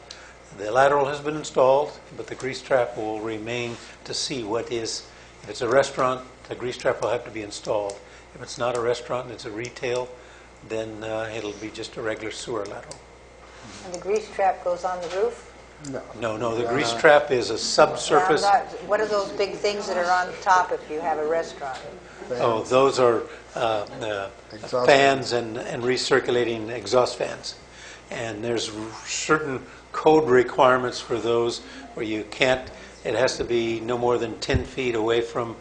The lateral has been installed, but the grease trap will remain to see what is. If it's a restaurant, the grease trap will have to be installed. If it's not a restaurant and it's a retail, then it'll be just a regular sewer lateral. And the grease trap goes on the roof? No, the grease trap is a subsurface. What are those big things that are on top if you have a restaurant? Oh, those are fans and recirculating exhaust fans. And there's certain code requirements for those where you can't, it has to be no more than 10 feet away from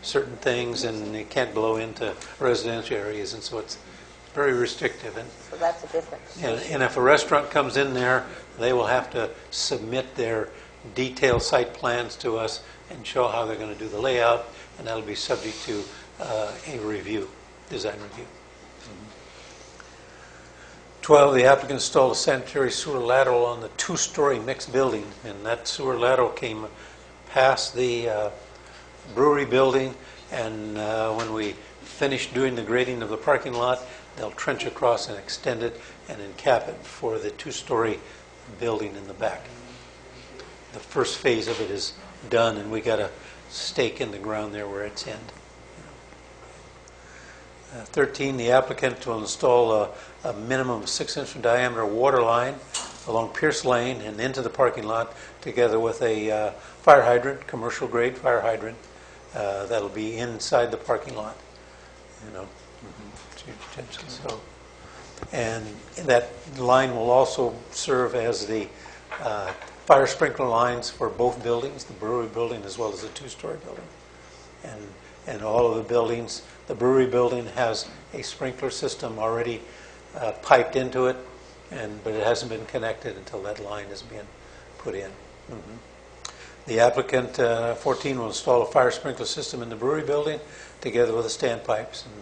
certain things, and it can't blow into residential areas, and so it's very restrictive. And so that's the difference. And if a restaurant comes in there, they will have to submit their detailed site plans to us and show how they're going to do the layout, and that'll be subject to a review, design review. 12, the applicant installed a sanitary sewer lateral on the 2-story mixed building, and that sewer lateral came past the brewery building, and when we finish doing the grading of the parking lot, they'll trench across and extend it and encap it for the 2-story building in the back. The first phase of it is done, and we got a stake in the ground there where it's end. 13, the applicant will install a minimum 6-inch diameter water line along Pierce Lane and into the parking lot, together with a fire hydrant, commercial grade fire hydrant, that'll be inside the parking lot. So, and that line will also serve as the fire sprinkler lines for both buildings, the brewery building as well as the 2-story building. And all of the buildings, the brewery building has a sprinkler system already piped into it, but it hasn't been connected until that line has been put in. The applicant, 14, will install a fire sprinkler system in the brewery building together with the standpipes, and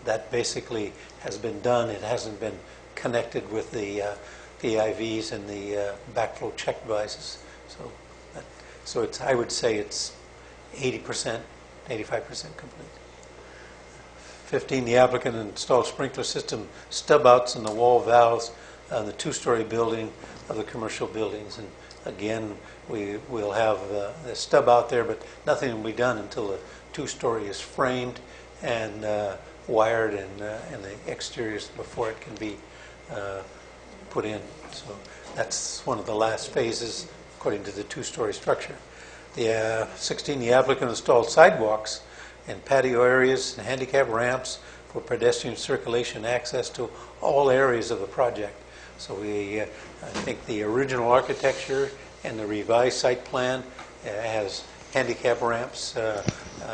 that basically has been done. It hasn't been connected with the PIVs and the backflow check devices. So it's, I would say it's 80%, 85% complete. 15, the applicant installed sprinkler system stub outs in the wall valves on the 2-story building of the commercial buildings. And again, we will have the stub out there, but nothing will be done until the 2-story is framed and wired and the exteriors before it can be put in. So that's one of the last phases according to the 2-story structure. The 16, the applicant installed sidewalks and patio areas and handicap ramps for pedestrian circulation access to all areas of the project. So I think the original architecture and the revised site plan has handicap ramps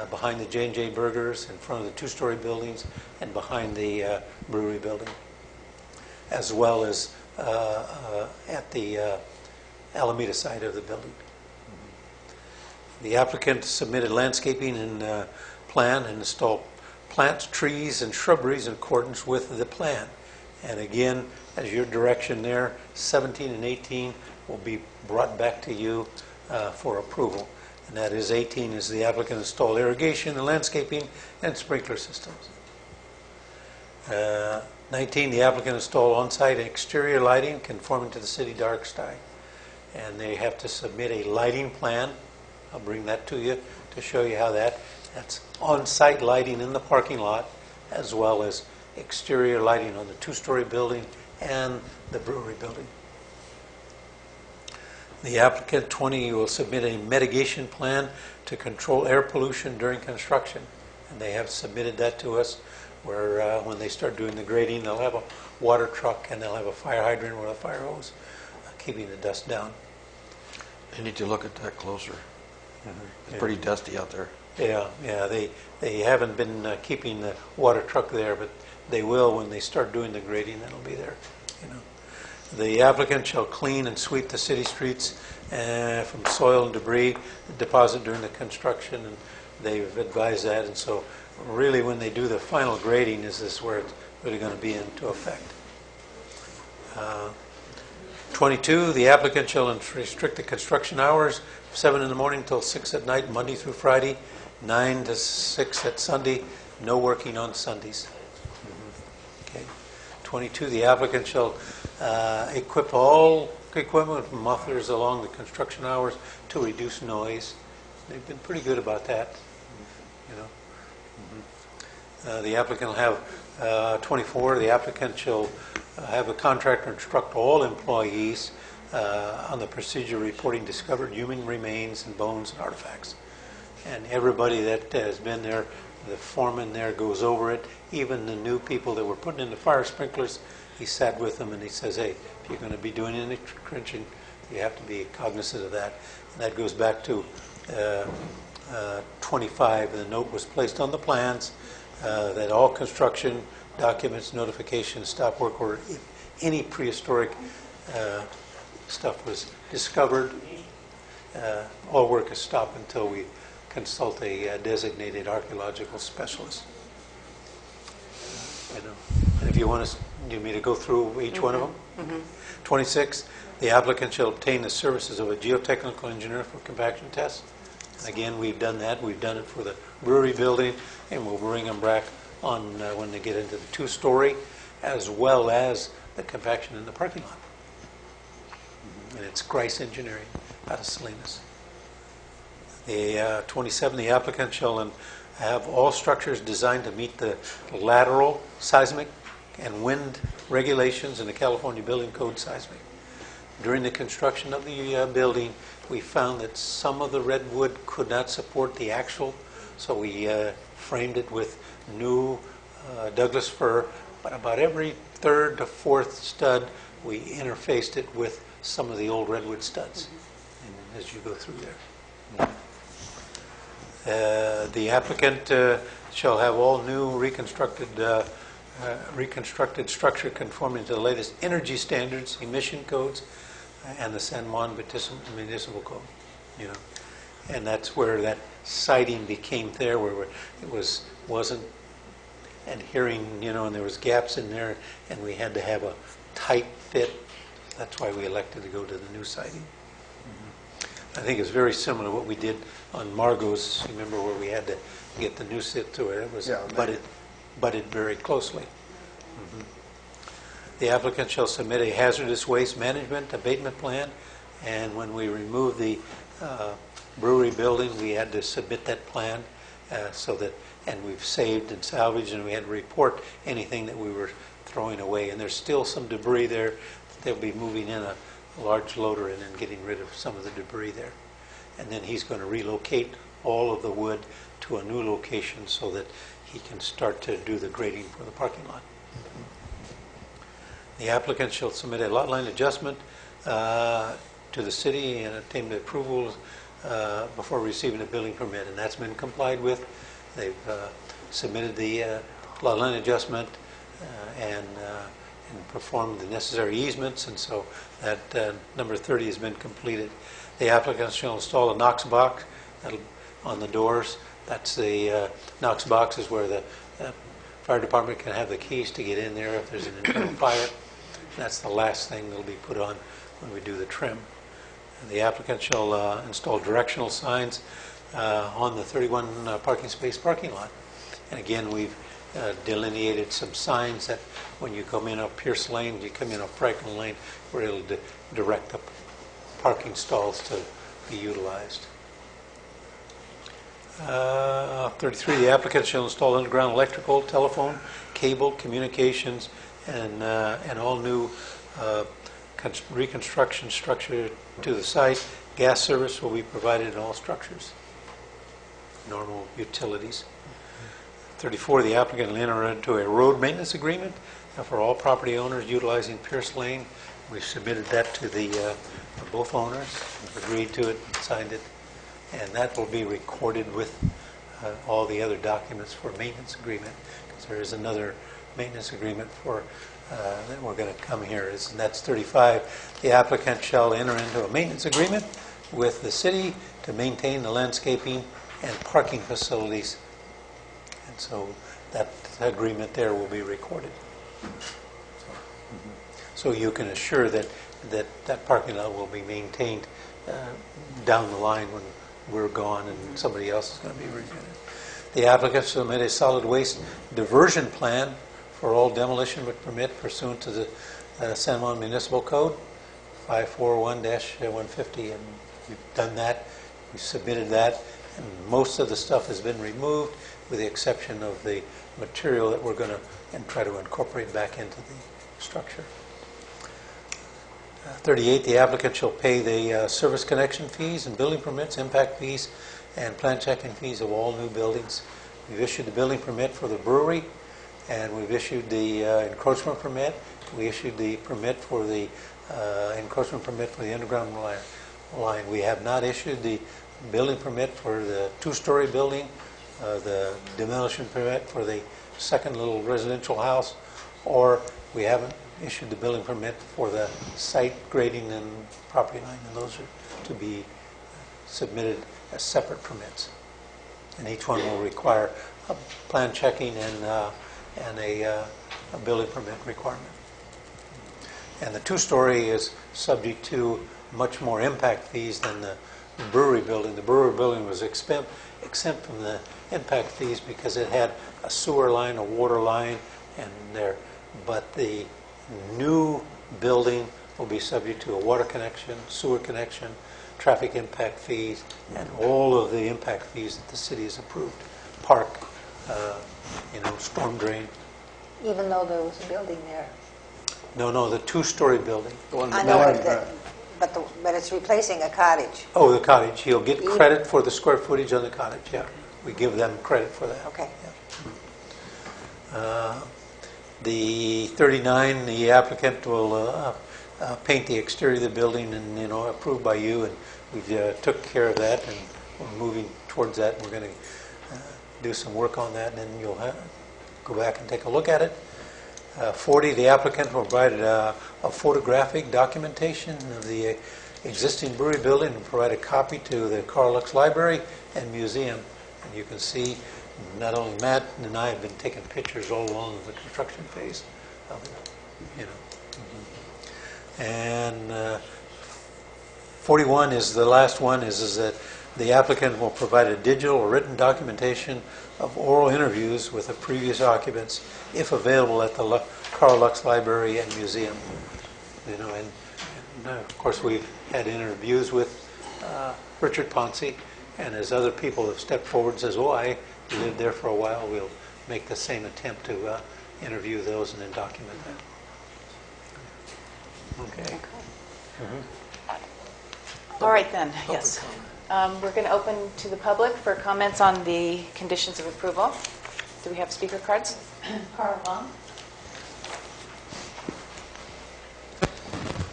behind the J&J Burgers, in front of the 2-story buildings, and behind the brewery building, as well as at the Alameda side of the building. The applicant submitted landscaping and plan and installed plants, trees, and shrubberies in accordance with the plan. And again, as your direction there, 17 and 18 will be brought back to you for approval. And that is 18 is the applicant installed irrigation and landscaping and sprinkler systems. 19, the applicant installed on-site exterior lighting conforming to the city dark sky. And they have to submit a lighting plan. I'll bring that to you to show you how that's on-site lighting in the parking lot, as well as exterior lighting on the 2-story building and the brewery building. The applicant, 20, will submit a mitigation plan to control air pollution during construction. And they have submitted that to us, where when they start doing the grading, they'll have a water truck and they'll have a fire hydrant with a fire hose keeping the dust down. I need to look at that closer. It's pretty dusty out there. Yeah, they haven't been keeping the water truck there, but they will when they start doing the grading. That'll be there. The applicant shall clean and sweep the city streets from soil and debris deposited during the construction, and they've advised that. And so really when they do the final grading is this where it's really going to be into effect. 22, the applicant shall restrict the construction hours 7 in the morning till 6 at night, Monday through Friday, 9 to 6 at Sunday, no working on Sundays. Okay. 22, the applicant shall equip all equipment with mufflers along the construction hours to reduce noise. They've been pretty good about that. You know. The applicant will have 24. The applicant shall have a contractor instruct all employees on the procedure reporting discovered human remains and bones and artifacts. And everybody that has been there, the foreman there goes over it. Even the new people that were putting in the fire sprinklers, he sat with them and he says, hey, if you're going to be doing any trenching, you have to be cognizant of that. And that goes back to 25. The note was placed on the plans that all construction documents, notifications, stop work order, if any prehistoric stuff was discovered, all work is stopped until we consult a designated archaeological specialist. You know, and if you want me to go through each one of them. 26, the applicant shall obtain the services of a geotechnical engineer for compaction tests. Again, we've done that. We've done it for the brewery building, and we'll bring them back on when they get into the 2-story, as well as the compaction in the parking lot. And it's Grice Engineering out of Salinas. The 27, the applicant shall have all structures designed to meet the lateral, seismic, and wind regulations in the California Building Code seismic. During the construction of the building, we found that some of the redwood could not support the axle, so we framed it with new Douglas fir, but about every 3rd to 4th stud, we interfaced it with some of the old redwood studs, and as you go through there. The applicant shall have all new reconstructed structure conforming to the latest energy standards, emission codes, and the San Juan Municipal Code. You know, and that's where that siding became there, where it wasn't adhering, you know, and there was gaps in there, and we had to have a tight fit. That's why we elected to go to the new siding. I think it's very similar to what we did on Margot's. Remember where we had to get the new sit to it? It was butted very closely. The applicant shall submit a hazardous waste management abatement plan, and when we removed the brewery building, we had to submit that plan so that, and we've saved and salvaged, and we had to report anything that we were throwing away. And there's still some debris there. They'll be moving in a large loader in and getting rid of some of the debris there. And then he's going to relocate all of the wood to a new location so that he can start to do the grading for the parking lot. The applicant shall submit a lot line adjustment to the city and obtain the approval before receiving a building permit, and that's been complied with. They've submitted the lot line adjustment and performed the necessary easements, and so that number 30 has been completed. The applicant shall install a Knox box on the doors. That's the Knox box is where the fire department can have the keys to get in there if there's an internal fire. That's the last thing that'll be put on when we do the trim. And the applicant shall install directional signs on the 31 parking space parking lot. And again, we've delineated some signs that when you come in up Pierce Lane, you come in up Franklin Lane, where it'll direct the parking stalls to be utilized. 33, the applicant shall install underground electrical, telephone, cable, communications, and all new reconstruction structure to the site. Gas service will be provided in all structures. Normal utilities. 34, the applicant will enter into a road maintenance agreement for all property owners utilizing Pierce Lane. We submitted that to both owners, agreed to it, signed it, and that will be recorded with all the other documents for maintenance agreement, because there is another maintenance agreement for that we're going to come here is, and that's 35. The applicant shall enter into a maintenance agreement with the city to maintain the landscaping and parking facilities. And so that agreement there will be recorded. So you can assure that that parking lot will be maintained down the line when we're gone and somebody else is going to be reviewing it. The applicant submit a solid waste diversion plan for all demolition with permit pursuant to the San Juan Municipal Code 541-150, and we've done that. We submitted that, and most of the stuff has been removed with the exception of the material that we're going to try to incorporate back into the structure. 38, the applicant shall pay the service connection fees and building permits, impact fees, and plan checking fees of all new buildings. We've issued the building permit for the brewery, and we've issued the encroachment permit. We issued the permit for the encroachment permit for the underground line. We have not issued the building permit for the two-story building, the demolition permit for the second little residential house, or we haven't issued the building permit for the site grading and property line, and those are to be submitted as separate permits. And each one will require a plan checking and a building permit requirement. And the two-story is subject to much more impact fees than the brewery building. The brewery building was exempt from the impact fees because it had a sewer line, a water line, and there. But the new building will be subject to a water connection, sewer connection, traffic impact fees, and all of the impact fees that the city has approved. Park, storm drain. Even though there was a building there. No, the two-story building. I know, but it's replacing a cottage. Oh, the cottage. He'll get credit for the square footage on the cottage, yeah. We give them credit for that. Okay. Yeah. The 39, the applicant will paint the exterior of the building, and approved by you, and we took care of that, and we're moving towards that. We're going to do some work on that, and then you'll go back and take a look at it. 40, the applicant will provide a photographic documentation of the existing brewery building and provide a copy to the Carl Lux Library and Museum. And you can see not only Matt and I have been taking pictures all along the construction phase of it, And 41 is the last one, is that the applicant will provide a digital or written documentation of oral interviews with the previous occupants, if available, at the Carl Lux Library and Museum. And of course we've had interviews with Richard Ponce, and as other people have stepped forward and says, I lived there for a while, we'll make the same attempt to interview those and then document that. Okay. All right then, yes. We're going to open to the public for comments on the conditions of approval. Do we have speaker cards? Carl Long.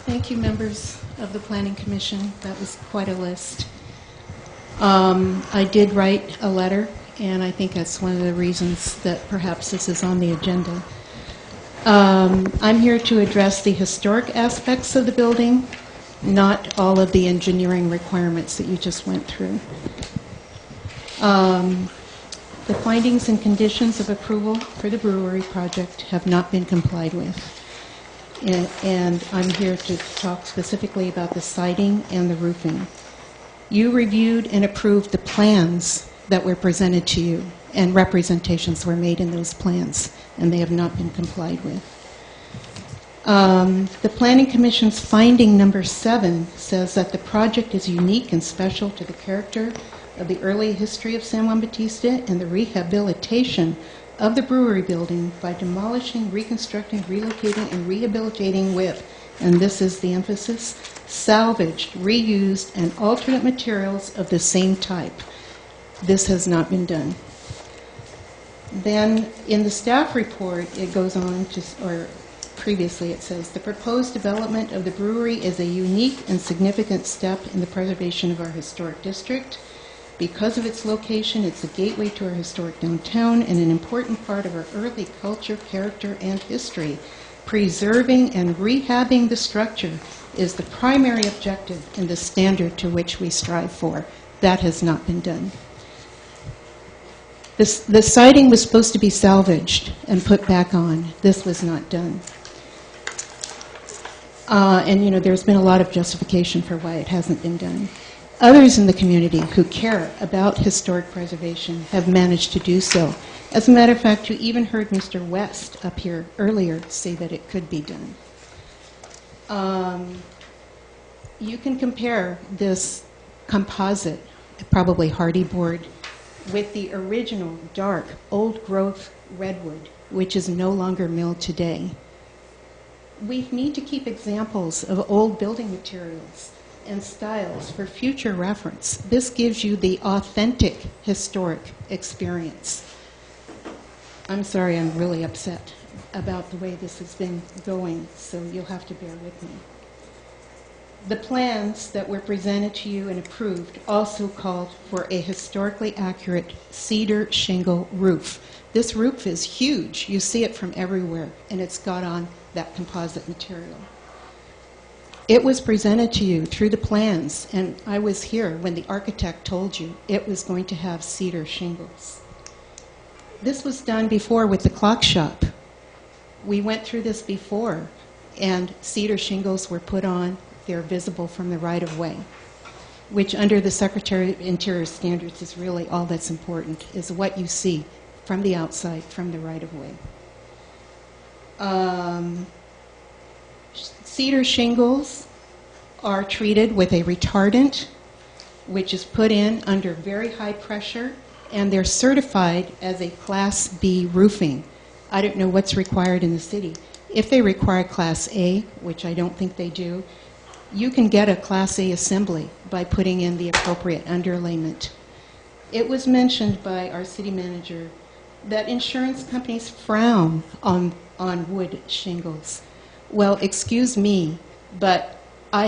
Thank you, members of the Planning Commission. That was quite a list. I did write a letter, and I think that's one of the reasons that perhaps this is on the agenda. I'm here to address the historic aspects of the building, not all of the engineering requirements that you just went through. The findings and conditions of approval for the brewery project have not been complied with. And I'm here to talk specifically about the siding and the roofing. You reviewed and approved the plans that were presented to you, and representations were made in those plans, and they have not been complied with. The Planning Commission's finding number 7 says that the project is unique and special to the character of the early history of San Juan Bautista and the rehabilitation of the brewery building by demolishing, reconstructing, relocating, and rehabilitating with, and this is the emphasis, salvaged, reused, and alternate materials of the same type. This has not been done. Then in the staff report, it goes on to, or previously it says, the proposed development of the brewery is a unique and significant step in the preservation of our historic district. Because of its location, it's a gateway to our historic downtown and an important part of our early culture, character, and history. Preserving and rehabbing the structure is the primary objective and the standard to which we strive for. That has not been done. The siding was supposed to be salvaged and put back on. This was not done. And, you know, there's been a lot of justification for why it hasn't been done. Others in the community who care about historic preservation have managed to do so. As a matter of fact, you even heard Mr. West up here earlier say that it could be done. You can compare this composite, probably hardy board, with the original dark, old-growth redwood, which is no longer milled today. We need to keep examples of old building materials and styles for future reference. This gives you the authentic historic experience. I'm sorry, I'm really upset about the way this has been going, so you'll have to bear with me. The plans that were presented to you and approved also called for a historically accurate cedar shingle roof. This roof is huge. You see it from everywhere, and it's got on that composite material. It was presented to you through the plans, and I was here when the architect told you it was going to have cedar shingles. This was done before with the clock shop. We went through this before, and cedar shingles were put on. They're visible from the right-of-way, which under the Secretary of Interior standards is really all that's important, is what you see from the outside, from the right-of-way. Cedar shingles are treated with a retardant, which is put in under very high pressure, and they're certified as a Class B roofing. I don't know what's required in the city. If they require Class A, which I don't think they do, you can get a Class A assembly by putting in the appropriate underlayment. It was mentioned by our city manager that insurance companies frown on wood shingles. Well, excuse me, but I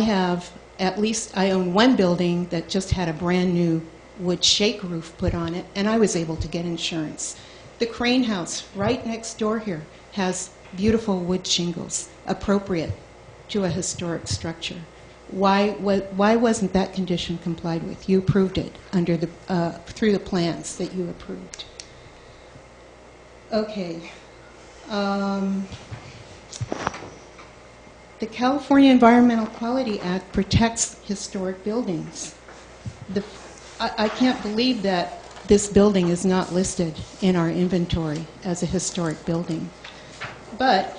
own one building that just had a brand new wood shake roof put on it, and I was able to get insurance. The Crane House right next door here has beautiful wood shingles, appropriate to a historic structure. Why wasn't that condition complied with? You approved it under through the plans that you approved. Okay. The California Environmental Quality Act protects historic buildings. I can't believe that this building is not listed in our inventory as a historic building. But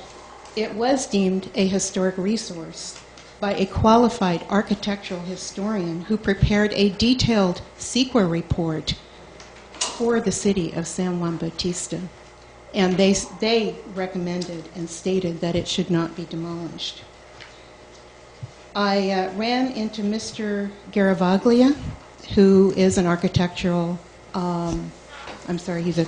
it was deemed a historic resource by a qualified architectural historian who prepared a detailed CEQA report for the city of San Juan Bautista. And they recommended and stated that it should not be demolished. I ran into Mr. Garavaglia, who is an architectural, he's a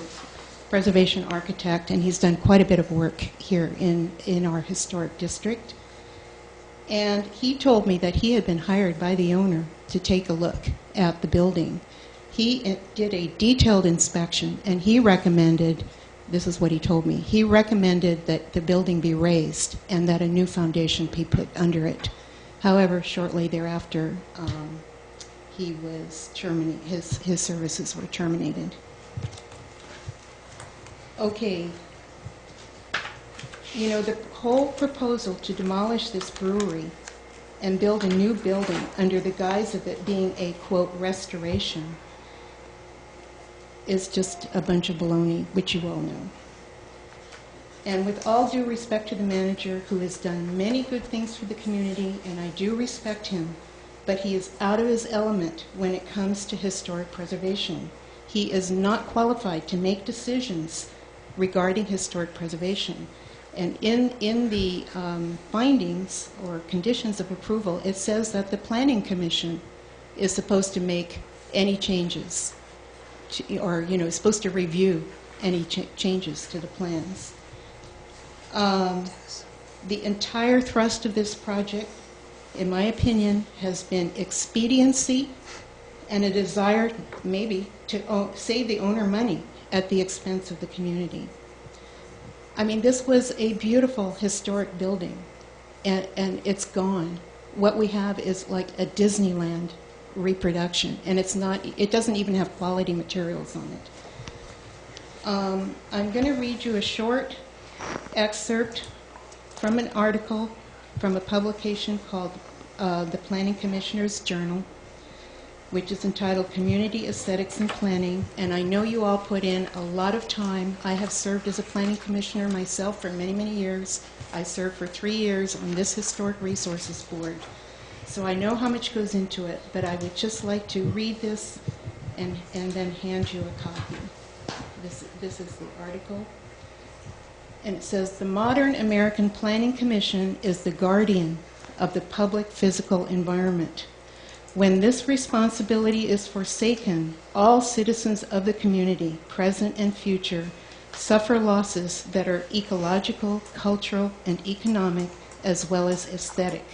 preservation architect, and he's done quite a bit of work here in our historic district. And he told me that he had been hired by the owner to take a look at the building. He did a detailed inspection, and he recommended, this is what he told me, he recommended that the building be raised and that a new foundation be put under it. However, shortly thereafter, he was terminated, his services were terminated. Okay. You know, the whole proposal to demolish this brewery and build a new building under the guise of it being a, quote, restoration is just a bunch of baloney, which you all know. And with all due respect to the manager, who has done many good things for the community, and I do respect him, but he is out of his element when it comes to historic preservation. He is not qualified to make decisions regarding historic preservation. And in the findings or conditions of approval, it says that the Planning Commission is supposed to make any changes, or, you know, is supposed to review any changes to the plans. The entire thrust of this project, in my opinion, has been expediency and a desire maybe to save the owner money at the expense of the community. I mean, this was a beautiful historic building, and it's gone. What we have is like a Disneyland reproduction, and it doesn't even have quality materials on it. I'm going to read you a short excerpt from an article from a publication called the Planning Commissioner's Journal, which is entitled Community Aesthetics and Planning, and I know you all put in a lot of time. I have served as a planning commissioner myself for many, many years. I served for 3 years on this Historic Resources Board. So I know how much goes into it, but I would just like to read this and then hand you a copy. This is the article. And it says, the modern American Planning Commission is the guardian of the public physical environment. When this responsibility is forsaken, all citizens of the community, present and future, suffer losses that are ecological, cultural, and economic, as well as aesthetic.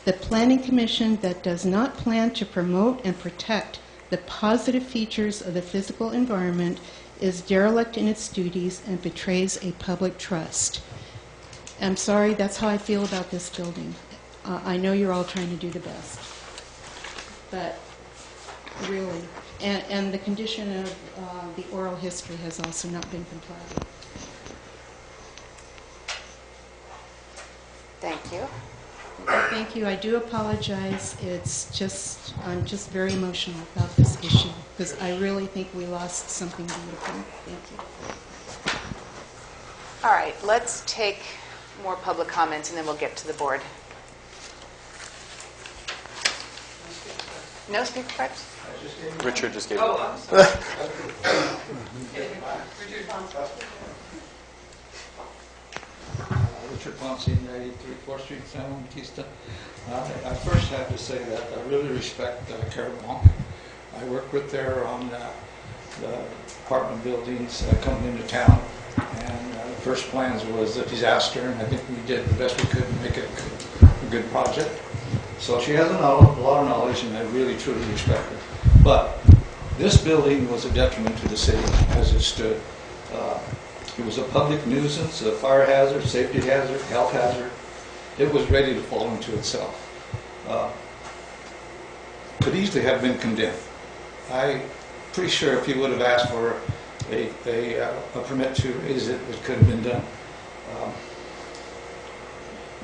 The Planning Commission that does not plan to promote and protect the positive features of the physical environment is derelict in its duties and betrays a public trust. I'm sorry, that's how I feel about this building. I know you're all trying to do the best, but really, and the condition of the oral history has also not been complied with. Thank you. Thank you. I do apologize. I'm just very emotional about this issue because I really think we lost something beautiful. Thank you. All right, let's take more public comments and then we'll get to the board. No speaker cards? Richard just gave it. Oh, I'm sorry. Richard Ponce, 93 4th Street, San Juan Bautista. I first have to say that I really respect Carol Monk. I worked with her on the apartment buildings coming into town, and the first plans was a disaster, and I think we did the best we could to make it a good project. So she has a lot of knowledge, and I really, truly respect her. But this building was a detriment to the city as it stood. It was a public nuisance, a fire hazard, safety hazard, health hazard. It was ready to fall into itself. Could easily have been condemned. I'm pretty sure if you would have asked for a permit to raise it, it could have been done.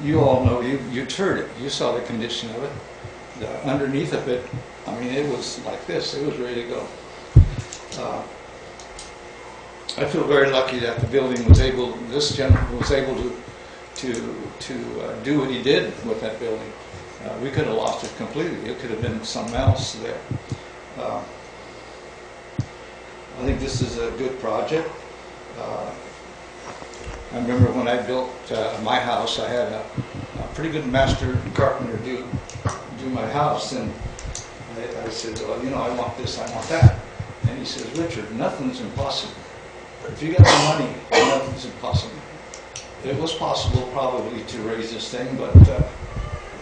You all know, you toured it, you saw the condition of it. Underneath of it, I mean, it was like this, it was ready to go. I feel very lucky that the building was able, this gentleman was able to do what he did with that building. We could have lost it completely. It could have been something else there. I think this is a good project. I remember when I built my house, I had a pretty good master carpenter do my house, and I said, well, you know, I want this, I want that. And he says, Richard, nothing's impossible. If you got the money, nothing's impossible. It was possible probably to raise this thing, but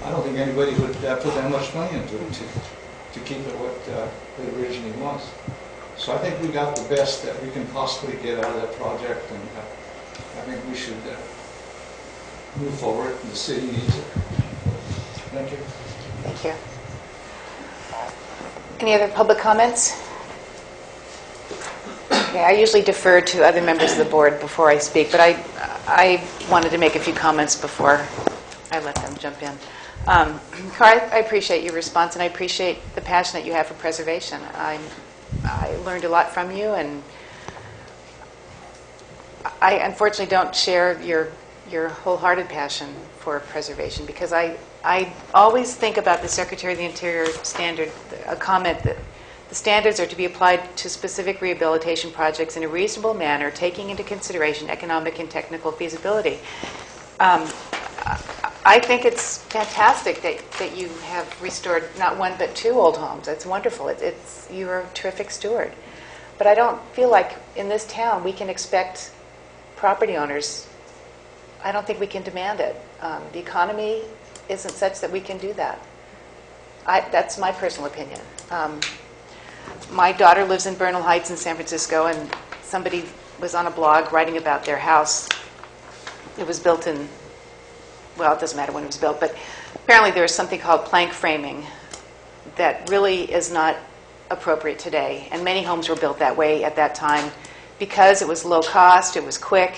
I don't think anybody would put that much money into it to keep it what it originally was. So I think we got the best that we can possibly get out of that project, and I think we should move forward. The city needs it. Thank you. Thank you. Any other public comments? Okay, I usually defer to other members of the board before I speak, but I wanted to make a few comments before I let them jump in. Carl, I appreciate your response, and I appreciate the passion that you have for preservation. I learned a lot from you, and I unfortunately don't share your wholehearted passion for preservation, because I always think about the Secretary of the Interior standard, a comment that the standards are to be applied to specific rehabilitation projects in a reasonable manner, taking into consideration economic and technical feasibility. I think it's fantastic that you have restored not one but two old homes. It's wonderful. You're a terrific steward. But I don't feel like in this town we can expect property owners, I don't think we can demand it. The economy isn't such that we can do that. That's my personal opinion. My daughter lives in Bernal Heights in San Francisco, and somebody was on a blog writing about their house. It was built in, well, it doesn't matter when it was built, but apparently there is something called plank framing that really is not appropriate today. And many homes were built that way at that time because it was low cost, it was quick,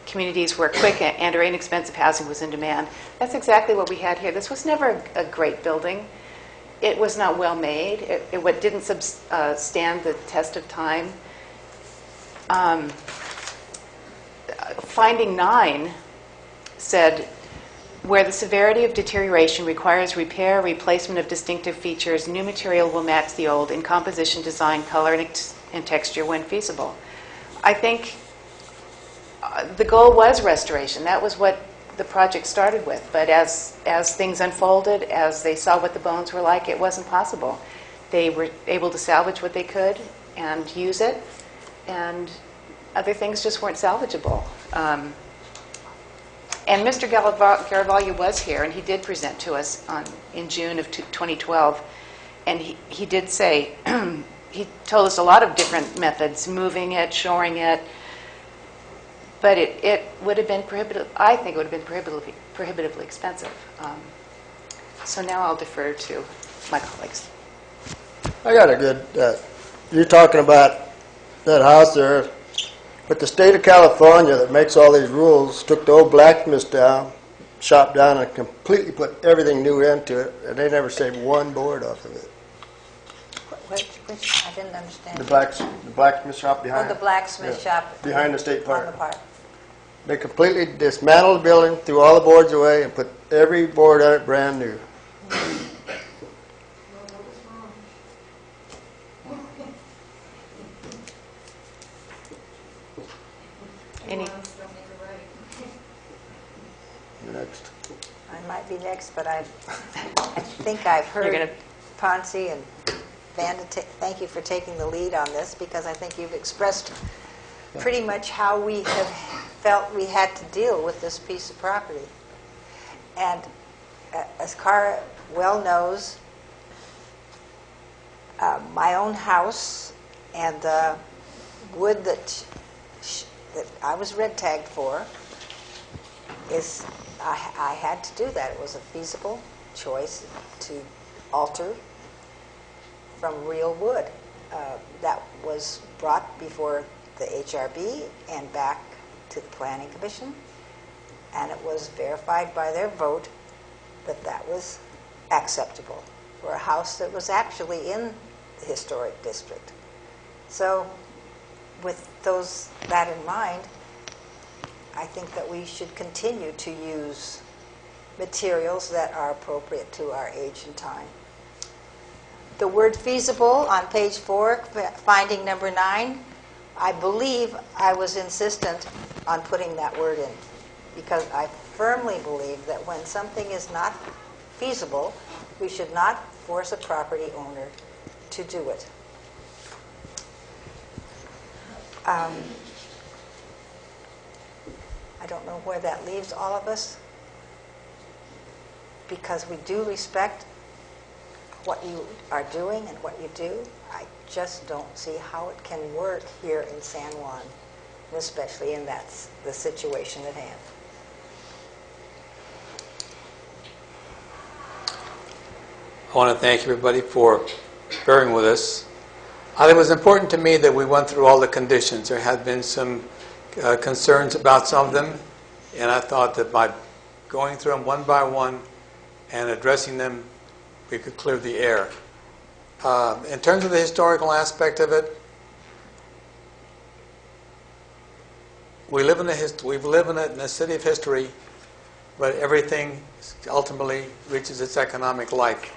communities were quick and or inexpensive housing was in demand. That's exactly what we had here. This was never a great building. It was not well made. It didn't stand the test of time. Finding 9 said, where the severity of deterioration requires repair, replacement of distinctive features, new material will match the old in composition, design, color, and texture when feasible. I think the goal was restoration. That was what the project started with. But as things unfolded, as they saw what the bones were like, it wasn't possible. They were able to salvage what they could and use it, and other things just weren't salvageable. And Mr. Garavaglia was here, and he did present to us in June of 2012. And he did say, he told us a lot of different methods, moving it, shoring it, but it would have been I think it would have been prohibitively expensive. So now I'll defer to my colleagues. I got a good, you're talking about that house there, but the state of California that makes all these rules took the old blacksmith shop down and completely put everything new into it, and they never saved one board off of it. Which I didn't understand. The blacksmith shop behind. Oh, the blacksmith shop. Behind the state park. On the park. They completely dismantled the building, threw all the boards away, and put every board on it brand new. Any? Next. I might be next, but I think I've heard Ponce and Vanda, thank you for taking the lead on this, because I think you've expressed pretty much how we have felt we had to deal with this piece of property. And as Cara well knows, my own house and the wood that I was red tagged for is, I had to do that. It was a feasible choice to alter from real wood. That was brought before the HRB and back to the Planning Commission, and it was verified by their vote that that was acceptable for a house that was actually in the historic district. So with that in mind, I think that we should continue to use materials that are appropriate to our age and time. The word feasible on page 4, finding number 9, I believe I was insistent on putting that word in, because I firmly believe that when something is not feasible, we should not force a property owner to do it. I don't know where that leaves all of us, because we do respect what you are doing and what you do. I just don't see how it can work here in San Juan, and especially in the situation at hand. I want to thank everybody for bearing with us. I think it was important to me that we went through all the conditions. There had been some concerns about some of them, and I thought that by going through them one by one and addressing them, we could clear the air. In terms of the historical aspect of it, we live in a city of history, but everything ultimately reaches its economic life.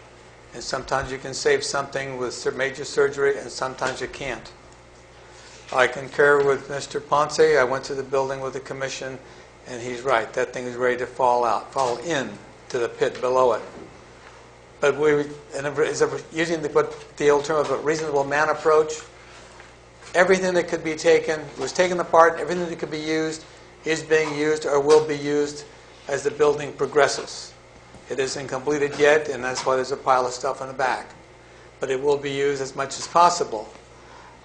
And sometimes you can save something with major surgery, and sometimes you can't. I concur with Mr. Ponce. I went to the building with the commission, and he's right. That thing is ready to fall in to the pit below it. But using the old term of a reasonable man approach, everything that could be taken was taken apart. Everything that could be used is being used or will be used as the building progresses. It isn't completed yet, and that's why there's a pile of stuff in the back. but it will be used as much as possible.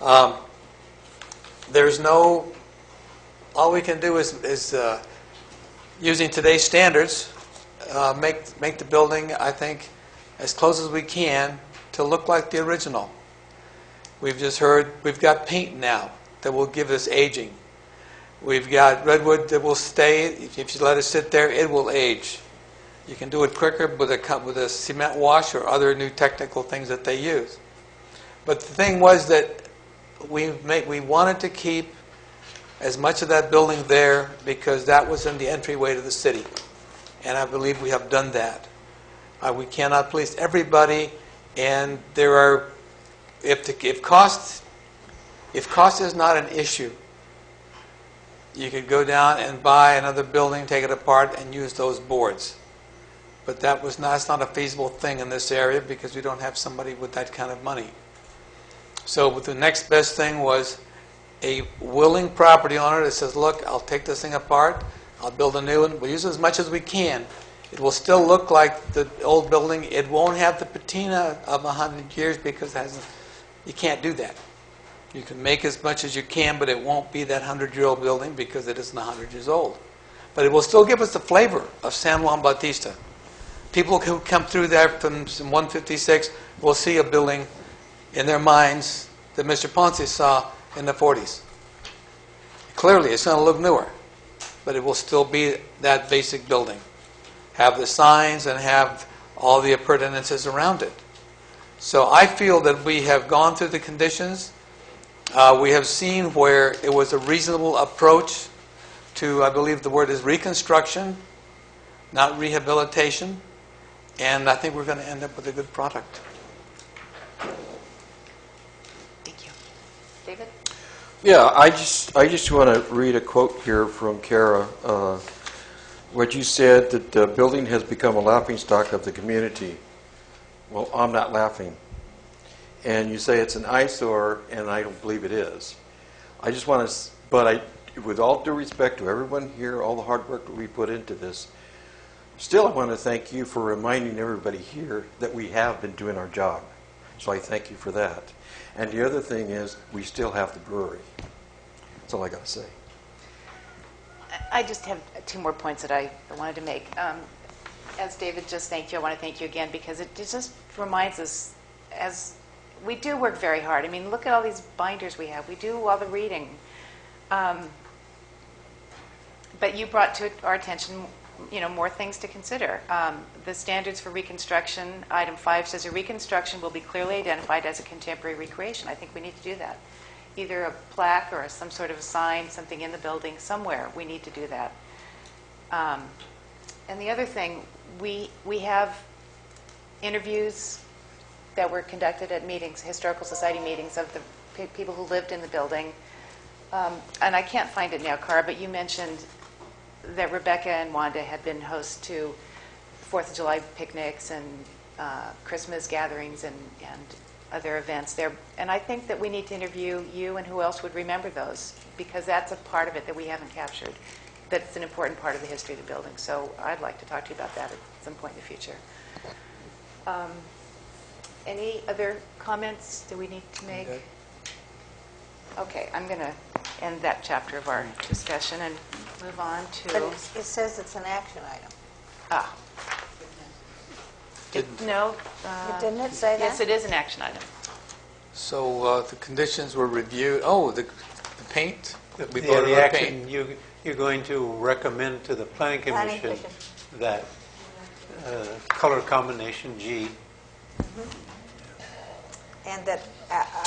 All we can do is using today's standards, make the building, I think, as close as we can to look like the original. We've just heard we've got paint now that will give us aging. We've got redwood that will stay. If you let it sit there, it will age. You can do it quicker with a cement wash or other new technical things that they use. But the thing was that we wanted to keep as much of that building there because that was in the entryway to the city. And I believe we have done that. We cannot please everybody, and there are, if cost is not an issue, you could go down and buy another building, take it apart, and use those boards. But that's not a feasible thing in this area because we don't have somebody with that kind of money. So the next best thing was a willing property owner that says, look, I'll take this thing apart, I'll build a new one, we'll use it as much as we can. It will still look like the old building. It won't have the patina of 100 years because you can't do that. You can make as much as you can, but it won't be that 100-year-old building because it isn't 100 years old. But it will still give us the flavor of San Juan Bautista. People who come through there from 156 will see a building in their minds that Mr. Ponce saw in the 40s. Clearly, it's going to look newer, but it will still be that basic building. Have the signs and have all the appurtenances around it. So I feel that we have gone through the conditions. We have seen where it was a reasonable approach to, I believe the word is reconstruction, not rehabilitation. And I think we're going to end up with a good product. Thank you. David? Yeah, I just want to read a quote here from Kara. What you said, that the building has become a laughingstock of the community. Well, I'm not laughing. And you say it's an eyesore, and I don't believe it is. I just want to, with all due respect to everyone here, all the hard work that we put into this, still I want to thank you for reminding everybody here that we have been doing our job. So I thank you for that. And the other thing is, we still have the brewery. That's all I got to say. I just have two more points that I wanted to make. As David just thanked you, I want to thank you again because it just reminds us, as we do work very hard. I mean, look at all these binders we have. We do all the reading. But you brought to our attention, more things to consider. The standards for reconstruction, item 5 says a reconstruction will be clearly identified as a contemporary recreation. I think we need to do that. Either a plaque or some sort of a sign, something in the building, somewhere we need to do that. And the other thing, we have interviews that were conducted at meetings, historical society meetings, of the people who lived in the building. And I can't find it now, Cara, but you mentioned that Rebecca and Wanda had been hosts to 4th of July picnics and Christmas gatherings and other events there. And I think that we need to interview you and who else would remember those, because that's a part of it that we haven't captured. That's an important part of the history of the building. So I'd like to talk to you about that at some point in the future. Any other comments that we need to make? Okay, I'm going to end that chapter of our discussion and move on to... But it says it's an action item. Ah. No. Didn't it say that? Yes, it is an action item. So the conditions were reviewed. Oh, the paint that we Yeah, voted the on paint. action, you're going to recommend to the Planning Commission that color combination G. And that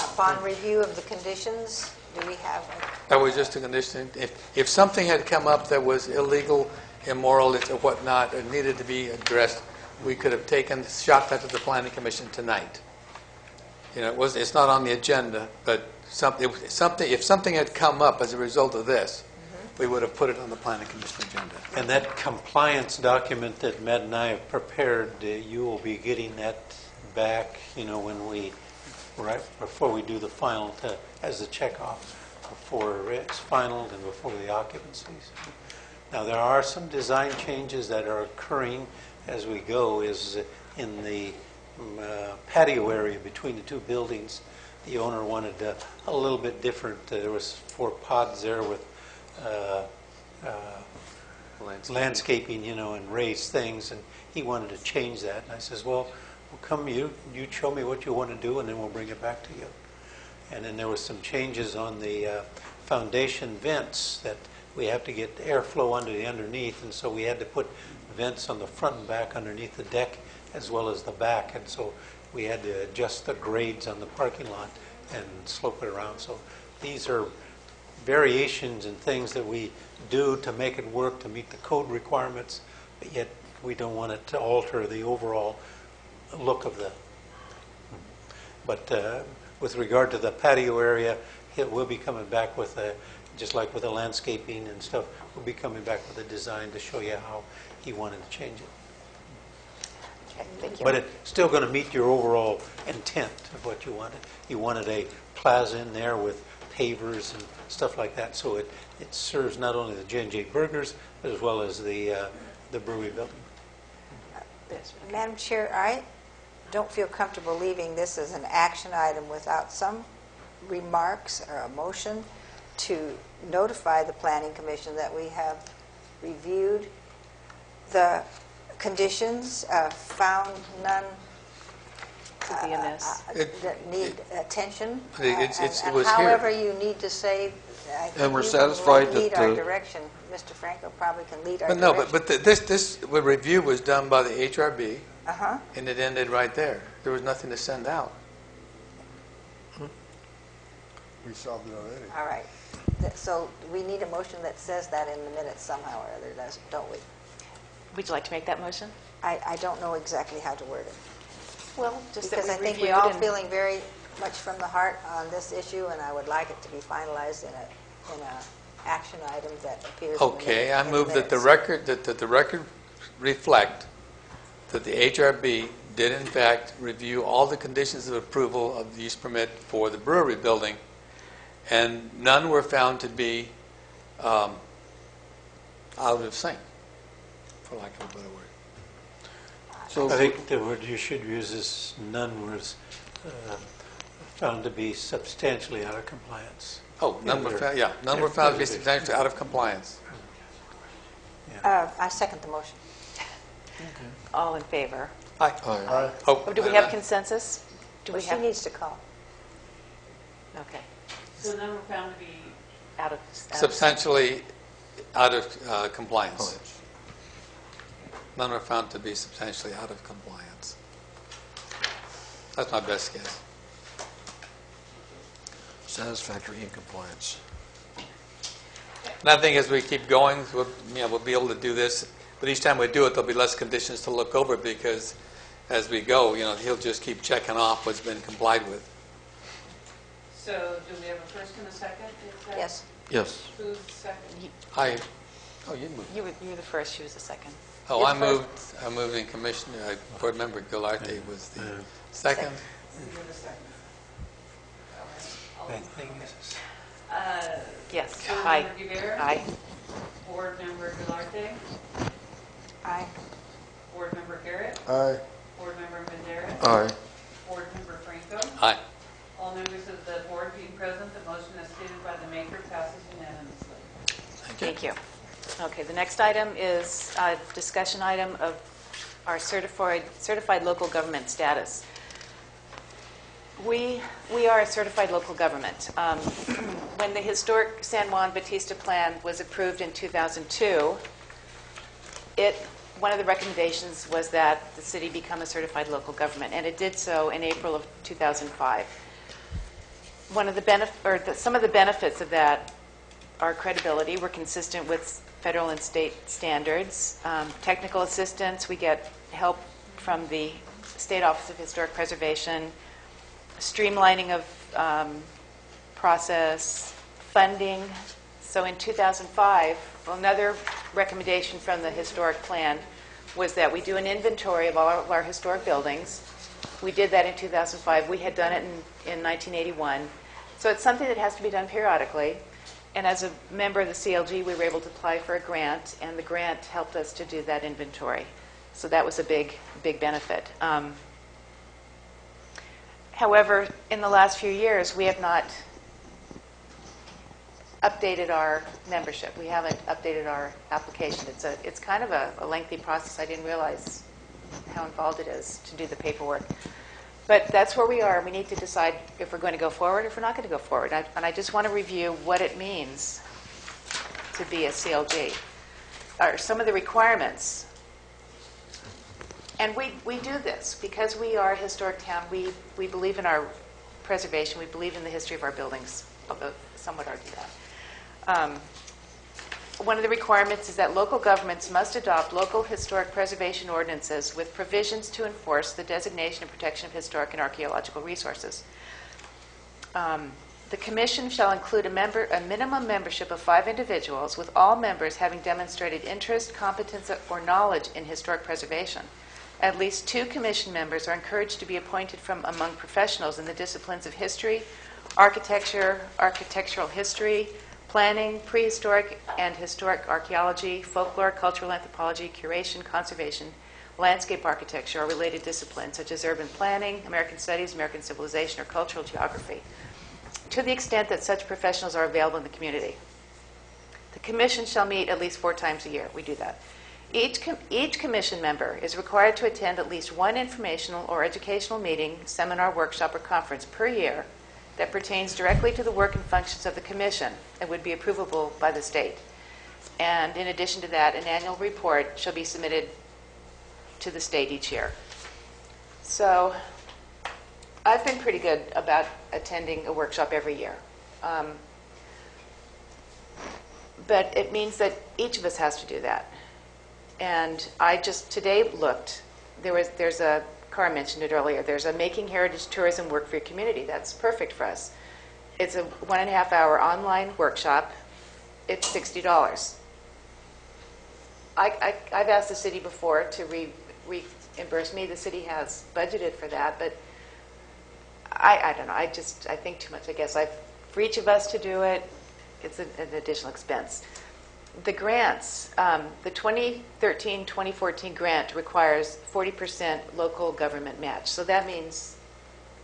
upon review of the conditions, do we have... That was just a condition. If something had come up that was illegal, immoral, or whatnot, and needed to be addressed, we could have shot that to the Planning Commission tonight. It's not on the agenda, but if something had come up as a result of this, we would have put it on the Planning Commission agenda. And that compliance document that Matt and I have prepared, you will be getting that back, right before we do the final, as a checkoff, before it's finalized and before the occupancies. Now, there are some design changes that are occurring as we go, is in the patio area between the two buildings. The owner wanted a little bit different. There was 4 pods there with landscaping, and raised things, and he wanted to change that. And I says, well, come you show me what you want to do, and then we'll bring it back to you. And then there was some changes on the foundation vents that we have to get airflow underneath, and so we had to put vents on the front and back underneath the deck as well as the back, and so we had to adjust the grades on the parking lot and slope it around. So these are variations and things that we do to make it work, to meet the code requirements, but yet we don't want it to alter the overall look of the. But with regard to the patio area, we'll be coming back with just like with the landscaping and stuff, we'll be coming back with a design to show you how he wanted to change it. Okay, thank you. But it's still going to meet your overall intent of what you wanted. You wanted a plaza in there with pavers and stuff like that, so it serves not only the J&J Burgers as well as the brewery building. Madam Chair, I don't feel comfortable leaving this as an action item without some remarks or a motion to notify the Planning Commission that we have reviewed the conditions, found none Could be amiss. that need attention. It And was however here. you need to say, I think And we're you satisfied can that lead our the- direction. Mr. Franco probably can lead our But direction. no, but this review was done by the HRB, Uh-huh. and it ended right there. There was nothing to send out. We solved it already. All right. So we need a motion that says that in the minutes somehow or other, don't we? Would you like to make that motion? I don't know exactly how to word it. Well, just Because I think we're all feeling very much from the heart on this issue, and I would like it to be finalized in a action item that appears in the Okay, I in move that the record, that the record reflect that the HRB did in fact review all the conditions of approval of the use permit for the brewery building, and none were found to be out of sync, for lack of a better word. So I think the word you should use is none was found to be substantially out of compliance. Oh, none were found, none were found to be substantially out of compliance. I second the motion. All in favor? Aye. Aye. Oh, Do we have consensus? Do Well, we she have? needs to call. Okay. So none were found to be Out of. substantially out of compliance. None were found to be substantially out of compliance. That's my best guess. satisfactory in compliance. And I think as we keep going, we'll be able to do this. But each time we do it, there'll be less conditions to look over because as we go, he'll just keep checking off what's been complied with. So do we have a first and a second? Is that- Yes. Yes. Who's second? You You moved. were the first, she was the second. Oh, You're I first. moved in Commissioner, Board Member Gularte was the second. You're the second. Yes. Board Aye. Member Guevara? Aye. Board Member Gularte? Aye. Board Member Garrett? Aye. Board Member Banderas? Aye. Board Member Franco? Aye. All members of the board being present, the motion as stated by the maker passes unanimously. Thank you. Okay, the next item is a discussion item of our certified local government status. We are a certified local government. When the historic San Juan Bautista Plan was approved in 2002, one of the recommendations was that the city become a certified local government, and it did so in April of 2005. Some of the benefits of that are credibility. We're consistent with federal and state standards. Technical assistance, we get help from the State Office of Historic Preservation, streamlining of process, funding. So in 2005, another recommendation from the historic plan was that we do an inventory of all of our historic buildings. We did that in 2005. We had done it in 1981. So it's something that has to be done periodically. And as a member of the CLG, we were able to apply for a grant, and the grant helped us to do that inventory. So that was a big benefit. However, in the last few years, we have not updated our membership. We haven't updated our application. It's kind of a lengthy process. I didn't realize how involved it is to do the paperwork. But that's where we are. We need to decide if we're going to go forward or if we're not going to go forward. And I just want to review what it means to be a CLG, or some of the requirements. And we do this because we are a historic town. We believe in our preservation. We believe in the history of our buildings, although some would argue that. One of the requirements is that local governments must adopt local historic preservation ordinances with provisions to enforce the designation and protection of historic and archaeological resources. The commission shall include a minimum membership of 5 individuals, with all members having demonstrated interest, competence, or knowledge in historic preservation. At least 2 commission members are encouraged to be appointed from among professionals in the disciplines of history, architecture, architectural history, planning, prehistoric and historic archaeology, folklore, cultural anthropology, curation, conservation, landscape architecture, or related disciplines such as urban planning, American studies, American civilization, or cultural geography, to the extent that such professionals are available in the community. The commission shall meet at least 4 times a year. We do that. Each commission member is required to attend at least 1 informational or educational meeting, seminar, workshop, or conference per year that pertains directly to the work and functions of the commission and would be approvable by the state. And in addition to that, an annual report shall be submitted to the state each year. So I've been pretty good about attending a workshop every year. But it means that each of us has to do that. And I just today looked, there's a, Cara mentioned it earlier, there's a Making Heritage Tourism Work for Your Community. That's perfect for us. It's a 1.5-hour online workshop. It's $60. I've asked the city before to reimburse me. The city has budgeted for that, but I don't know. I think too much, I guess. For each of us to do it, it's an additional expense. The grants, the 2013-2014 grant requires 40% local government match. So that means,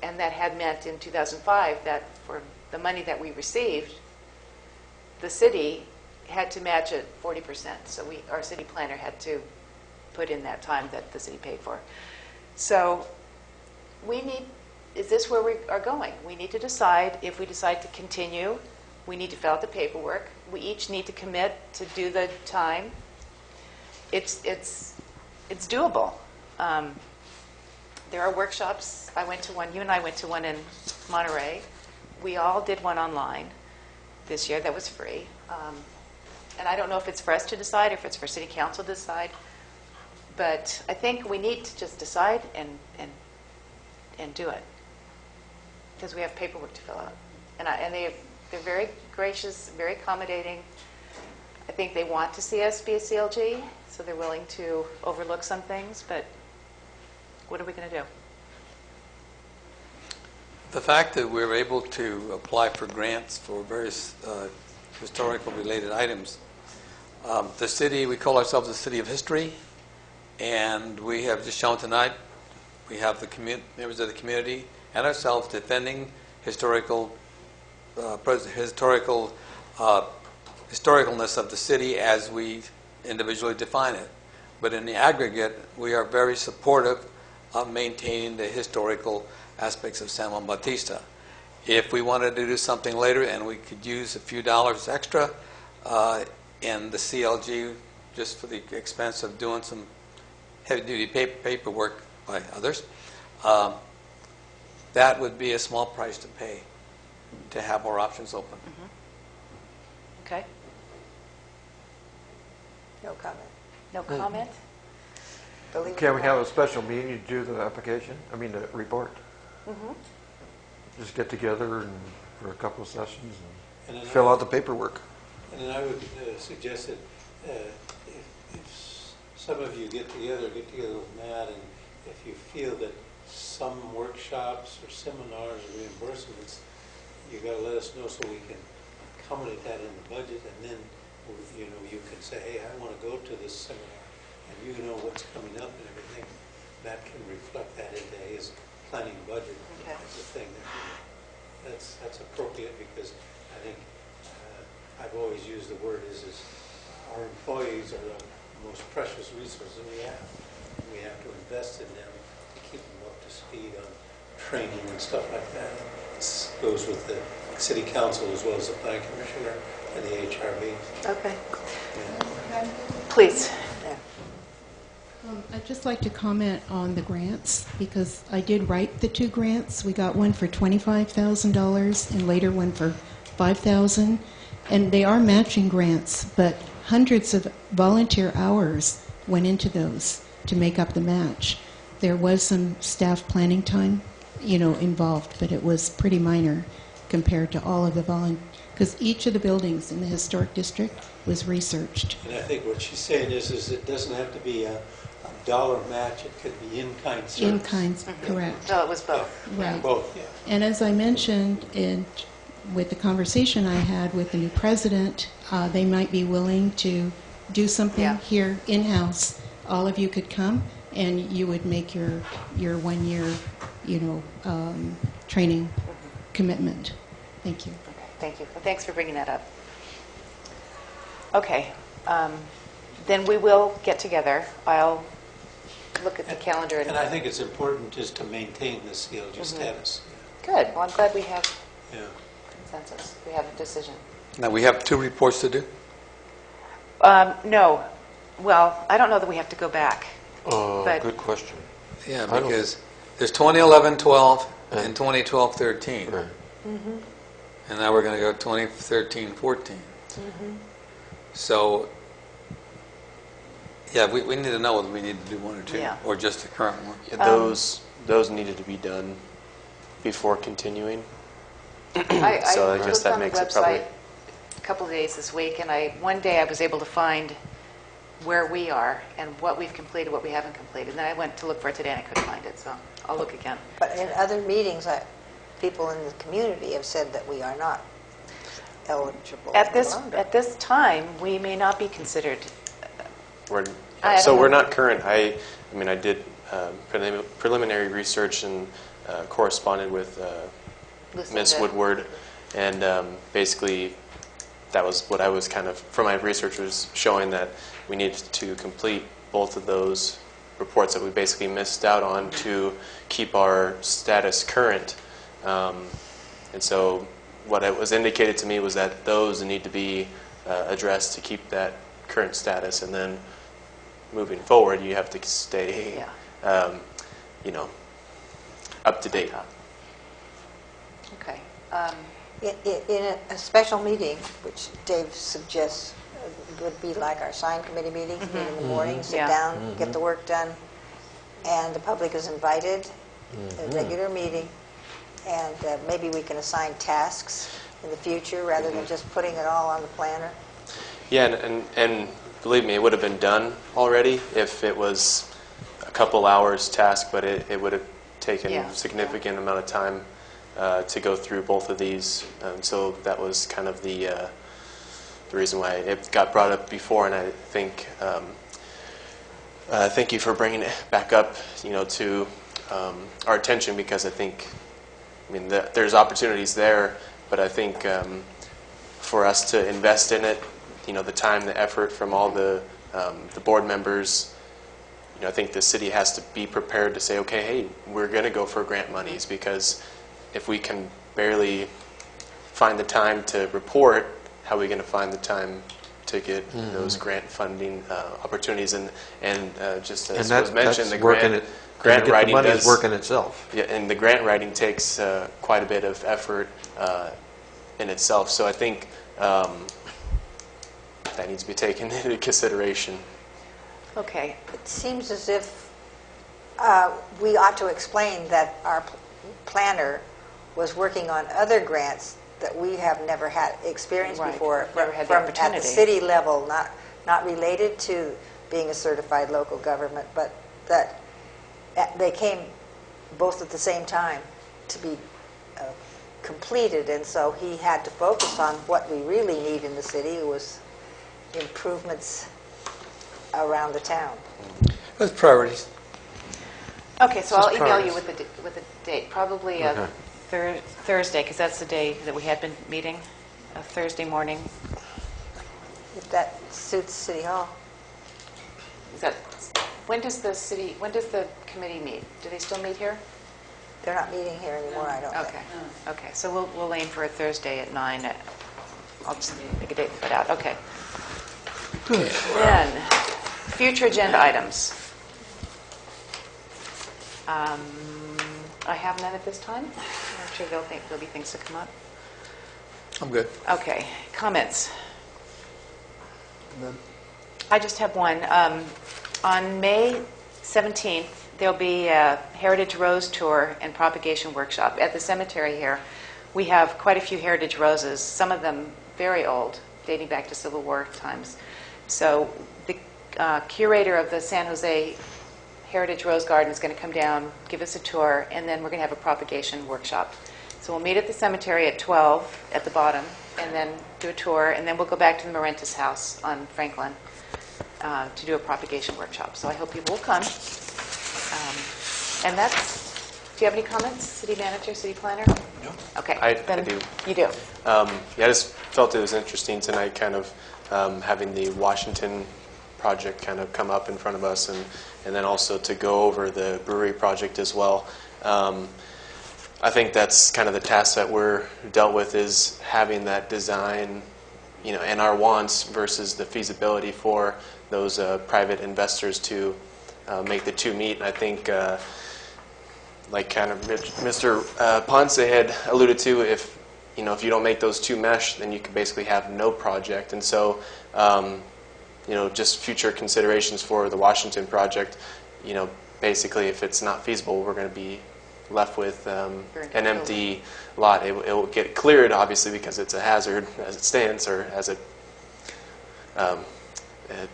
and that had meant in 2005 that for the money that we received, the city had to match it 40%. So our city planner had to put in that time that the city paid for. So is this where we are going? We need to decide if we decide to continue. We need to fill out the paperwork. We each need to commit to do the time. It's doable. There are workshops. I went to one. You and I went to one in Monterey. We all did one online this year that was free. And I don't know if it's for us to decide or if it's for City Council to decide. But I think we need to just decide and do it because we have paperwork to fill out. And they're very gracious, very accommodating. I think they want to see us be a CLG, so they're willing to overlook some things, but what are we going to do? The fact that we're able to apply for grants for various historical related items. The city, we call ourselves the City of History, and we have just shown tonight, we have the members of the community and ourselves defending historicalness of the city as we individually define it. But in the aggregate, we are very supportive of maintaining the historical aspects of San Juan Bautista. If we wanted to do something later and we could use a few dollars extra in the CLG just for the expense of doing some heavy-duty paperwork by others, that would be a small price to pay to have more options open. Mm-hmm. Okay. No comment. No comment? Can we have a special meeting to do the application? I mean, the report? Mm-hmm. Just get together and for a couple of sessions and And then fill out the paperwork. And then I would suggest that if some of you get together with Matt, and if you feel that some workshops or seminars or reimbursements, you got to let us know so we can accommodate that in the budget, and then you can say, hey, I want to go to this seminar, and you know what's coming up and everything. That can reflect that into his planning budget Okay. is a thing that's appropriate, because I think I've always used the word is our employees are the most precious resource that we have. We have to invest in them to keep them up to speed on training and stuff like that. This goes with the city council as well as the planning commissioner and the HRB. Okay. Please. I'd just like to comment on the grants, because I did write the 2 grants. We got one for $25,000 and later one for $5,000. And they are matching grants, but hundreds of volunteer hours went into those to make up the match. There was some staff planning time, involved, but it was pretty minor compared to all of the because each of the buildings in the historic district was researched. And I think what she's saying is it doesn't have to be a dollar match, it could be in-kind service. In-kind, correct. No, it was both. Right. Both, yeah. And as I mentioned with the conversation I had with the new president, they might be willing to do something here in-house. All of you could come, and you would make your 1 year, training commitment. Thank you. Okay, thank you. Well, thanks for bringing that up. Okay, then we will get together. I'll look at the calendar. And I think it's important just to maintain the CLG status. Good. Well, I'm glad we have consensus. We have a decision. Now, we have 2 reports to do? No. Well, I don't know that we have to go back. But Good question. Yeah, because there's 2011-12 and 2012-13. Right. And now we're going to go 2013-14. So, yeah, we need to know whether we need to do 1 or 2, Yeah. or just the current one. Yeah, those needed to be done before continuing. I So I guess looked that on the makes it probably- website a couple of days this week, and one day I was able to find where we are and what we've completed, what we haven't completed. And then I went to look for it today and I couldn't find it, so I'll look again. But in other meetings, people in the community have said that we are not eligible. At this time, we may not be considered. We're, I don't so know. we're not current. I did preliminary research and corresponded with Ms. Lucinda. Woodward, and basically that was what I was kind of, from my research, was showing that we needed to complete both of those reports that we basically missed out on to keep our status current. And so what it was indicated to me was that those need to be addressed to keep that current status, and then moving forward you have to stay up to date. Okay. In a special meeting, which Dave suggests would be like our sign committee meetings, meet in the morning, sit down, get the work done, and the public is invited, a regular meeting, and maybe we can assign tasks in the future rather than just putting it all on the planner. Yeah, and believe me, it would have been done already if it was a couple hours task, but it would have taken a significant amount of time to go through both of these. And so that was kind of the reason why it got brought up before, and I think thank you for bringing it back up, to our attention, because I think, there's opportunities there, but I think for us to invest in it, the time, the effort from all the board members, I think the city has to be prepared to say, okay, hey, we're going to go for grant monies, because if we can barely find the time to report, how are we going to find the time to get those grant funding opportunities? And just as was mentioned, the grant writing does work in itself. Yeah, and the grant writing takes quite a bit of effort in itself. So I think that needs to be taken into consideration. Okay. It seems as if we ought to explain that our planner was working on other grants that we have never had experience before Never had the from at opportunity. the city level, not related to being a certified local government, but that they came both at the same time to be completed, and so he had to focus on what we really need in the city was improvements around the town. Those priorities. Okay, so This I'll is email you Curtis. with a date, probably Okay. Thursday, because that's the day that we had been meeting, a Thursday morning. If that suits City Hall. Is that, when does the committee meet? Do they still meet here? They're not meeting here anymore, I don't think. Okay, okay, so we'll aim for a Thursday at 9. I'll just make a date and put out, okay. Good. Then, future agenda items. I have none at this time. I'm sure there'll be things to come up. I'm good. Okay, comments? I just have one. On May 17th, there'll be a Heritage Rose Tour and Propagation Workshop at the cemetery here. We have quite a few heritage roses, some of them very old, dating back to Civil War times. So the curator of the San Jose Heritage Rose Garden is going to come down, give us a tour, and then we're going to have a propagation workshop. So we'll meet at the cemetery at 12 at the bottom, and then do a tour, and then we'll go back to the Morentis house on Franklin to do a propagation workshop. So I hope people will come. And do you have any comments, city manager, city planner? No. Okay. I then do. You do? Yeah, I just felt it was interesting tonight, kind of having the Washington project kind of come up in front of us, and then also to go over the brewery project as well. I think that's kind of the task that we're dealt with, is having that design, and our wants versus the feasibility for those private investors to make the two meet. And I think, like kind of Mr. Ponce had alluded to, if you don't make those two mesh, then you can basically have no project. And so, just future considerations for the Washington project, basically if it's not feasible, we're going to be left with an empty lot. It will get cleared, obviously, because it's a hazard as it stands, or as it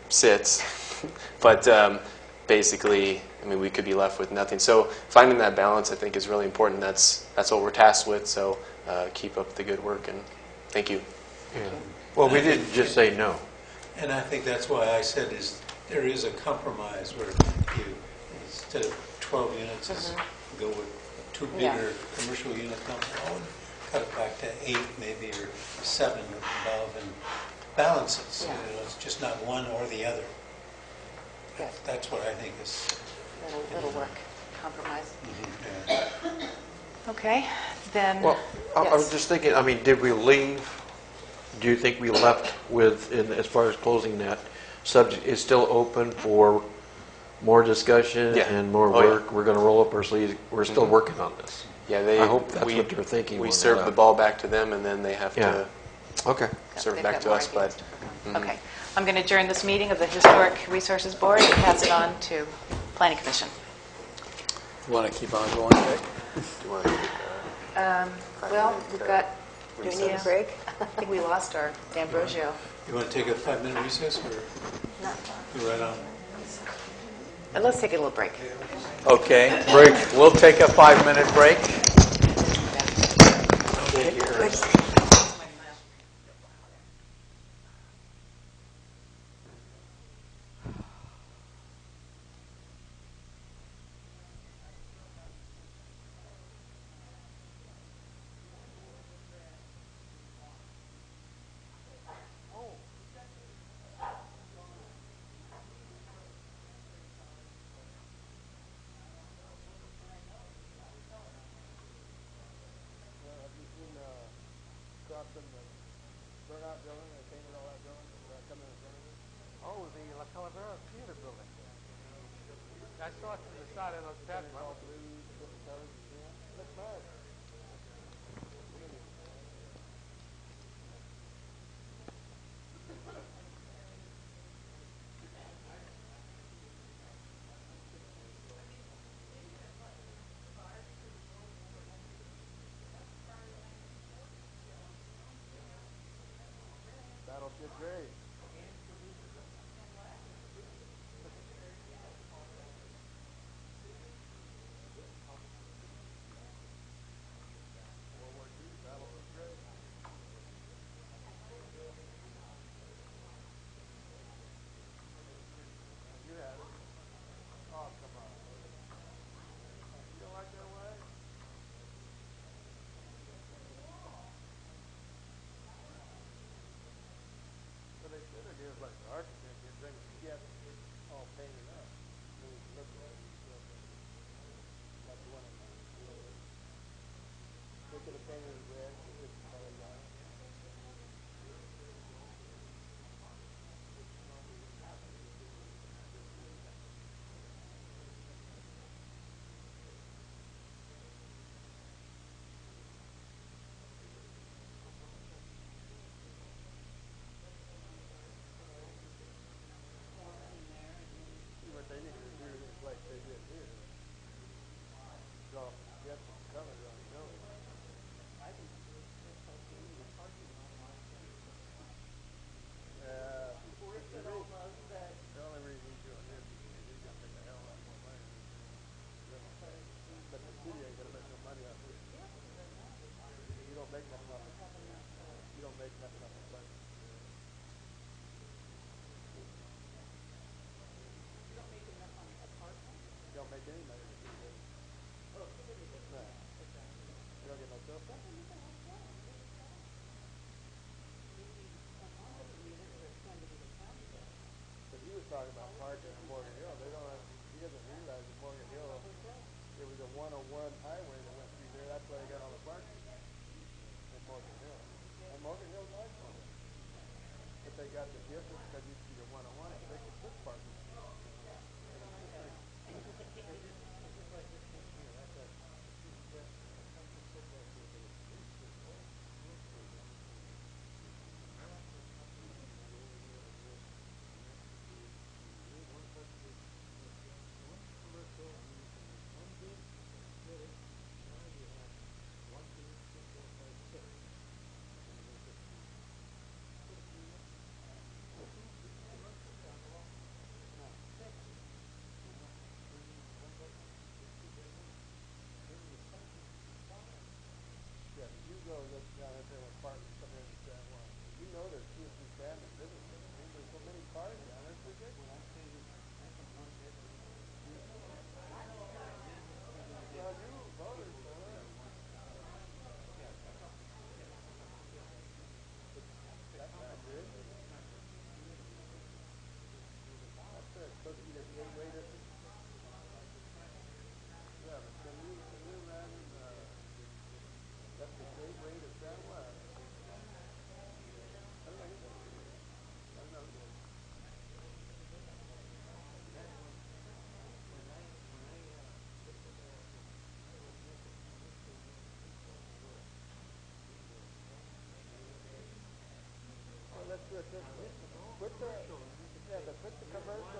sits. But basically, we could be left with nothing. So finding that balance, I think, is really important. That's what we're tasked with. So keep up the good work, and thank you. Yeah. Well, we didn't just say no. And I think that's why I said there is a compromise where you, instead of 12 units, go with 2 bigger commercial units down below, and cut it back to 8 maybe, or 7 above, and balance it. So, it's just not one or the other. Good. That's what I think is... Little work, compromise. Yeah. Okay, then... Well, I was just thinking, did we leave, do you think we left with, as far as closing that subject, is still open for more discussion and more work? We're going to roll up our sleeves. We're still working on this. Yeah, I hope that's what you're thinking. We serve the ball back to them, and then they have to serve it back to us. But Okay, I'm going to adjourn this meeting of the Historic Resources Board and pass it on to Planning Commission. You want to keep on going, Rick? Well, we've got... Do we need a break? I think we lost our D'Ambrosio. You want to take a 5-minute recess, or you're right on? Let's take a little break. Okay. Break. We'll take a 5-minute break. I saw it from the side. I looked at it. Battleship Gray. make any money with it. No. You don't get no sales tax? But he was talking about parking in Morgan Hill. They don't have, he doesn't realize that Morgan Hill, there was a 101 highway that went through there. That's why they got all the parking in Morgan Hill. And Morgan Hill's nice one. But they got the difference because you see the 101, so they can put parking. Yeah, you go look down there when apartments come in San Juan. You know there's 2 or 3 family businesses. I mean, there's so many cars down there, it's ridiculous. Well, you voters, that's not good. That's supposed to be the gateway to, yeah, but can you imagine, that's the gateway to San Juan? I don't know. I don't know. Well, let's do it this way. Put the, yeah, but put the commercial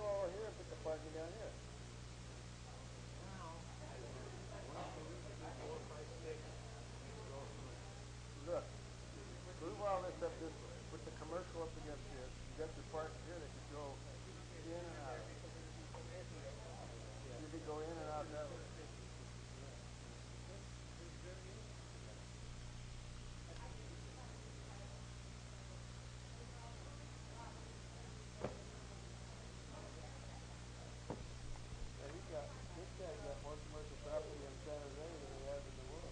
over here and put the parking down here. Look, move all this up this way. Put the commercial up against this. You got your parking here that could go in and out. You could go in and out that way. This guy's got more commercial property in San Jose than he has in the world.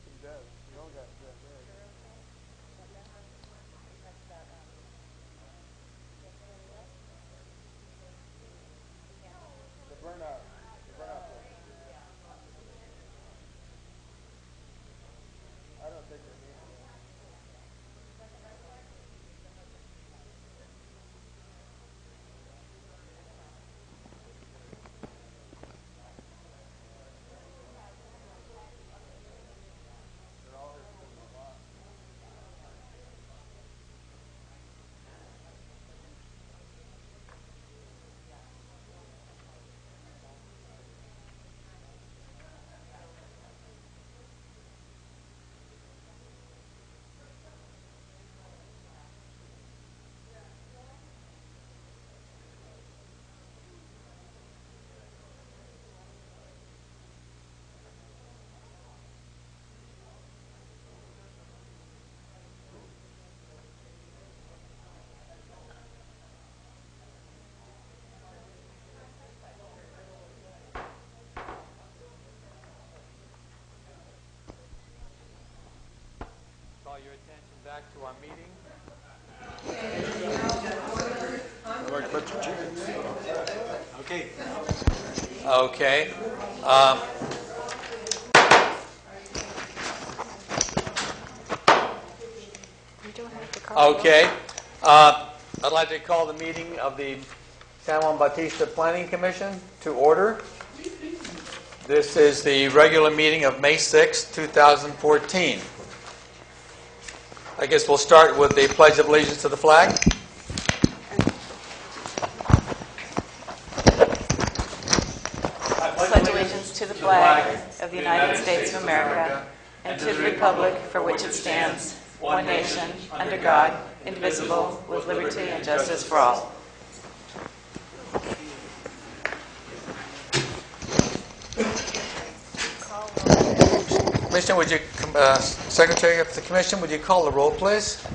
He does. He all got that there. The burnout. I don't think they need it. They're all here sitting a lot. Call your attention back to our meeting. Okay. Okay. Okay. I'd like to call the meeting of the San Juan Bautista Planning Commission to order. This is the regular meeting of May 6, 2014. I guess we'll start with the Pledge of Allegiance to the flag. Pledge allegiance to the flag of the United States of America and to the republic for which it stands, one nation, under God, indivisible, with liberty and justice for all. Commissioner, would you, Secretary of the Commission, would you call the roll, please?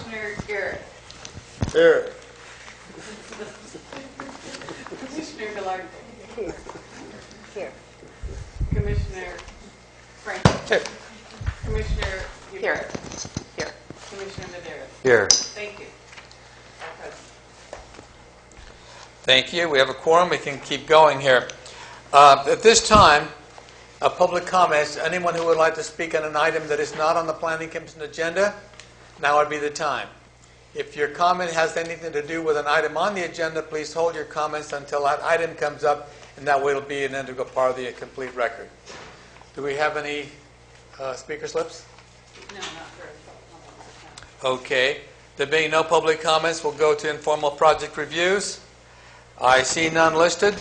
Commissioner Garrett. Here. Commissioner Gallardo. Here. Here. Commissioner Franco. Here. Commissioner Here. Here. Commissioner Medeiros. Here. Thank you. All present. Thank you. We have a quorum. We can keep going here. At this time, public comments. Anyone who would like to speak on an item that is not on the Planning Commission agenda, now would be the time. If your comment has anything to do with an item on the agenda, please hold your comments until that item comes up, and that way it'll be an integral part of the complete record. Do we have any speaker slips? No, not for. Okay. There being no public comments, we'll go to informal project reviews. I see none listed.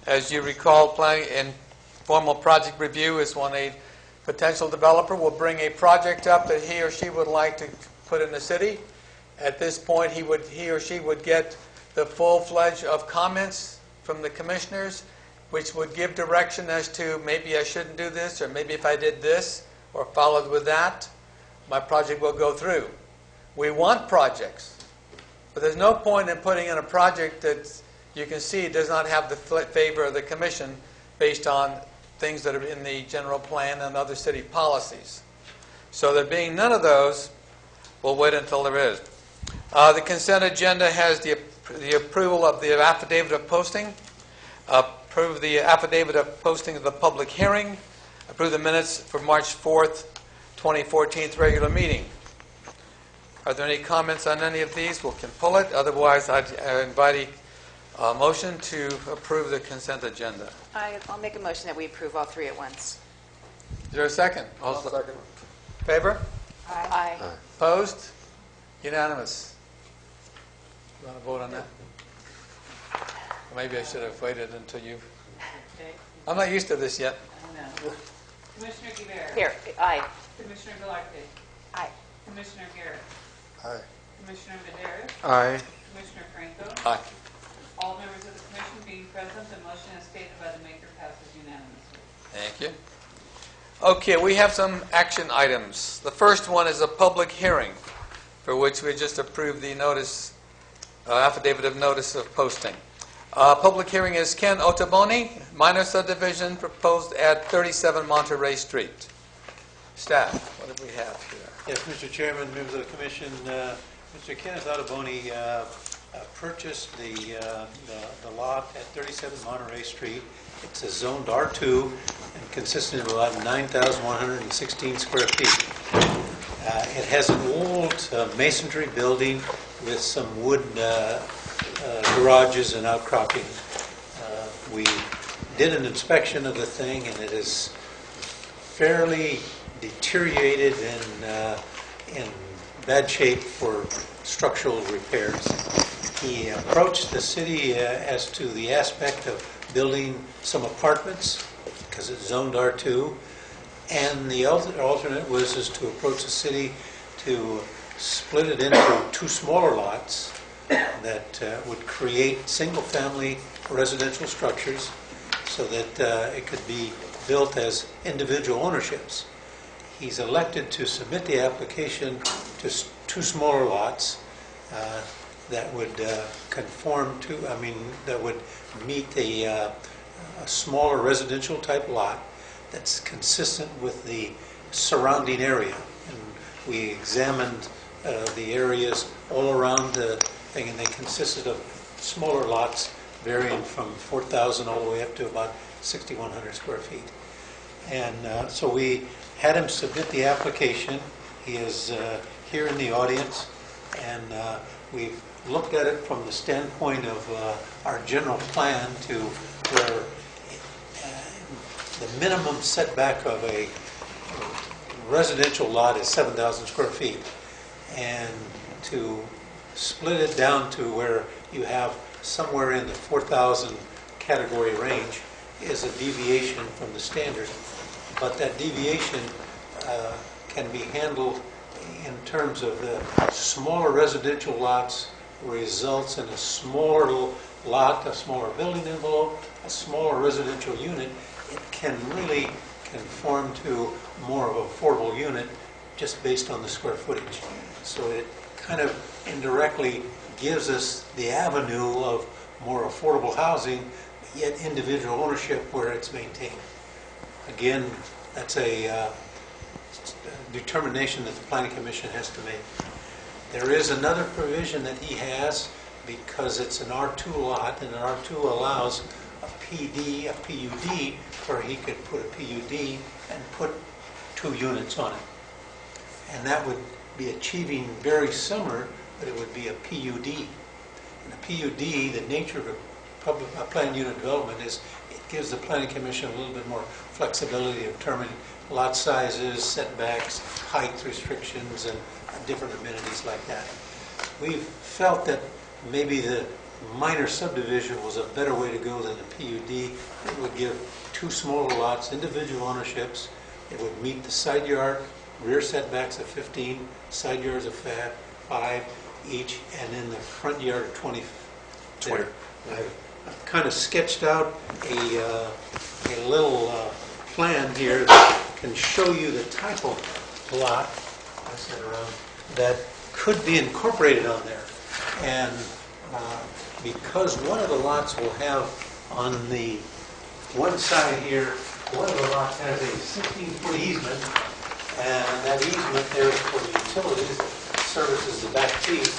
As you recall, informal project review is when a potential developer will bring a project up that he or she would like to put in the city. At this point, he or she would get the full-fledged of comments from the commissioners, which would give direction as to maybe I shouldn't do this, or maybe if I did this or followed with that, my project will go through. We want projects, but there's no point in putting in a project that you can see does not have the favor of the commission based on things that are in the general plan and other city policies. So there being none of those, we'll wait until there is. The consent agenda has the approval of the affidavit of posting, approve the affidavit of posting of the public hearing, approve the minutes for March 4th, 2014 regular meeting. Are there any comments on any of these? We can pull it. Otherwise, I invite a motion to approve the consent agenda. I'll make a motion that we approve all three at once. Is there a second? Second. Favor? Aye. Opposed? Unanimous. You want to vote on that? Maybe I should have waited until you... Okay. I'm not used to this yet. I know. Commissioner Guevara. Here. Aye. Commissioner Gallardo. Aye. Commissioner Garrett. Aye. Commissioner Medeiros. Aye. Commissioner Franco. Aye. All members of the commission being present, the motion as stated by the maker passes unanimously. Thank you. Okay, we have some action items. The first one is a public hearing for which we just approved the notice, affidavit of notice of posting. Public hearing is Ken Ottoboni, minor subdivision proposed at 37 Monterey Street. Staff, what do we have here? Yes, Mr. Chairman, members of the Commission, Mr. Kenneth Ottoboni purchased the lot at 37 Monterey Street. It's a zoned R2 and consisting of about 9,116 square feet. It has an old masonry building with some wood garages and outcropping. We did an inspection of the thing, and it is fairly deteriorated and in bad shape for structural repairs. He approached the city as to the aspect of building some apartments because it's zoned R2, and the alternate was to approach the city to split it into two smaller lots that would create single-family residential structures so that it could be built as individual ownerships. He's elected to submit the application to two smaller lots that would conform to, that would meet a smaller residential type lot that's consistent with the surrounding area. And we examined the areas all around the thing, and they consisted of smaller lots varying from 4,000 all the way up to about 6,100 square feet. And so we had him submit the application. He is here in the audience, and we've looked at it from the standpoint of our general plan to where the minimum setback of a residential lot is 7,000 square feet, and to split it down to where you have somewhere in the 4,000 category range is a deviation from the standard. But that deviation can be handled in terms of the smaller residential lots results in a smaller lot, a smaller building envelope, a smaller residential unit. It can really conform to more of an affordable unit just based on the square footage. So it kind of indirectly gives us the avenue of more affordable housing, yet individual ownership where it's maintained. Again, that's a determination that the Planning Commission has to make. There is another provision that he has because it's an R2 lot, and an R2 allows a PD, a PUD, where he could put a PUD and put 2 units on it. And that would be achieving very similar, but it would be a PUD. And a PUD, the nature of a planned unit development is it gives the Planning Commission a little bit more flexibility to determine lot sizes, setbacks, height restrictions, and different amenities like that. We've felt that maybe the minor subdivision was a better way to go than the PUD. It would give 2 smaller lots, individual ownerships. It would meet the side yard, rear setbacks of 15, side yards of 5 each, and then the front yard of 20. There. I've kind of sketched out a little plan here that can show you the type of lot that could be incorporated on there. And because one of the lots will have on the one side here, one of the lots has a 16-foot easement, and that easement there is for the utilities that services the back piece,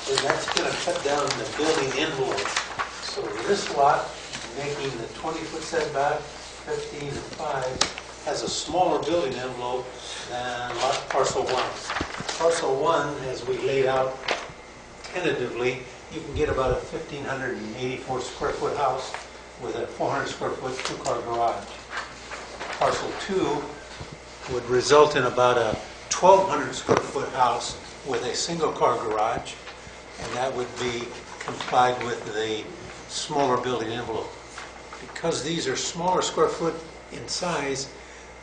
and that's going to cut down the building envelope. So this lot, making the 20-foot setback, 15 and 5, has a smaller building envelope than parcel 1. Parcel 1, as we laid out tentatively, you can get about a 1,584 square foot house with a 400 square foot 2-car garage. Parcel 2 would result in about a 1,200 square foot house with a single-car garage, and that would be complied with the smaller building envelope. Because these are smaller square foot in size,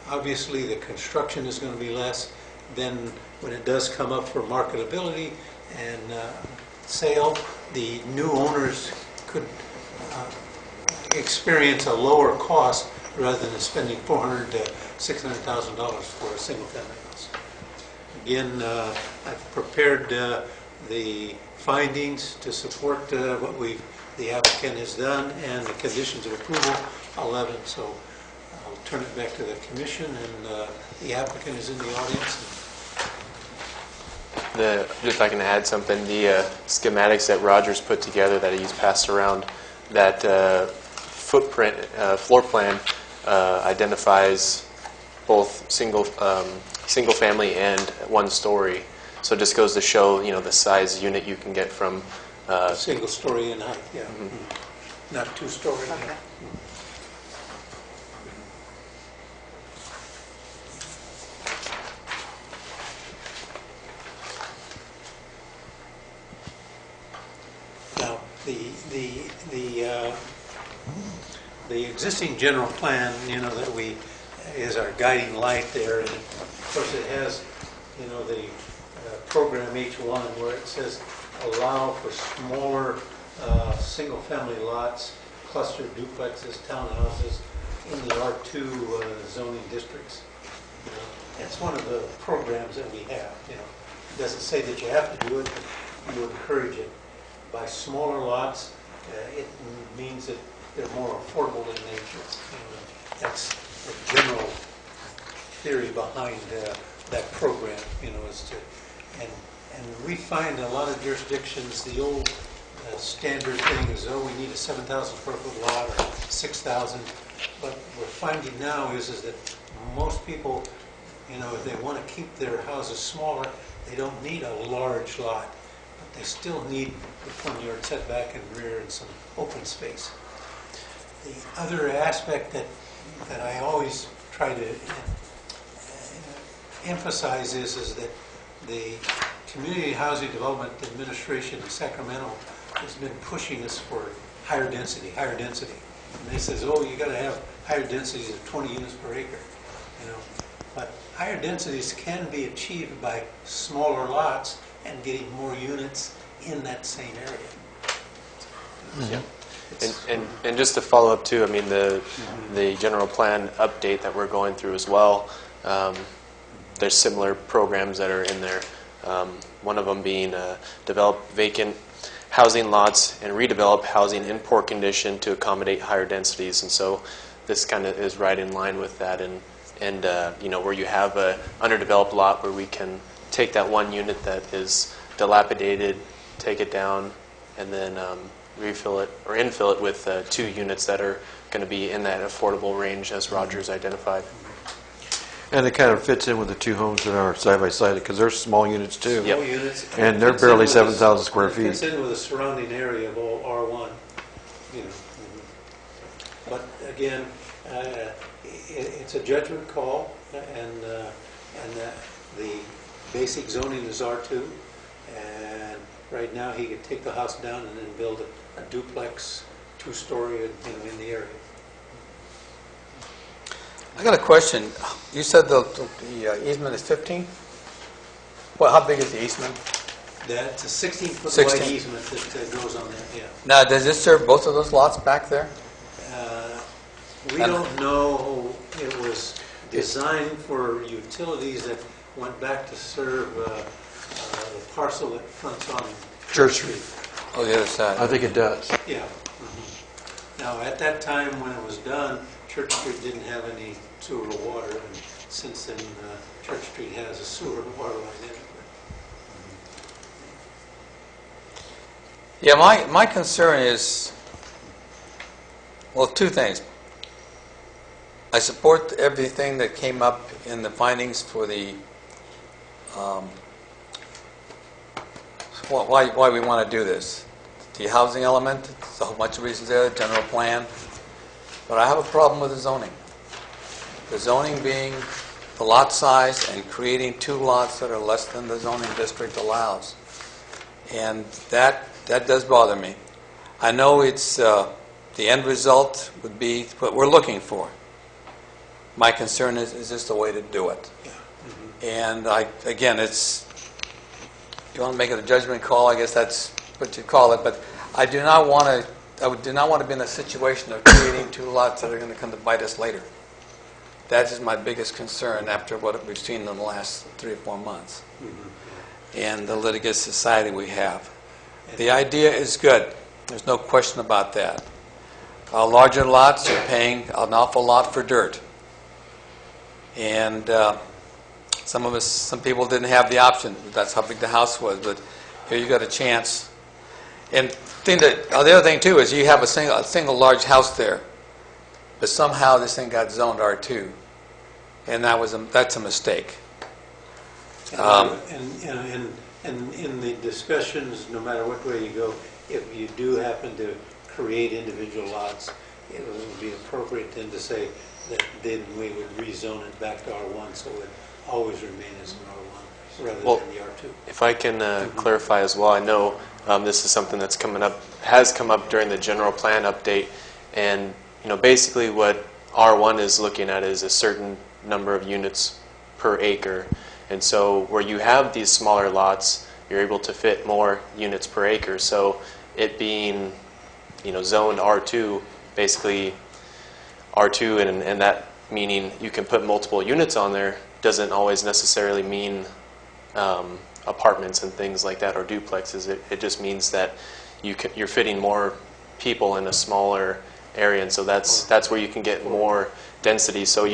obviously the construction is going to be less. Then when it does come up for marketability and sale, the new owners could experience a lower cost rather than spending $400,000 to $600,000 for a single-family house. Again, I've prepared the findings to support what the applicant has done and the conditions of approval, 11. So I'll turn it back to the commission, and the applicant is in the audience. If I can add something, the schematics that Roger's put together that he's passed around, that footprint, floor plan identifies both single family and 1-story. So it just goes to show, the size unit you can get from single story in height, yeah. Mm-hmm. Not 2-story. Okay. Now, the existing general plan, that is our guiding light there, and of course it has, the program H1 where it says allow for smaller single-family lots, clustered duplexes, townhouses in the R2 zoning districts. That's one of the programs that we have. It doesn't say that you have to do it, but you encourage it. By smaller lots, it means that they're more affordable in nature. That's the general theory behind that program. Is to and we find a lot of jurisdictions, the old standard thing is, we need a 7,000 square foot lot or 6,000. But what we're finding now is that most people, if they want to keep their houses smaller, they don't need a large lot. They still need the front yard setback and rear and some open space. The other aspect that I always try to emphasize is that the Community Housing Development Administration in Sacramento has been pushing us for higher density. And they says, you got to have higher densities of 20 units per acre. But higher densities can be achieved by smaller lots and getting more units in that same area. Yeah. And just to follow up too, the general plan update that we're going through as well, there's similar programs that are in there. One of them being develop vacant housing lots and redevelop housing in poor condition to accommodate higher densities. And so this kind of is right in line with that. And you know, where you have a underdeveloped lot where we can take that one unit that is dilapidated, take it down, and then refill it or infill it with 2 units that are going to be in that affordable range as Roger's identified. And it kind of fits in with the 2 homes that are side by side, because they're small units too. Small units. And they're Fits in barely with 7,000 square It fits feet. in with the surrounding area of all R1, you know. But again, it's a judgment call, and the basic zoning is R2, and right now he could take the house down and then build a duplex, 2-story, in the area. I got a question. You said the easement is 15? Well, how big is the easement? That's a 16-foot 16. wide easement that goes on there, yeah. Now, does this serve both of those lots back there? We don't know. It was designed for utilities that went back to serve the parcel that fronts on Church Street. Oh, the other side. I think it does. Yeah. Now, at that time when it was done, Church Street didn't have any sewer or water, and since then, Church Street has a sewer and water line in it. Yeah, my concern is, well, 2 things. I support everything that came up in the findings for the why we want to do this. The housing element, there's a whole bunch of reasons there, the general plan. But I have a problem with the zoning. The zoning being the lot size and creating 2 lots that are less than the zoning district allows. And that does bother me. I know it's the end result would be what we're looking for. My concern is this the way to do it? And again, you want to make it a judgment call, I guess that's what you call it, but I do not want to be in a situation of creating 2 lots that are going to come to bite us later. That is my biggest concern after what we've seen in the last 3 or 4 months. And the litigious society we have. The idea is good. There's no question about that. Larger lots are paying an awful lot for dirt. And some people didn't have the option. That's how big the house was. But here you got a chance. And the other thing too is you have a single large house there, but somehow this thing got zoned R2, and that's a mistake. And in the discussions, no matter what way you go, if you do happen to create individual lots, it would be appropriate then to say that then we would rezone it back to R1, so it would always remain as an R1 rather than the R2. If I can clarify as well, I know this is something that's has come up during the general plan update, and basically what R1 is looking at is a certain number of units per acre, and so where you have these smaller lots, you're able to fit more units per acre. So it being zoned R2, basically R2, and that meaning you can put multiple units on there doesn't always necessarily mean apartments and things like that or duplexes. It just means that you're fitting more people in a smaller area, and so that's where you can get more density. So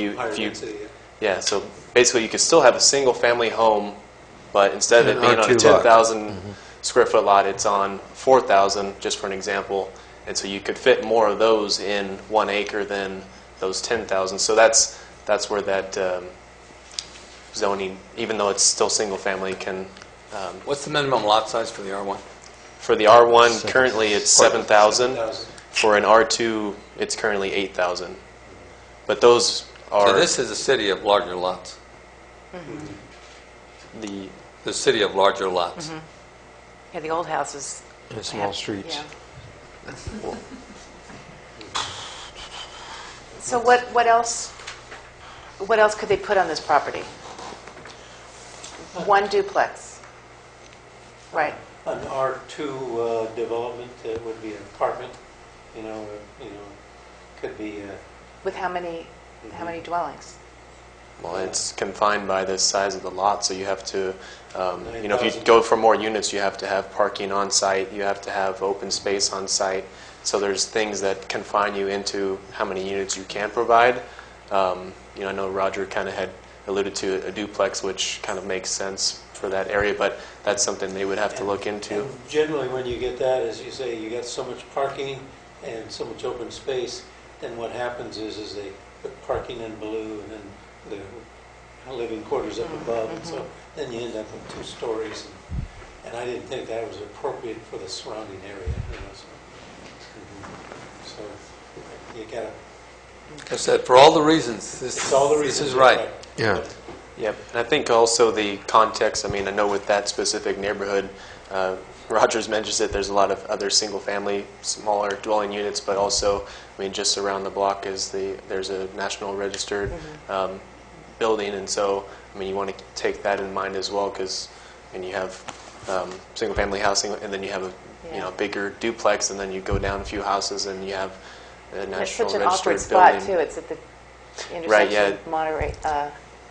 so basically you could still have a single family home, but instead of it being on a 10,000 square foot lot, it's on 4,000, just for an example, and so you could fit more of those in 1 acre than those 10,000. So that's where that zoning, even though it's still single family, can. What's the minimum lot size for the R1? For the R1, currently it's 7,000. For an R2, it's currently 8,000. But those are. So this is a city of larger lots. The city of larger lots. Yeah, the old houses. And small streets. Yeah. So what else could they put on this property? 1 duplex. Right. An R2 development would be an apartment, could be. With how many dwellings? Well, it's confined by the size of the lot, so you have to, if you go for more units, you have to have parking on site, you have to have open space on site. So there's things that confine you into how many units you can provide. I know Roger kind of had alluded to a duplex, which kind of makes sense for that area, but that's something they would have to look into. And generally, when you get that, as you say, you got so much parking and so much open space, then what happens is they put parking in blue and then the living quarters up above, and so then you end up with 2 stories. And I didn't think that was appropriate for the surrounding area. So you got to. Like I said, for all the reasons, this is right. Yeah. Yep, and I think also the context, I know with that specific neighborhood, Rogers mentions it, there's a lot of other single-family, smaller dwelling units, but also, just around the block there's a National Registered building, and so, you want to take that in mind as well, because you have single-family housing, and then you have a bigger duplex, and then you go down a few houses, and you have a National It's such an Registered awkward spot, building. too. It's at the intersection Right, yeah. of Monterey,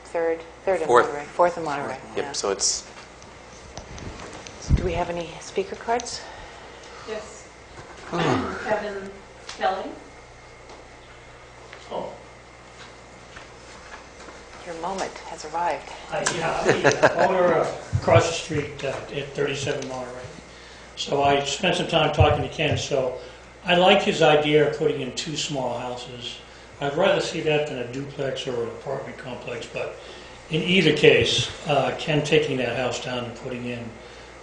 third and Fourth. Monterey. Fourth and Monterey. Yep, yeah. so it's... So do we have any speaker cards? Yes. Kevin Kelly. Oh, Your moment has arrived. yeah, I'm the owner across the street at 37 Monterey. So I spent some time talking to Ken, so I like his idea of putting in 2 small houses. I'd rather see that than a duplex or an apartment complex, but in either case, Ken taking that house down and putting in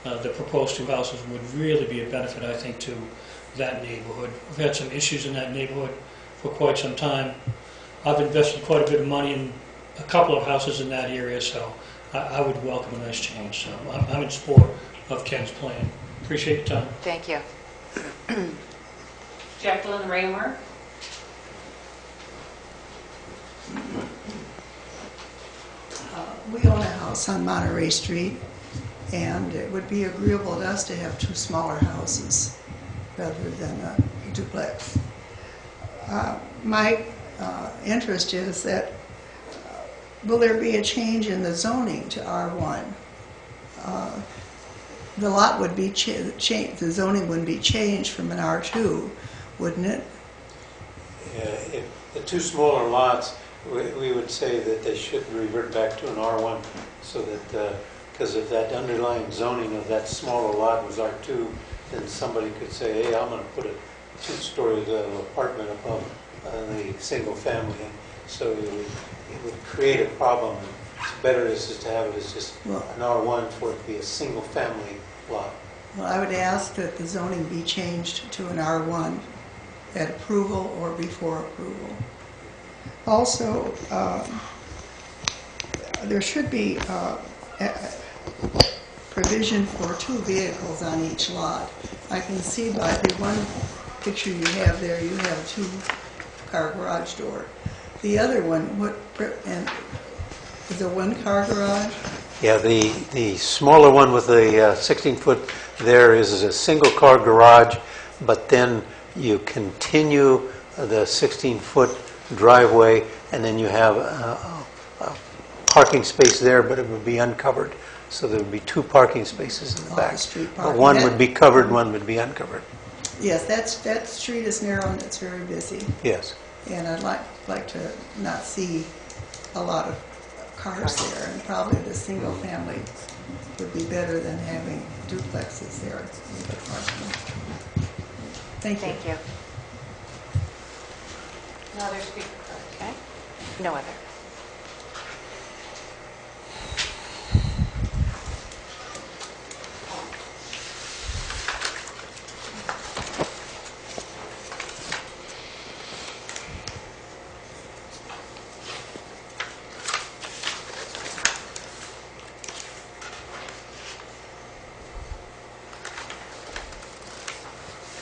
the proposed 2 houses would really be a benefit, I think, to that neighborhood. We've had some issues in that neighborhood for quite some time. I've invested quite a bit of money in a couple of houses in that area, so I would welcome a nice change. So I'm in support of Ken's plan. Appreciate your time. Thank you. Jacqueline Raymer. We own a house on Monterey Street, and it would be agreeable to us to have 2 smaller houses rather than a duplex. My interest is that, will there be a change in the zoning to R1? The lot would be changed, the zoning would be changed from an R2, wouldn't it? If the 2 smaller lots, we would say that they should revert back to an R1, so that, because if that underlying zoning of that smaller lot was R2, then somebody could say, hey, I'm going to put a 2-story apartment above the single family. So it would create a problem. It's better just to have it as just an R1 for it to be a single family lot. Well, I would ask that the zoning be changed to an R1 at approval or before approval. Also, there should be provision for 2 vehicles on each lot. I can see by the one picture you have there, you have a 2-car garage door. The other one, is a 1-car garage? Yeah, the smaller one with the 16-foot there is a single-car garage, but then you continue the 16-foot driveway, and then you have a parking space there, but it would be uncovered. So there would be 2 parking spaces in the back. Street But parking. one would be covered, one would be uncovered. Yes, that street is narrow and it's very busy. Yes. And I'd like to not see a lot of cars there, and probably the single family would be better than having duplexes there. Thank you. Thank you. No other speaker cards? Okay. No other.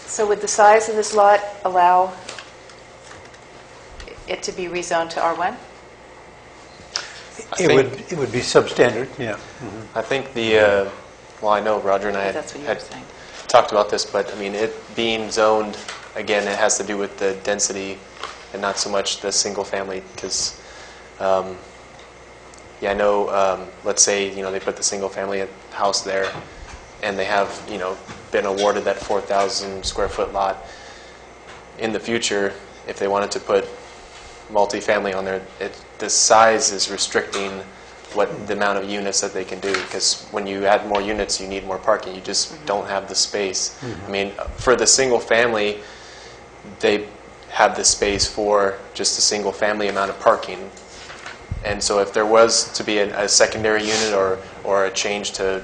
So would the size of this lot allow it to be rezoned to R1? It would be substandard, yeah. I think I know Roger and I That's what you were had saying. talked about this, but it being zoned, again, it has to do with the density and not so much the single family, because yeah, I know, let's say, they put the single-family house there, and they have, been awarded that 4,000 square foot lot. In the future, if they wanted to put multifamily on there, the size is restricting the amount of units that they can do, because when you add more units, you need more parking. You just don't have the space. I mean, for the single family, they have the space for just a single family amount of parking. And so if there was to be a secondary unit or a change to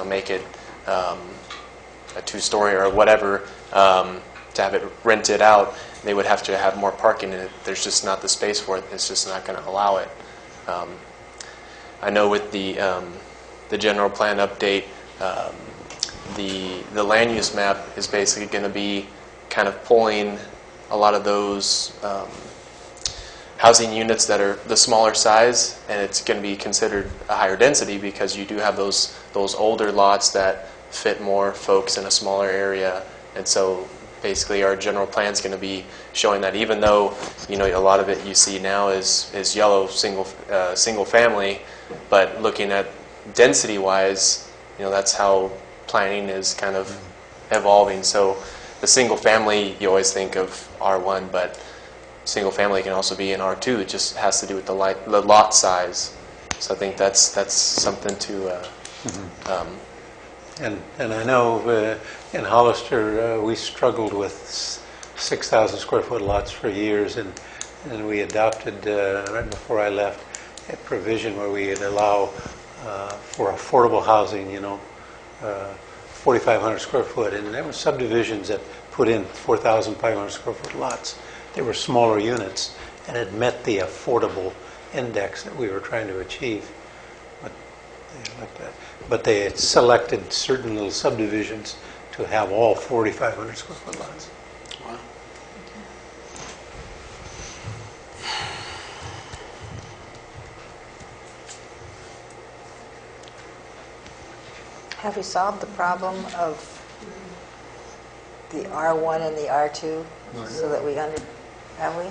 make it a two-story or whatever, to have it rented out, they would have to have more parking in it. There's just not the space for it. It's just not going to allow it. I know with the general plan update, the land use map is basically going to be kind of pulling a lot of those housing units that are the smaller size, and it's going to be considered a higher density because you do have those older lots that fit more folks in a smaller area. And so basically our general plan is going to be showing that even though a lot of it you see now is yellow single family, but looking at density wise, that's how planning is kind of evolving. So the single family, you always think of R1, but single family can also be in R2. It just has to do with the lot size. So I think that's something to. And I know in Hollister we struggled with 6,000 square foot lots for years, and we adopted right before I left a provision where we would allow for affordable housing, 4,500 square foot, and there were subdivisions that put in 4,500 square foot lots. They were smaller units, and it met the affordable index that we were trying to achieve. But they had selected certain little subdivisions to have all 4,500 square foot lots. Wow. Have we solved the problem of the R1 and the R2 so that have we?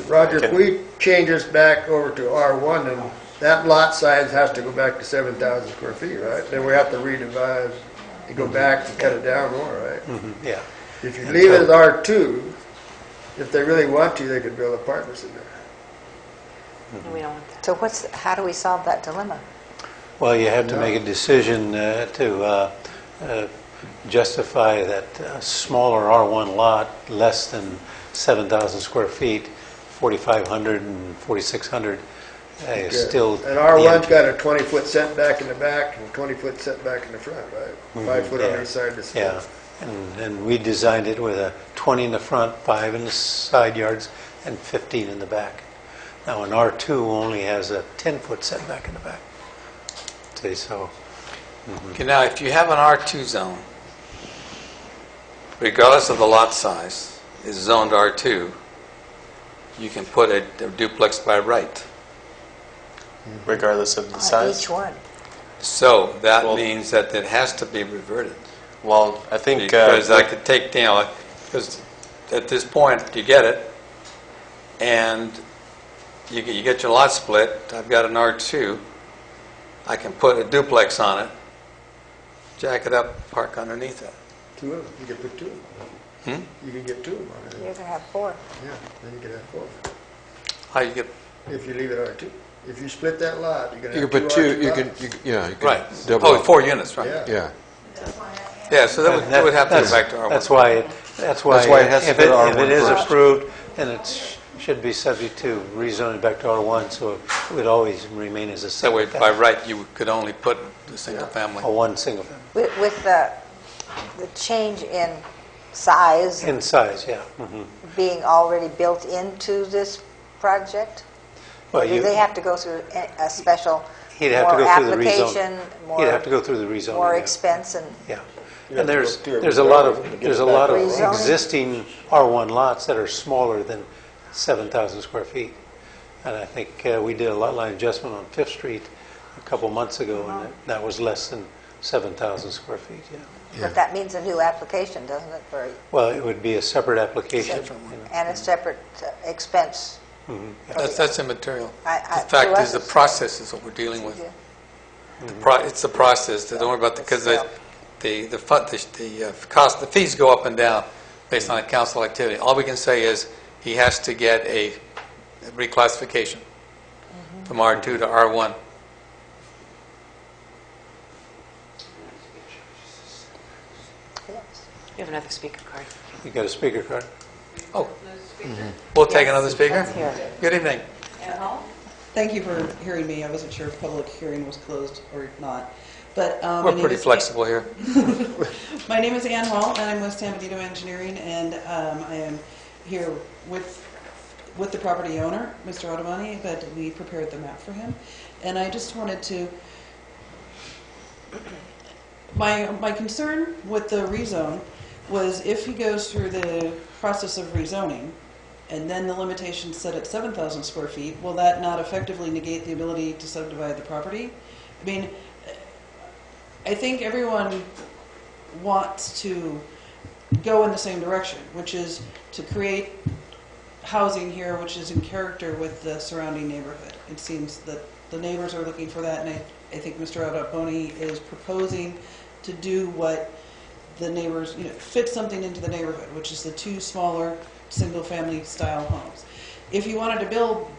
Roger, if we change this back over to R1, then that lot size has to go back to 7,000 square feet, right? Then we have to redivide and go back and cut it down more, right? Yeah. If you leave it as R2, if they really want to, they could build apartments in there. We don't want that. So how do we solve that dilemma? Well, you have to make a decision to justify that smaller R1 lot, less than 7,000 square feet, 4,500 and 4,600, is still... And R1's got a 20-foot setback in the back and 20-foot setback in the front, right? 5 foot on each side of the street. Yeah, and we designed it with a 20 in the front, 5 in the side yards, and 15 in the back. Now, an R2 only has a 10-foot setback in the back. See, so... Okay, now if you have an R2 zone, regardless of the lot size, is zoned R2, you can put a duplex by right. Regardless of the size? Each one. So that means that it has to be reverted. Well, I think... Because I could take, because at this point you get it, and you get your lot split. I've got an R2. I can put a duplex on it, jack it up, park underneath it. 2 of them. You could put 2 of them. You can get 2 of them on it. You can have 4. Yeah, then you could have 4. How you get? If you leave it R2. If you split that lot, you can have You can put 2, you can, Right. double Oh, up. 4 units, right? Yeah. Yeah, so that would have to go back to R1. That's why it has to if go to it R1 is first. approved, then it should be subject to rezoning back to R1, so it would always remain as a That way, single by family. right, you could only put the single family. A one single family. With the change in size In size, yeah. being already built into this project? Well, Or do they have to go through a special, He'd have to more go through the rezone. application, He'd have to go through the rezoning. more yeah. expense and... Yeah. You And have to go through there's a lot of Rezoning. existing R1 lots that are smaller than 7,000 square feet. And I think we did a lot line adjustment on 5th Street a couple months ago, and that was less than 7,000 square feet, yeah. But that means a new application, doesn't it, for Well, it would be a separate application. and a separate expense That's immaterial. I- The fact to is, us, the process is what we're dealing with. Yeah. It's the process. Don't worry about because the cost, the fees go up and down based on a council activity. All we can say is he has to get a reclassification from R2 to R1. You have another speaker card. You got a speaker card? Oh, we'll take Yes, another speaker. that's here. Good evening. Thank you for hearing me. I wasn't sure if public hearing was closed or not. But We're pretty flexible here. My name is Ann Hall, and I'm with San Benito Engineering, and I am here with the property owner, Mr. Ottavani, but we prepared the map for him. And I just wanted to, my concern with the rezone was if he goes through the process of rezoning, and then the limitation set at 7,000 square feet, will that not effectively negate the ability to subdivide the property? I mean, I think everyone wants to go in the same direction, which is to create housing here which is in character with the surrounding neighborhood. It seems that the neighbors are looking for that, and I think Mr. Ottavani is proposing to do what the neighbors, fit something into the neighborhood, which is the two smaller single-family style homes. If you wanted to build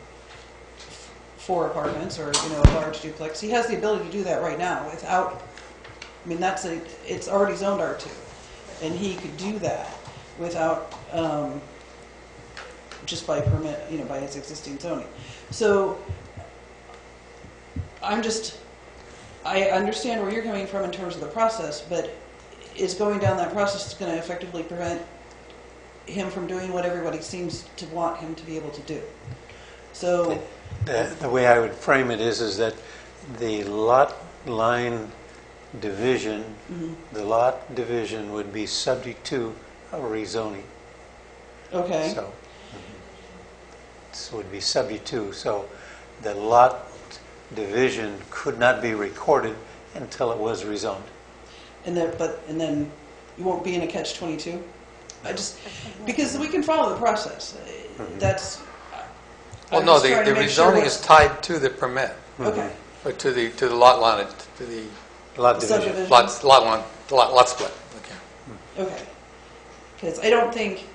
4 apartments or a large duplex, he has the ability to do that right now without. I mean, it's already zoned R2, and he could do that without just by permit, by its existing zoning. So I understand where you're coming from in terms of the process, but is going down that process going to effectively prevent him from doing what everybody seems to want him to be able to do? So The way I would frame it is that the lot line division, the lot division would be subject to a rezoning. Okay. So this would be subject to. So the lot division could not be recorded until it was rezoned. And then you won't be in a catch-22. Because we can follow the process. That's. Well, no, the rezoning is tied to the permit. Okay. Or to the lot line, to the lot division. Lot line, lot split. Okay. Because I don't think,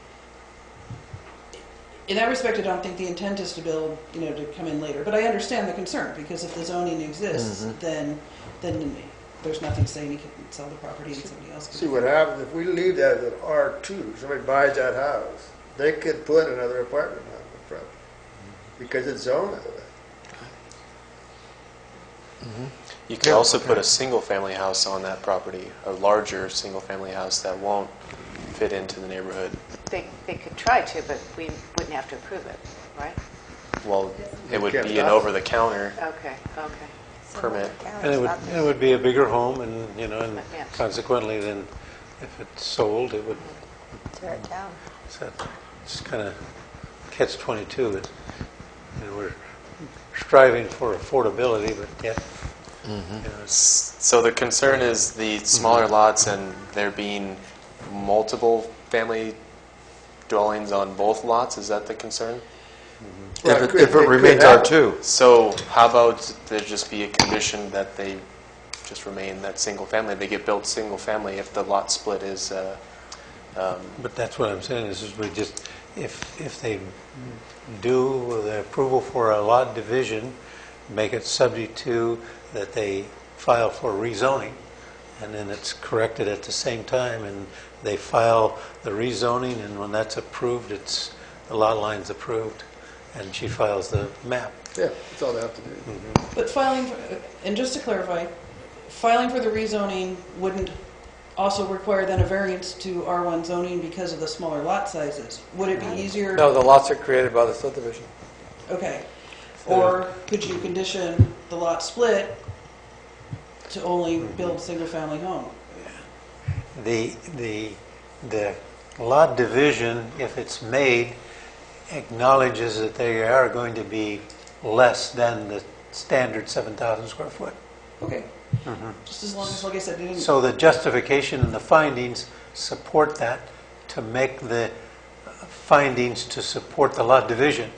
in that respect, I don't think the intent is to build, to come in later. But I understand the concern, because if the zoning exists, then there's nothing saying he can sell the property and somebody else can. See what happens if we leave that as an R2, somebody buys that house, they could put another apartment on the property because it's zoned that way. You could also put a single-family house on that property, a larger single-family house that won't fit into the neighborhood. They could try to, but we wouldn't have to approve it, right? Well, it would be an over-the-counter Okay. permit. And it would be a bigger home, and consequently, then if it's sold, it would tear it down. So it's kind of catch-22. We're striving for affordability, but yet. So the concern is the smaller lots and there being multiple family dwellings on both lots. Is that the concern? If it remains R2. So how about there just be a condition that they just remain that single family? They get built single family if the lot split is. But that's what I'm saying is we just if they do the approval for a lot division, make it subject to that they file for rezoning, and then it's corrected at the same time, and they file the rezoning, and when that's approved, the lot line's approved, and she files the map. Yeah, that's all they have to do. But and just to clarify, filing for the rezoning wouldn't also require then a variance to R1 zoning because of the smaller lot sizes. Would it be easier? No, the lots are created by the subdivision. Okay. Or could you condition the lot split to only build single-family home? The lot division, if it's made, acknowledges that they are going to be less than the standard 7,000 square foot. Okay. Just as long as, like I said, it didn't. So the justification and the findings support that to make the findings to support the lot division.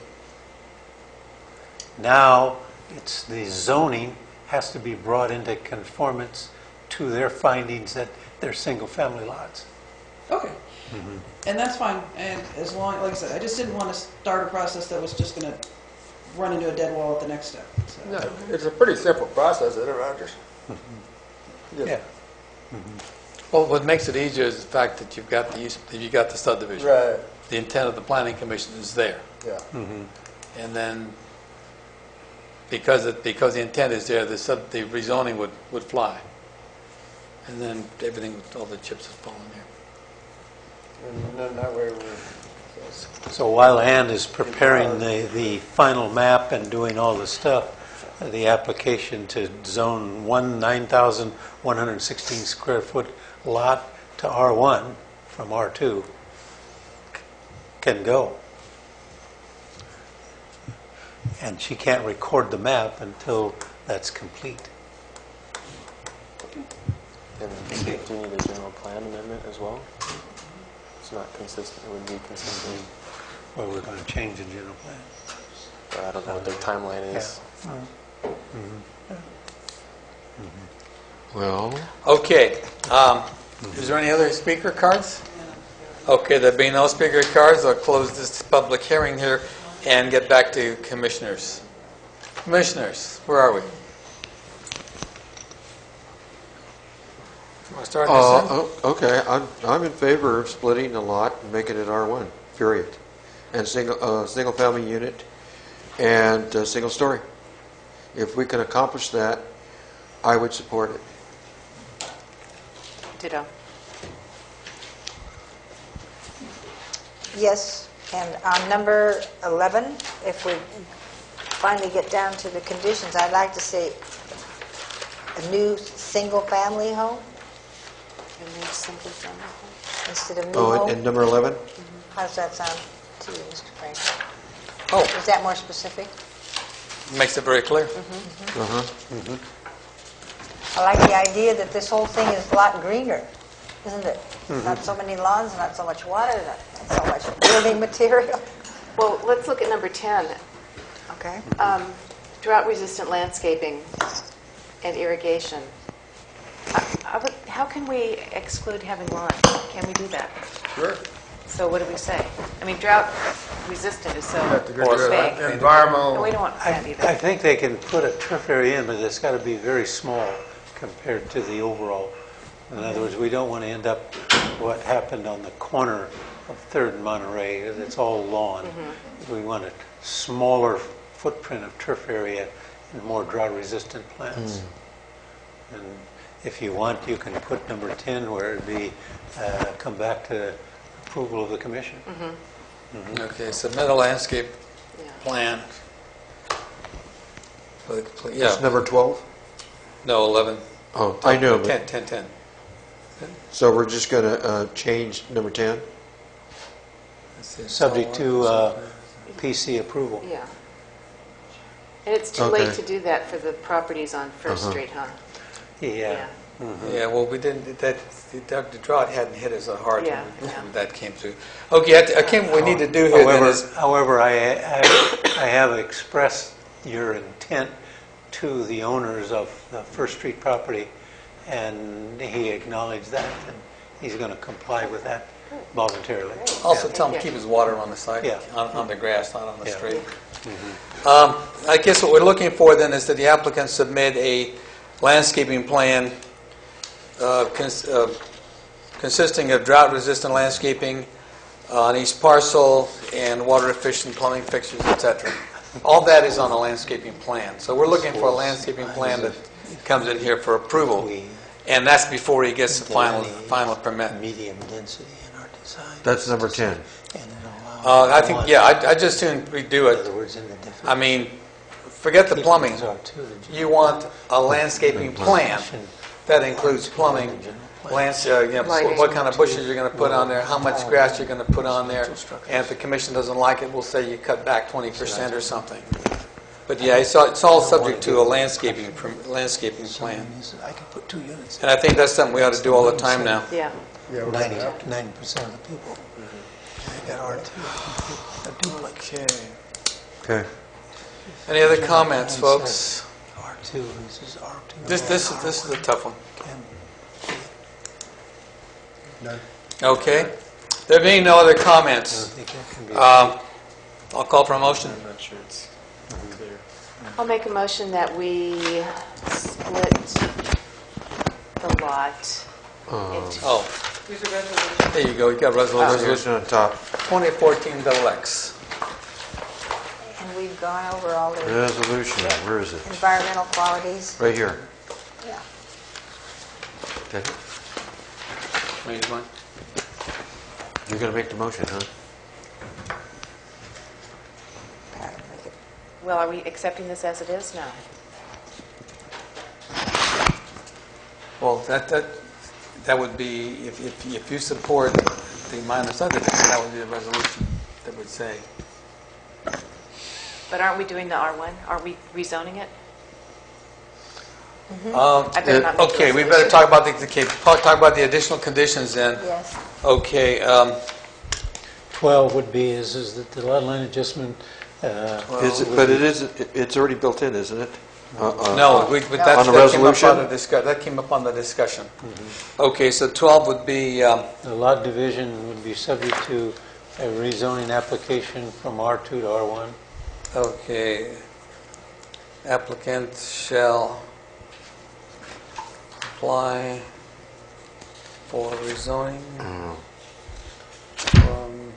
Now, it's the zoning has to be brought into conformance to their findings that they're single-family lots. Okay. And that's fine, and as long, like I said, I just didn't want to start a process that was just going to run into a dead wall at the next step. So. No, it's a pretty simple process, isn't it, Rogers? Yeah. Well, what makes it easier is the fact that you've got the subdivision. Right. The intent of the planning commission is there. Yeah. And then, because the intent is there, the rezoning would fly. And then everything, all the chips would fall in there. And then that way So while Ann is preparing the final map and doing all the stuff, the application to zone 9,116 square foot lot to R1 from R2 can go. And she can't record the map until that's complete. And do you need a general plan amendment as well? It's not consistent, it would be consistent. Well, we're going to change the general plan. But I don't know what their timeline is. Well, Okay. Is there any other speaker cards? Okay, there being no speaker cards, I'll close this public hearing here and get back to commissioners. Commissioners, where are we? Want to start this end? okay, I'm in favor of splitting the lot and making it R1, period. And single-family unit and single story. If we can accomplish that, I would support it. Ditto. Yes, and on number 11, if we finally get down to the conditions, I'd like to see a new single-family home instead of new home. And number 11? How does that sound to you, Mr. Frank? Oh, Is that more specific? makes it very clear. I like the idea that this whole thing is a lot greener, isn't it? Not so many lawns, not so much water, not so much building material. Well, let's look at number 10. Okay. Drought-resistant landscaping and irrigation. How can we exclude having lawns? Can we do that? Sure. So what do we say? I mean, drought-resistant is so vague. Environmental. No, we don't want that I either. think they can put a turf area in, but it's got to be very small compared to the overall. In other words, we don't want to end up what happened on the corner of 3rd and Monterey. It's all lawn. We want a smaller footprint of turf area and more drought-resistant plants. And if you want, you can put number 10 where it'd be come back to approval of the commission. Okay, submit a landscape plan. It's number 12? No, 11. Oh, I know. 10. So we're just going to change number 10? Subject to PC approval. Yeah. And it's too late to do that for the properties on First Street, huh? Yeah. Yeah, well, we didn't. The drought hadn't hit us so hard Yeah, when that came through. Okay, what we need to do here then is. However, I have expressed your intent to the owners of the First Street property, and he acknowledged that, and he's going to comply with that voluntarily. Also, tell him to keep his water on the side, Yeah. on the grass, not on the Yeah. street. I guess what we're looking for then is that the applicant submit a landscaping plan consisting of drought-resistant landscaping on each parcel and water-efficient plumbing fixtures, etc. All that is on a landscaping plan. So we're looking for a landscaping plan that comes in here for approval, and that's before he gets the final permit. Medium density in our design. That's number 10. I think, I just soon redo it. I mean, forget the plumbing. You want a landscaping plan that includes plumbing, what kind of bushes you're going to put on there, how much grass you're going to put on there, and if the commission doesn't like it, we'll say you cut back 20% or something. But yeah, it's all subject to a landscaping plan. I can put 2 units. And I think that's something we ought to do all the time now. Yeah. 90% of the people. They got R2. A duplex. Okay. Any other comments, folks? R2, this is R2. This is a tough one. None. Okay. There being no other comments, I'll call for a motion. I'm not sure it's clear. I'll make a motion that we split the lot into... Oh, Here's a resolution. there you go. You got resolution. Resolution on top. 2014 double X. And we've gone over all the Resolution, where is it? environmental qualities. Right here. Yeah. Okay. Wait, one. You're going to make the motion, huh? Well, are we accepting this as it is? No. Well, that would be, if you support the minor subdivision, that would be the resolution that would say. But aren't we doing the R1? Are we rezoning it? I better not make okay, a we better resolution. talk about talk about the additional conditions then. Yes. Okay. 12 would be is that the lot line adjustment. Is it, but it's already built in, isn't it? No, but On the resolution? That came up on the discussion. Okay, so 12 would be, The lot division would be subject to a rezoning application from R2 to R1. okay, applicant shall apply for rezoning from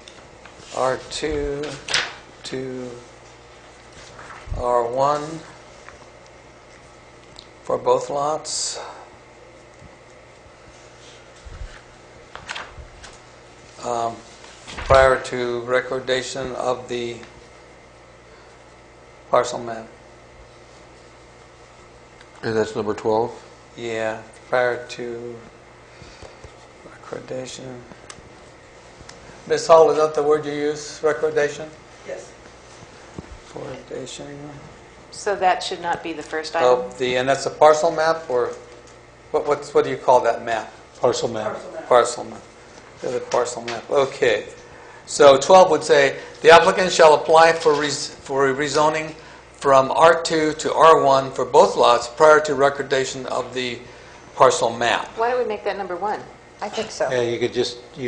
R2 to R1 for both lots. Prior to recordation of the parcel map. And that's number 12? Yeah, prior to recordation. Ms. Hall, is that the word you use, recordation? Yes. Recordation So that should not be the first item? of the, and that's a parcel map, or what do you call that map? Parcel map. Parcel map. The parcel map. Okay. So 12 would say the applicant shall apply for rezoning from R2 to R1 for both lots prior to recordation of the parcel map. Why don't we make that number 1? I think so. Yeah, you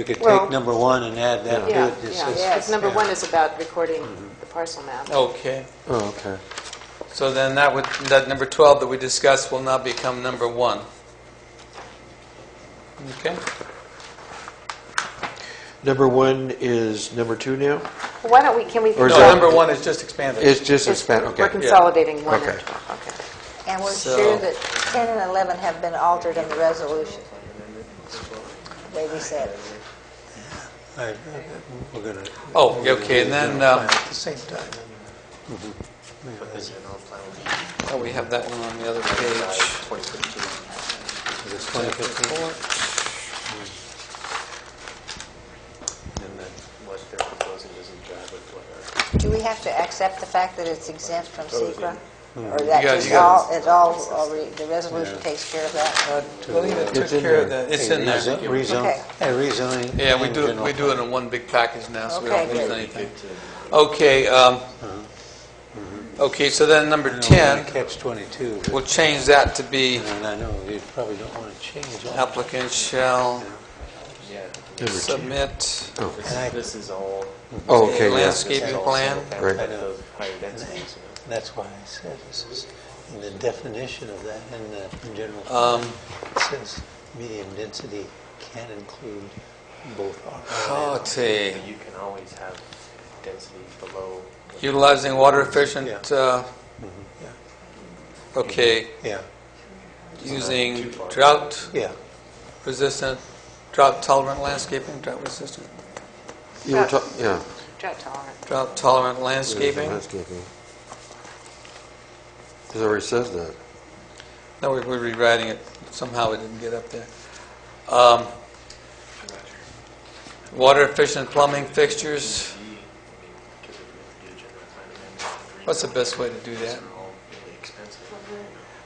could Well- take number 1 and add that Yeah, to it. This yeah. is- Because number 1 is about recording the parcel map. Okay. Oh, okay. So then that number 12 that we discussed will now become number 1. Okay. Number 1 is number 2 now? Why don't we, can we... Or is No, that- number 1 is just expanded. It's just expanded, okay. We're consolidating 1 Okay. and 12, okay. And we're So- sure that 10 and 11 have been altered in the resolution. The way we said it. We're going to. Oh, okay, and then, At the same time. oh, we have that one on the other page. 2015. And then what they're proposing doesn't jive with what our... Do we have to accept the fact that it's exempt from secra? Or You that got- just you got- all, it's all already, the resolution takes care of that? I believe it took It's in care of there. that. It's in there. Okay. Rezoning. Yeah, we and do general it in one big package now, so we Okay, don't lose good. anything. Okay, okay, so then number plan. 10, Catch 22. we'll change that to be And I know you probably don't want to change all. applicant shall Yeah. Number 2. submit Oh, This is all... Oh, okay, a yeah. landscaping plan. Right. Type of higher densities. That's why I said this is in the definition of that in the general. It says medium density can include both R1 and Okay, But you can always have density below... utilizing water efficient, okay, Yeah, using drought yeah. resistant, drought tolerant landscaping, drought resistant, You were yeah. Drought tolerant. drought tolerant landscaping. Landscaping. It already says that. No, we're rewriting it. Somehow it didn't get up there. Water efficient plumbing fixtures. What's the best way to do that?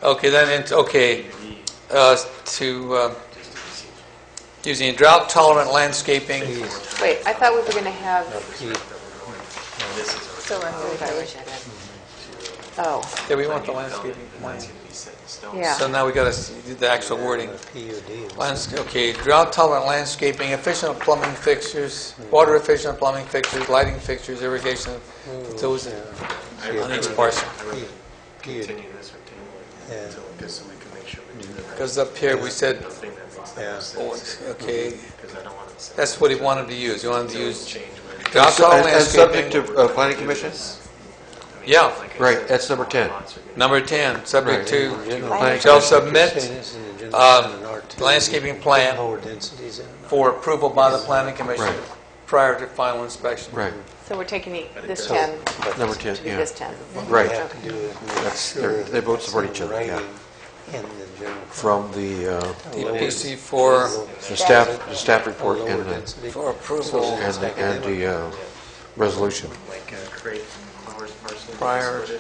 Okay, then it's okay to using drought tolerant landscaping. Wait, I thought we were going to have... Still on the page. Oh, Yeah, we want the landscaping plan. yeah. So now we got to do the actual wording. Okay, drought tolerant landscaping, efficient plumbing fixtures, water efficient plumbing fixtures, lighting fixtures, irrigation, those on each parcel. Continue this or table it until, just so we can make sure we do the right. Because up here we said, okay, that's what he wanted to use. He wanted to use drought tolerant And subject landscaping. to planning commission? Yeah. Right, that's number 10. Number 10, subject Right. to, Planning shall commission. submit landscaping plan for approval by the planning commission Right. prior to final inspection. Right, So we're taking this 10 number 10, to be yeah. this 10. Right. Okay. That's, they both support each other, yeah. From the DPC for staff report and the, for approval and the resolution. Like create flowers parcel. prior to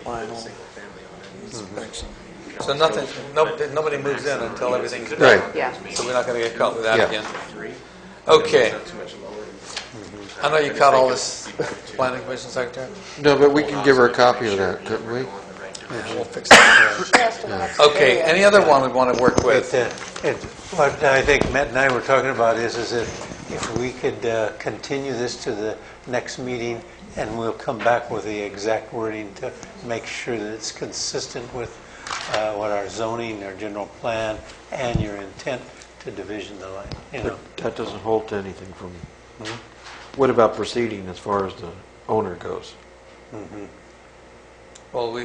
final Mm-hmm. inspection. So nothing, nobody moves in until everything's done. Right. Yeah. So we're not going to get caught with that Yeah. again. Okay. I know you caught all this, planning commission secretary. No, but we can give her a copy of that, couldn't we? We'll fix that. Okay, any other one we want to work with? What I think Matt and I were talking about is that if we could continue this to the next meeting, and we'll come back with the exact wording to make sure that it's consistent with what our zoning, our general plan, and your intent to division the line. You know. But that doesn't hold to anything from, what about proceeding as far as the owner goes? Mm-hmm. Well,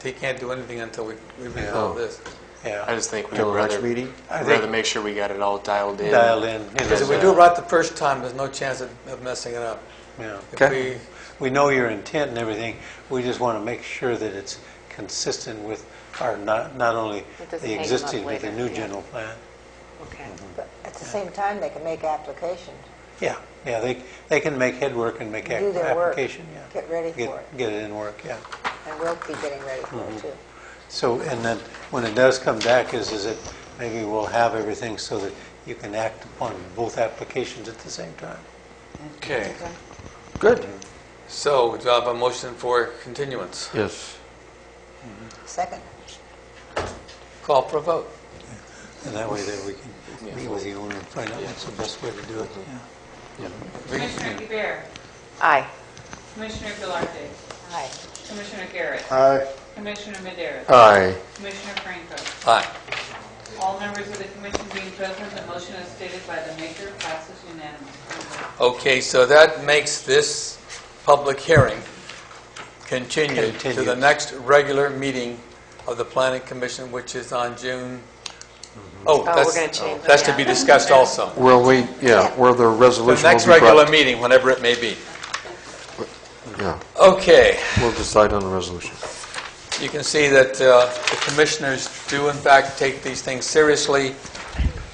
he can't do anything until we resolve this. Yeah. I just think we'd Till the next rather, meeting? rather make sure we got it all dialed in. Dialed in. Because if we do it right the first time, there's no chance of messing it up. Yeah. If We know your intent and everything. We just want to make sure that it's consistent with our not only It doesn't the hang them up existing, but the later. new Yeah. general plan. Okay. But at the same time, they can make applications, Yeah, they can make headwork and make do their work, application. Yeah, get ready for it. get it in work. Yeah. And we'll be getting ready for Mm-hmm. it too. So, and then when it does come back, is it maybe we'll have everything so that you can act upon both applications at the same time. Okay. Good. So, do I have a motion for continuance? Yes. Second. Call for a vote. And that way that we can meet with the owner and find out what's the best way to do it. Yeah. Commissioner Guerrero. Aye. Commissioner Gallardo. Aye. Commissioner Garrett. Aye. Commissioner Medeiros. Aye. Commissioner Franco. Aye. All members of the commission being present, the motion as stated by the maker passes unanimously. Okay, so that makes this public hearing continued to the Continued. next regular meeting of the Planning Commission, which is on June. Oh, we're that's, gonna change that's that. to be discussed also. Where we, where the The resolution will next be regular brought. meeting, whenever it may be. Yeah, Okay, we'll decide on the resolution. you can see that the commissioners do in fact take these things seriously,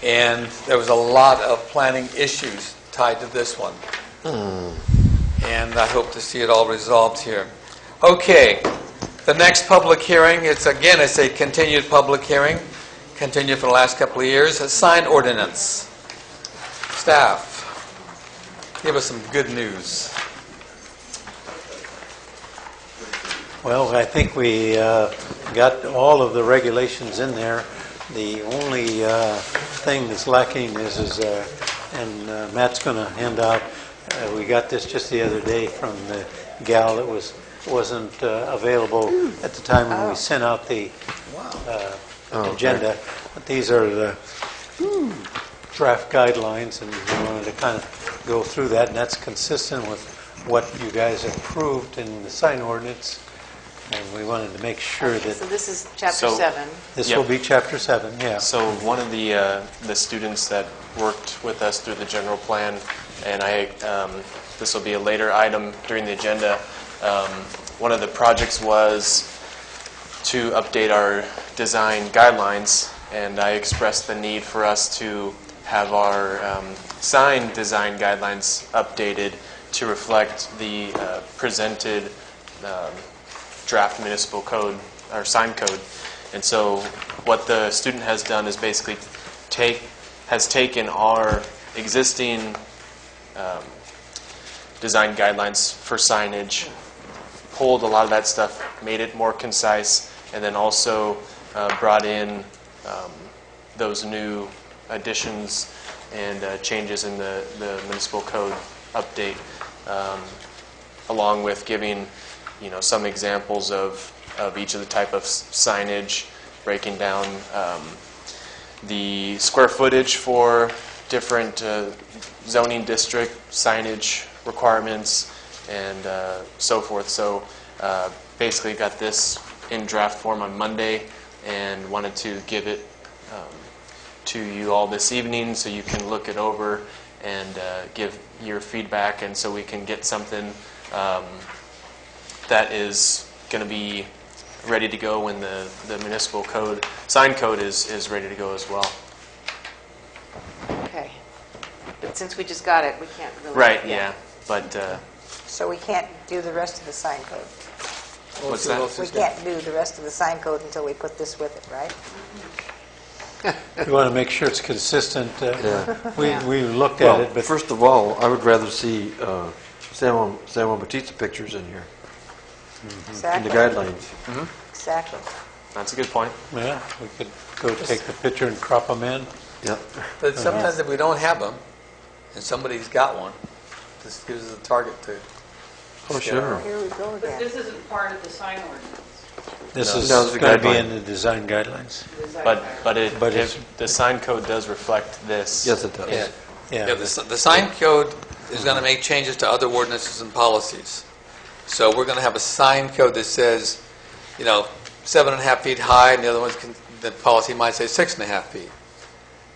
and there was a lot of planning issues tied to this one. And I hope to see it all resolved here. Okay, the next public hearing, it's a continued public hearing, continued for the last couple of years, a sign ordinance. Staff, give us some good news. Well, I think we got all of the regulations in there. The only thing that's lacking is and Matt's going to hand out, we got this just the other day from the gal that wasn't available at the time when we sent out the agenda. But these are the draft guidelines, and we wanted to kind of go through that, and that's consistent with what you guys approved in the sign ordinance. And we wanted to make sure that So this is chapter So- 7. this Yep. will be chapter 7, yeah. So one of the students that worked with us through the general plan, and this will be a later item during the agenda. One of the projects was to update our design guidelines, and I expressed the need for us to have our sign design guidelines updated to reflect the presented draft municipal code, or sign code. And so what the student has done is basically has taken our existing design guidelines for signage, pulled a lot of that stuff, made it more concise, and then also brought in those new additions and changes in the municipal code update, along with giving some examples of each of the type of signage, breaking down the square footage for different zoning district signage requirements and so forth. So basically got this in draft form on Monday and wanted to give it to you all this evening so you can look it over and give your feedback, and so we can get something that is going to be ready to go when the municipal code, sign code is ready to go as well. Okay. But since we just got it, we can't really... Right, yeah. But... so we can't do the rest of the sign code? What's that? We can't do the rest of the sign code until we put this with it, right? We want to make sure it's consistent. We looked at it, but... First of all, I would rather see San Juan Bautista pictures in here. Exactly. In the guidelines. Exactly. That's a good point. Yeah, we could go take the picture and crop them in. Yep. But sometimes if we don't have them, and somebody's got one, this gives us a target to... Oh, sure. Here we go But again. this isn't part of the sign ordinance. This No. is No, it's a going to be guideline. in the design guidelines. But it's- the sign code does reflect this. Yes, it does. Yeah. Yeah, the sign code is going to make changes to other ordinances and policies. So we're going to have a sign code that says, 7.5 feet high, and the other ones, the policy might say 6.5 feet.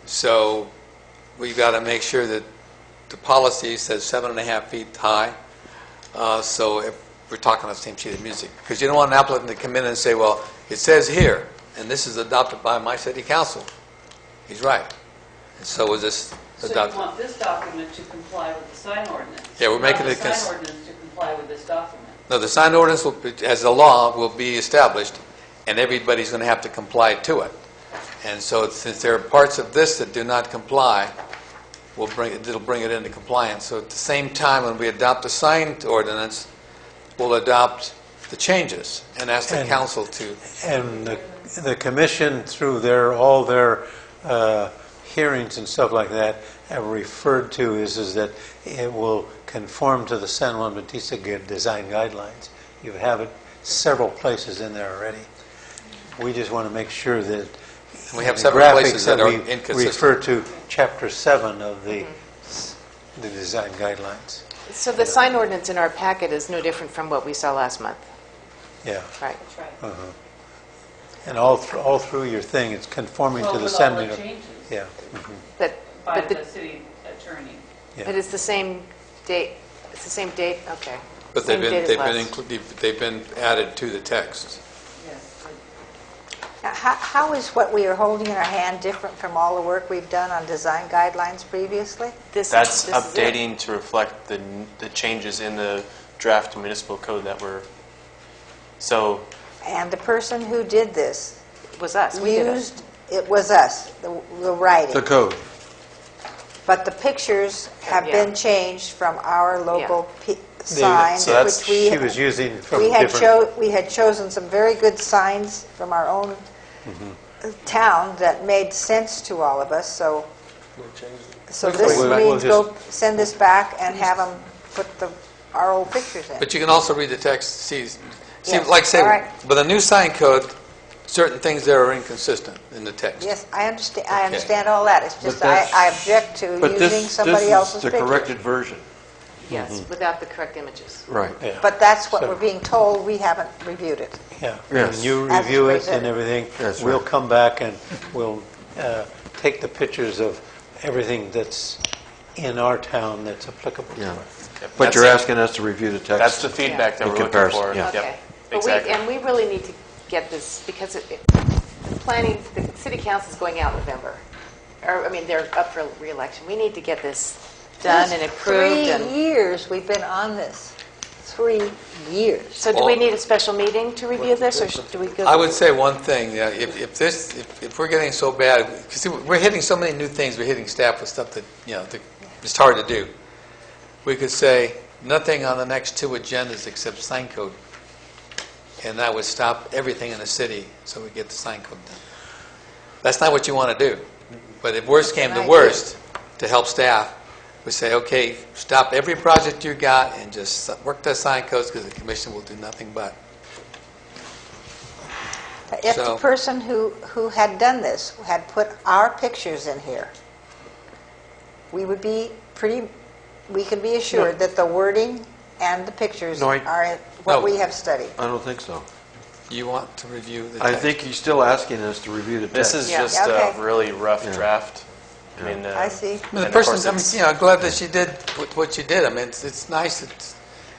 So we've got to make sure that the policy says 7.5 feet high. So if we're talking on the same sheet of music, because you don't want an applicant to come in and say, well, it says here, and this is adopted by my city council. He's right. And so is this So adopted. you want this document to comply with the sign ordinance? Yeah, we're making not it the sign ordinance to comply with this document. No, the sign ordinance, as a law, will be established, and everybody's going to have to comply to it. And so since there are parts of this that do not comply, it'll bring it into compliance. So at the same time, when we adopt the sign ordinance, we'll adopt the changes and ask the council to... And the commission, through all their hearings and stuff like that, have referred to is that it will conform to the San Juan Bautista design guidelines. You have it several places in there already. We just want to make sure that we have the several graphics places that are we inconsistent. refer to Chapter 7 of the design guidelines. So the sign ordinance in our packet is no different from what we saw last month. Yeah. Right. That's right. Uh-huh. And all through your thing, it's conforming Well, to the with all San the Diego. changes Yeah. Mhm. But by but the city attorney. Yeah. but it's the same date. It's the same date. Okay. But Same date as last. they've been added to the text. Yes. Now, how is what we are holding in our hand different from all the work we've done on design guidelines previously? This That's is it. updating to reflect the changes in the draft municipal code that were... So... And the person who did this was us. We did it. it was us, the writing. The code. But the pictures have Yeah. been changed from our local signs, So which we she was using from we had different... we had chosen some very good signs from our own town that made sense to all of us. So this We'll means just- go send this back and have them put our old pictures in. But you can also read the text, see Yes. like say, All right. with a new sign code, certain things there are inconsistent in the text. Yes, I understand. I understand all that. It's just that's- I object to using somebody else's This is the picture. corrected version. Yes, without the correct images. Right. Yeah. But that's what So- we're being told. We haven't reviewed it. Yeah, Yes. when you As review it presented. and everything, That's we'll right. come back and we'll take the pictures of everything that's in our town that's applicable to Yeah. it. Yep, But that's you're it. asking us to review the text. That's the feedback that In we're looking comparison, for. yeah. Yep, Okay. But exactly. we really need to get this because the city council is going out in November. Or, I mean, they're up for re-election. We need to get this done and approved. 3 And years we've been on this. 3 years. so, do we need a special meeting to review this, or do we go? I would say one thing, if we're getting so bad, because we're hitting so many new things, we're hitting staff with stuff that, it's hard to do. We could say, nothing on the next 2 agendas except sign code and that would stop everything in the city so we get the sign code done. That's not what you want to do. But if worst came to worst, to help staff, we say, okay, stop every project you got and just work the sign codes because the commission will do nothing but. If the person who had done this had put our pictures in here, we would be we can be assured that the wording and the pictures are what we have studied. I don't think so. You want to review the text? I think he's still asking us to review the text. This is just a really rough draft. I mean, I see. I mean, the person, I'm glad that she did what she did. I mean, it's nice that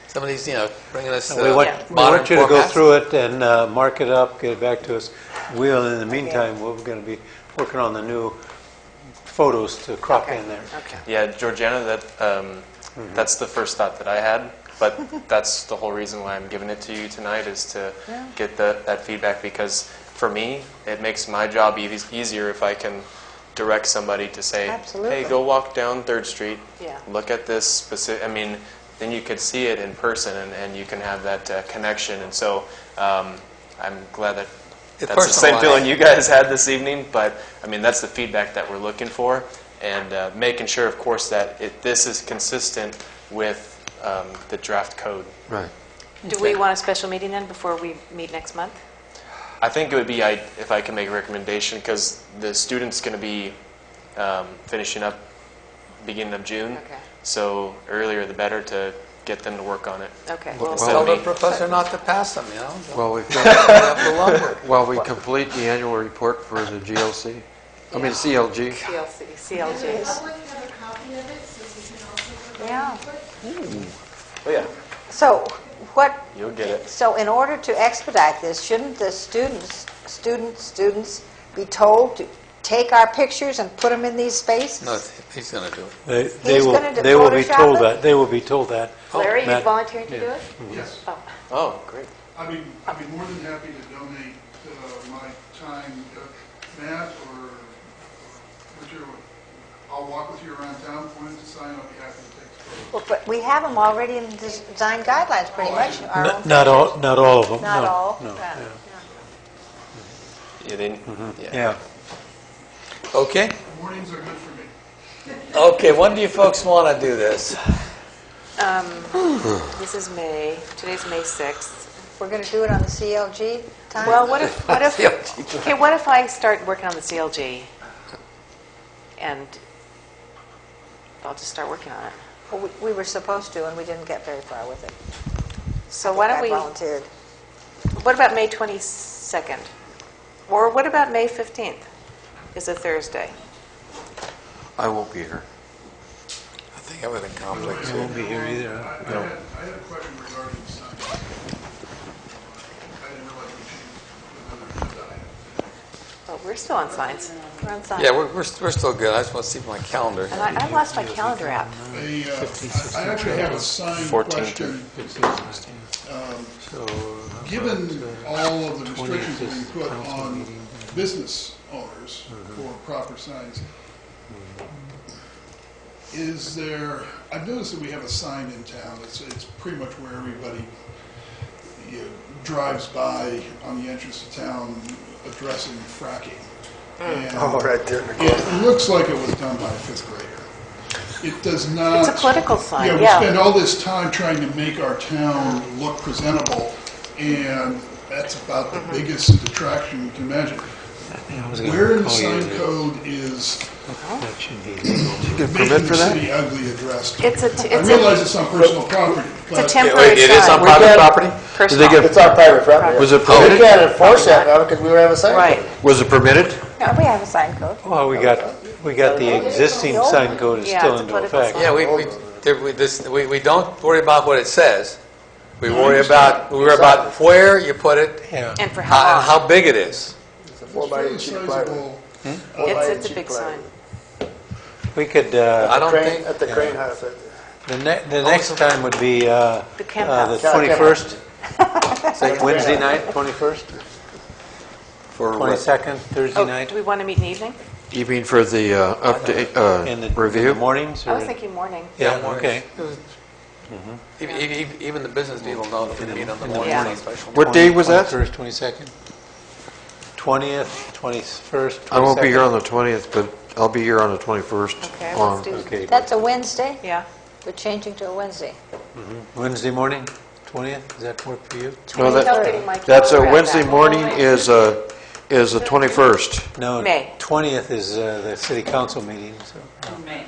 somebody's, bringing us We want you to go through it and mark it up, get it back to us. We'll, in the meantime, we're going to be working on the new photos to crop in there. Okay. Yeah, Georgiana, that's the first thought that I had, but that's the whole reason why I'm giving it to you tonight is to get that feedback, because for me, it makes my job easier if I can direct somebody to say, hey, go walk down 3rd Street, look at this specific, then you could see it in person and you can have that connection. And so I'm glad that that's the same feeling you guys had this evening, but that's the feedback that we're looking for, and making sure, of course, that this is consistent with the draft code. Right. Do we want a special meeting then before we meet next month? I think it would be, if I can make a recommendation, because the student's going to be finishing up beginning of June, so earlier the better to get them to work on it. Okay. Tell the professor not to pass them, While we complete the annual report for the GLC, CLG. CLG. Yeah. Oh, yeah. So what? You'll get it. So in order to expedite this, shouldn't the students be told to take our pictures and put them in these spaces? No, he's going to do it. They will be told that. They will be told that. Larry, you volunteering to do it? Yes. Oh, great. I'd be more than happy to donate my time, Matt or whichever one. I'll walk with you around town, point to sign, I'll be happy to take photos. Well, but we have them already in the design guidelines, pretty much. Not all of them. Not all. No. Yeah. Okay. Mornings are good for me. Okay, when do you folks want to do this? This is May. Today's May 6th. We're going to do it on the CLG time? Well, what if I start working on the CLG and I'll just start working on it. Well, we were supposed to, and we didn't get very far with it. So why don't I we? volunteered. What about May 22nd? Or what about May 15th? Is a Thursday. I won't be here. I think I was in conflict. I won't be here either. I had a question regarding signs. I didn't realize we changed another agenda item. Oh, we're still on signs. We're on signs. Yeah, we're still good. I just want to see my calendar. And I lost my calendar app. I actually have a sign question. Given all of the restrictions that we put on business owners for proper signs, is there, I've noticed that we have a sign in town, it's pretty much where everybody drives by on the entrance to town addressing fracking. And right there. it looks like it was done by a 5th grader. It does not. It's a political sign, Yeah, we spend all this time trying to make our town look presentable, and that's about the biggest detraction you can imagine. Where in the sign code is making the city ugly addressed? I realize it's on personal property, but it's a temporary It is on sign. private property? Personal. It's on private property. Was it We permitted? can't enforce that now because we don't have a sign. Right. Was it permitted? No, we have a sign code. Well, we got the existing sign code is still it's a into political effect. sign. Yeah, we don't worry about what it says. We worry about where you put it And for how long. and how big it is. It's a 4x8 sheet of plywood. It's a big sign. We could, I don't think At the crane house right there. the next time would be The Kemp the House. 21st, Wednesday night, 21st, For what? 22nd, Thursday Oh, night. do we want to meet in the evening? You mean for the update, In the review? mornings? I was or- thinking morning. Yeah, okay. Even the business people know that we meet on the morning. Yeah. Special. What day was that? 21st, 22nd, 20th, 21st, 22nd. I won't be here on the 20th, but I'll be here on the 21st. Okay, on. let's do, Okay. that's a Wednesday? Yeah. We're changing to a Wednesday. Wednesday morning, 20th, does that work for you? No, Getting my that's a calendar out Wednesday back. morning is the 21st. No, May. 20th is the city council meeting, so, In May.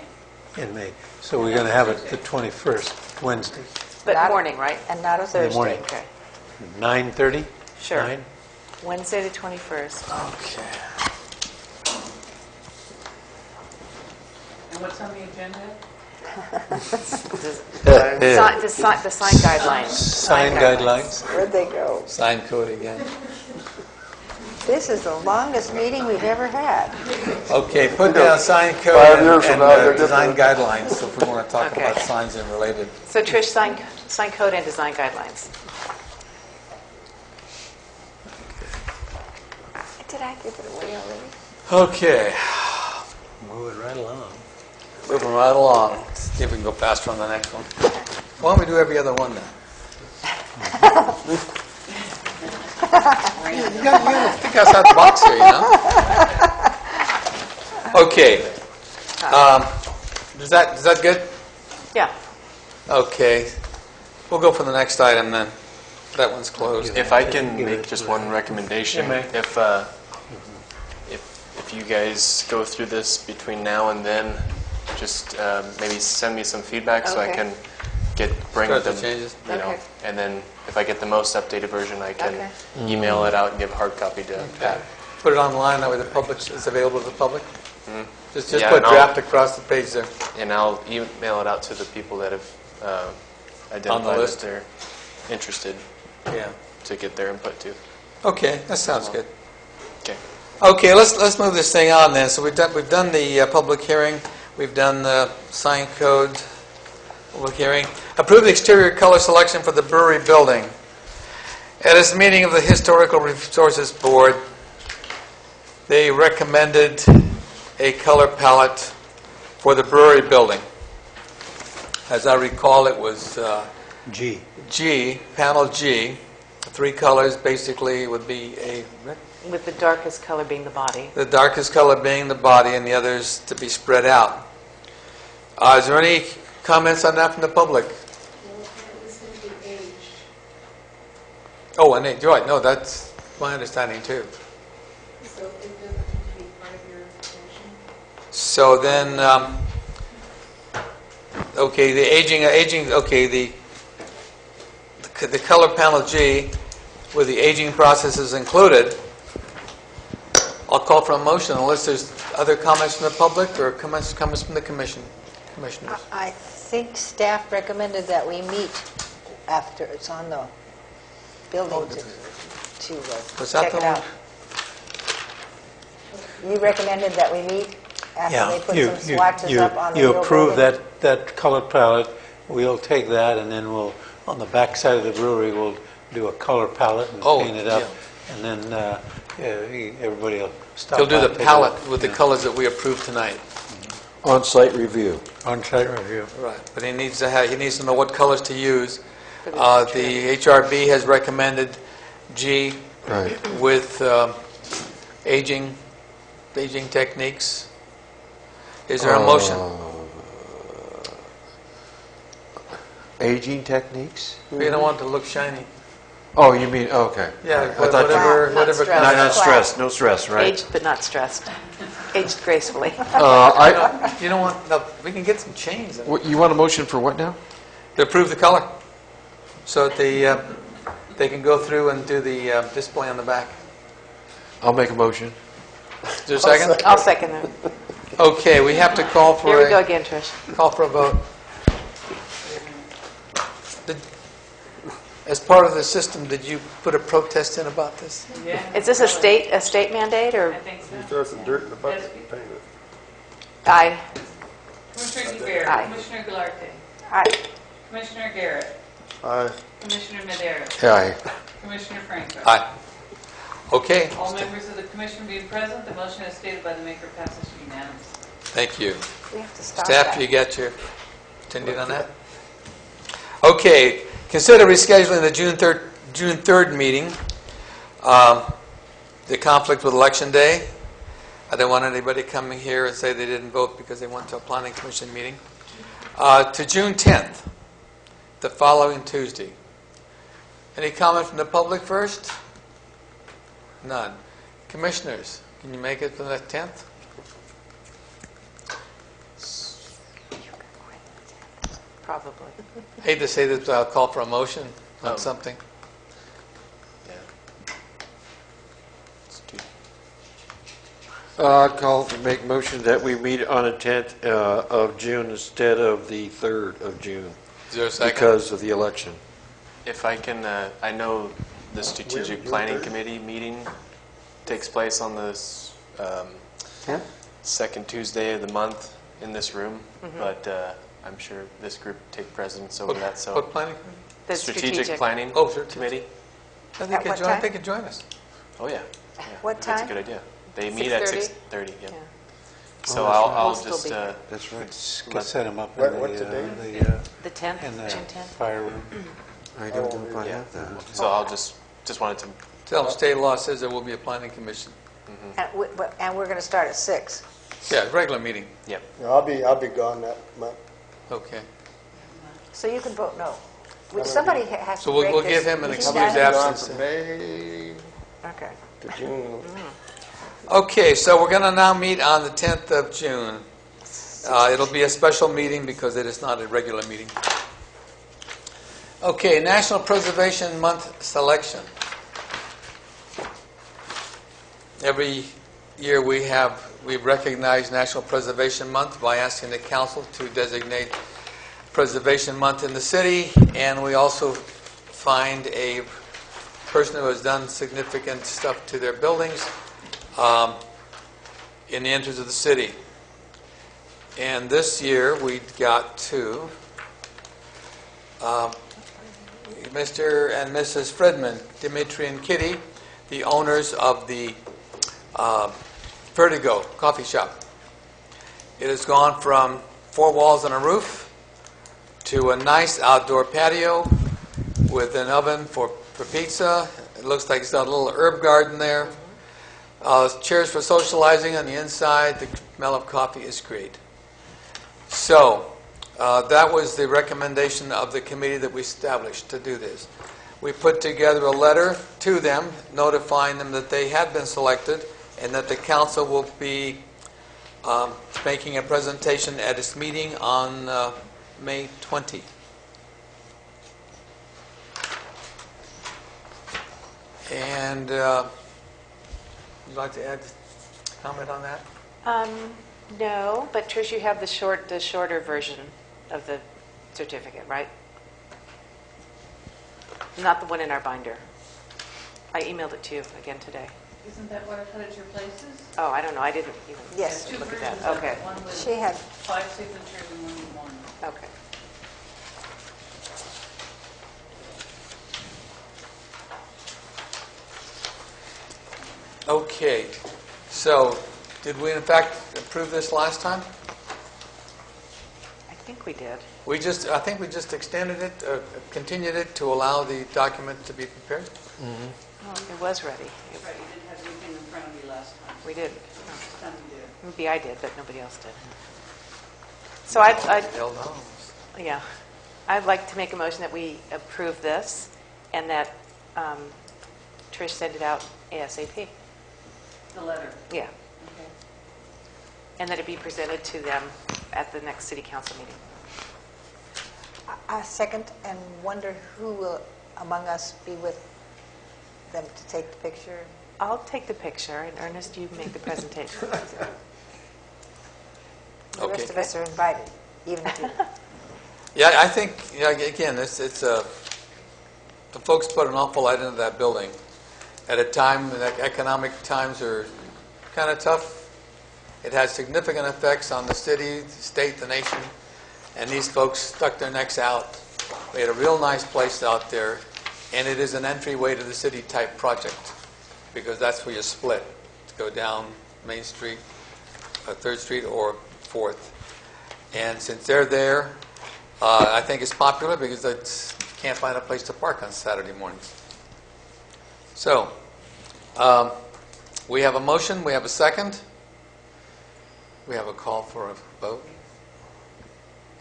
in May. So we're going to have it the 21st, Wednesday, But Not- morning, right? And not a Thursday. morning. Okay. 9:30? Sure. 9? Wednesday the 21st. Okay. And what's on the agenda? The sign guidelines. Sign guidelines. Where'd they go? Sign code again. This is the longest meeting we've ever had. Okay, put down sign code 5 years from and now, they're design different. guidelines, so if we want to talk Okay. about signs and related. So Trish, sign code and design guidelines. Did I give it away already? Okay, Moving right along. moving right along. Let's see if we can go faster on the next one. Why don't we do every other one then? You got to think outside the box here, you know? Okay. Is that good? Yeah. Okay. We'll go for the next item then. That one's closed. If I can make just one recommendation, You may. if you guys go through this between now and then, just maybe send me some feedback so I Okay. can bring Start the them, changes. you know, Okay. and then if I get the most updated version, I can Okay. email it out and give a hard copy to Pat. Put it online, that way the public, it's available to the public. Just Yeah, put and I'll- draft across the page there. And I'll email it out to the people that have identified list? that they're interested Yeah. to get their input too. Okay, that sounds good. Okay. Okay, let's move this thing on then. So we've done the public hearing, we've done the sign code public hearing. Approve the exterior color selection for the brewery building. At this meeting of the Historical Resources Board, they recommended a color palette for the brewery building. As I recall, it was G. panel G. 3 colors basically would be With the darkest color being the body. the darkest color being the body and the others to be spread out. Is there any comments on that from the public? Oh, and you're right. No, that's my understanding too. So then, okay, the aging. Okay, the color panel G, with the aging processes included. I'll call for a motion unless there's other comments from the public or comments from the commissioners. I think staff recommended that we meet after it's on the building to Was that check the it out. You recommended that we meet after they put some swatches up on the you real approve building? that color palette, we'll take that and then we'll, on the back side of the brewery, we'll do a color palette and paint it up. And then everybody will stop He'll do by the and take a palette look. with the colors that we approved tonight. On-site review. On-site review. Right, but he needs to know what colors to use. The HRB has recommended G with aging techniques. Is there a motion? Aging techniques? We don't want it to look shiny. Oh, you mean, okay. Yeah, I thought whatever. Not stressed, no stress, right? Aged but not stressed. Aged gracefully. You don't want. No, we can get some chains. You want a motion for what now? To approve the color, so that they can go through and do the display on the back. I'll make a motion. Is there a second? I'll second that. Okay, we have to call for Here we go again, Trish. Call for a vote. As part of the system, did you put a protest in about this? Yeah. Is this a state mandate or? I think so. You throw some dirt in the bucket and paint it. Aye. Commissioner Guerrero. Aye. Commissioner Galarte. Aye. Commissioner Garrett. Aye. Commissioner Medeiros. Aye. Commissioner Franco. Aye. Okay. All members of the commission being present, the motion as stated by the maker passes unanimously. Thank you. We have to stop Staff, that. you got your attending on that? Okay, consider rescheduling the June 3rd meeting. The conflict with Election Day. I don't want anybody coming here and say they didn't vote because they went to a planning commission meeting. To June 10th, the following Tuesday. Any comment from the public first? None. Commissioners, can you make it for the 10th? Probably. Hate to say this, but I'll call for a motion on something. Make motion that we meet on the 10th of June instead of the 3rd of June. Is there a second? Because of the election. If I can, I know the Strategic Planning Committee meeting takes place on the second Tuesday of the month in this room, but I'm sure this group take precedence over that. So What planning committee? The Strategic Planning Committee. I think At what time? they could join us. Oh yeah. What That's a time? good idea. They meet at 6:30? 6:30. Yeah. Yeah. So We'll I'll still just be here. That's right. Could set them up What's the date? The 10th, in the June 10th? fire room. I don't know if I have that. So I'll just wanted to. Tell them state law says there will be a planning commission. And we're going to start at 6. Yeah, regular meeting. Yep. I'll be gone that month. Okay. So you can vote no. Somebody has to So break we'll this. give him an You excused got it? absence. From May Okay. to June. Okay, so we're going to now meet on the 10th of June. It'll be a special meeting because it is not a regular meeting. Okay, National Preservation Month selection. Every year we recognize National Preservation Month by asking the council to designate Preservation Month in the city, and we also find a person who has done significant stuff to their buildings in the interest of the city. And this year we got to Mr. and Mrs. Fredman, Dimitri and Kitty, the owners of the Vertigo coffee shop. It has gone from 4 walls and a roof to a nice outdoor patio with an oven for pizza. It looks like it's got a little herb garden there. Chairs for socializing on the inside. The smell of coffee is great. So that was the recommendation of the committee that we established to do this. We put together a letter to them notifying them that they had been selected and that the council will be making a presentation at its meeting on May 20. And you'd like to add comment on that? No, but Trish, you have the shorter version of the certificate, right? Not the one in our binder. I emailed it to you again today. Isn't that what I put at your places? Oh, I don't know. I didn't even Yes. Two look at versions that. of it. Okay. One with She had 5 signatures and one with 1. Okay. Okay. So did we in fact approve this last time? I think we did. I think we just extended it, continued it to allow the document to be prepared. Oh, it was ready. Right, you didn't have anything in front of you last time. We did. This time you did. Maybe I did, but nobody else did. So I'd Held on. yeah, I'd like to make a motion that we approve this and that Trish send it out ASAP. The letter. Yeah, Okay. and that it be presented to them at the next city council meeting. I second and wonder who will among us be with them to take the picture. I'll take the picture, and Ernest, you make the presentation. The rest of us are invited, even if you... Yeah, I think, again, the folks put an awful lot into that building at a time that economic times are kind of tough. It has significant effects on the city, the state, the nation, and these folks stuck their necks out. We had a real nice place out there, and it is an entryway to the city type project because that's where you split to go down Main Street, 3rd Street, or 4th. And since they're there, I think it's popular because you can't find a place to park on Saturday mornings. So, we have a motion, we have a second. We have a call for a vote.